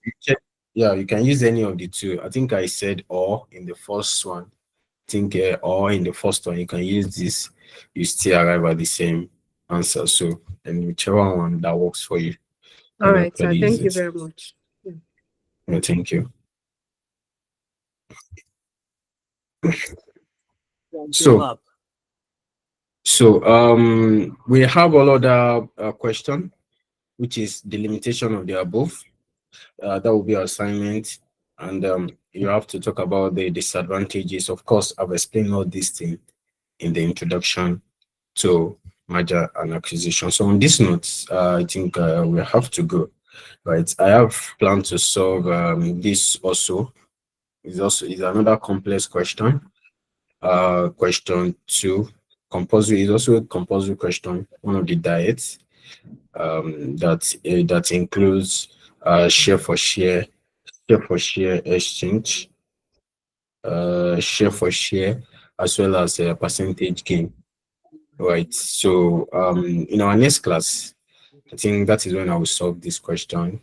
Yeah, you can use any of the two. I think I said or in the first one. I think or in the first one, you can use this. You still arrive at the same answer. So, and whichever one that works for you. All right, sir. Thank you very much. No, thank you. So we have another question, which is the limitation of the above. That will be our assignment, and you have to talk about the disadvantages. Of course, I've explained all these things in the introduction to merger and acquisition. So on this note, I think we have to go. Right, I have planned to solve this also. Is another complex question. Question 2, compulsory, is also a compulsory question. One of the diets that includes share for share exchange, share for share, as well as a percentage gain. Right. So in our next class, I think that is when I will solve this question.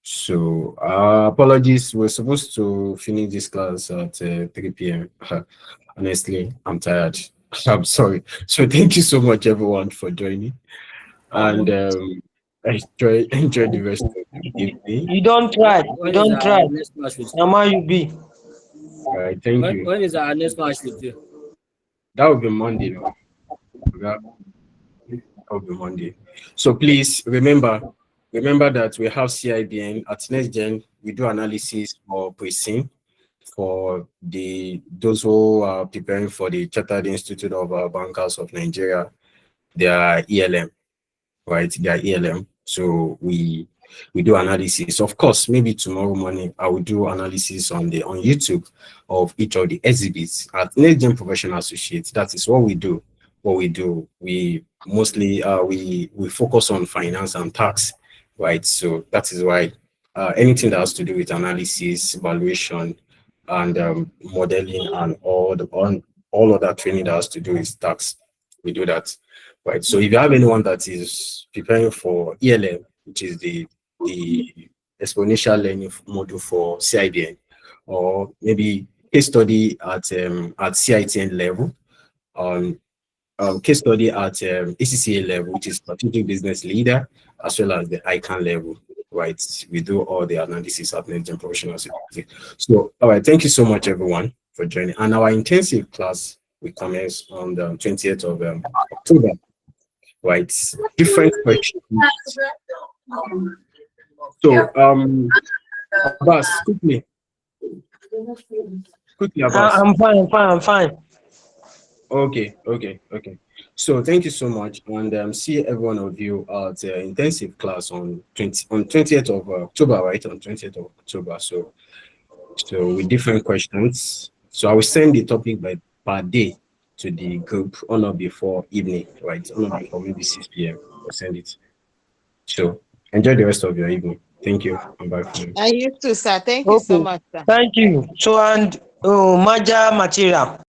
So apologies, we're supposed to finish this class at 3 p.m. Honestly, I'm tired. I'm sorry. So thank you so much, everyone, for joining, and enjoy the rest of the evening. You don't try. You don't try. Nama you be. All right. Thank you. When is our next match with you? That will be Monday. That will be Monday. So please remember that we have CIBN at Next Gen. We do analysis for pre-sim for those who are preparing for the Chartered Institute of Bankers of Nigeria. They are ELM, right? They are ELM. So we we do analysis. Of course, maybe tomorrow morning I will do analysis on YouTube of each of the exhibits at Next Gen Professional Associates. That is what we do. We mostly we focus on finance and tax, right? So that is why anything that has to do with analysis, valuation, and modeling, and all of that training that has to do with tax, we do that, right? So if you have anyone that is preparing for ELM, which is the exponential learning module for CIBN, or maybe case study at CITN level, case study at ACCA level, which is strategic business leader, as well as the ICANN level, right? We do all the analysis at Next Gen Professional Associates. So, all right, thank you so much, everyone, for joining. And our intensive class will commence on the 20th of October, right? Different questions. So, Abbas, quickly, Abbas. I'm fine. Okay. So thank you so much, and see every one of you at intensive class on 20th of October, right? On 20th of October. So with different questions. So I will send the topic per day to the group on or before evening, right? On or before maybe 6 p.m. I'll send it. So enjoy the rest of your evening. Thank you. I'm back for you. And you too, sir. Thank you so much, sir. Thank you. So, and merger material.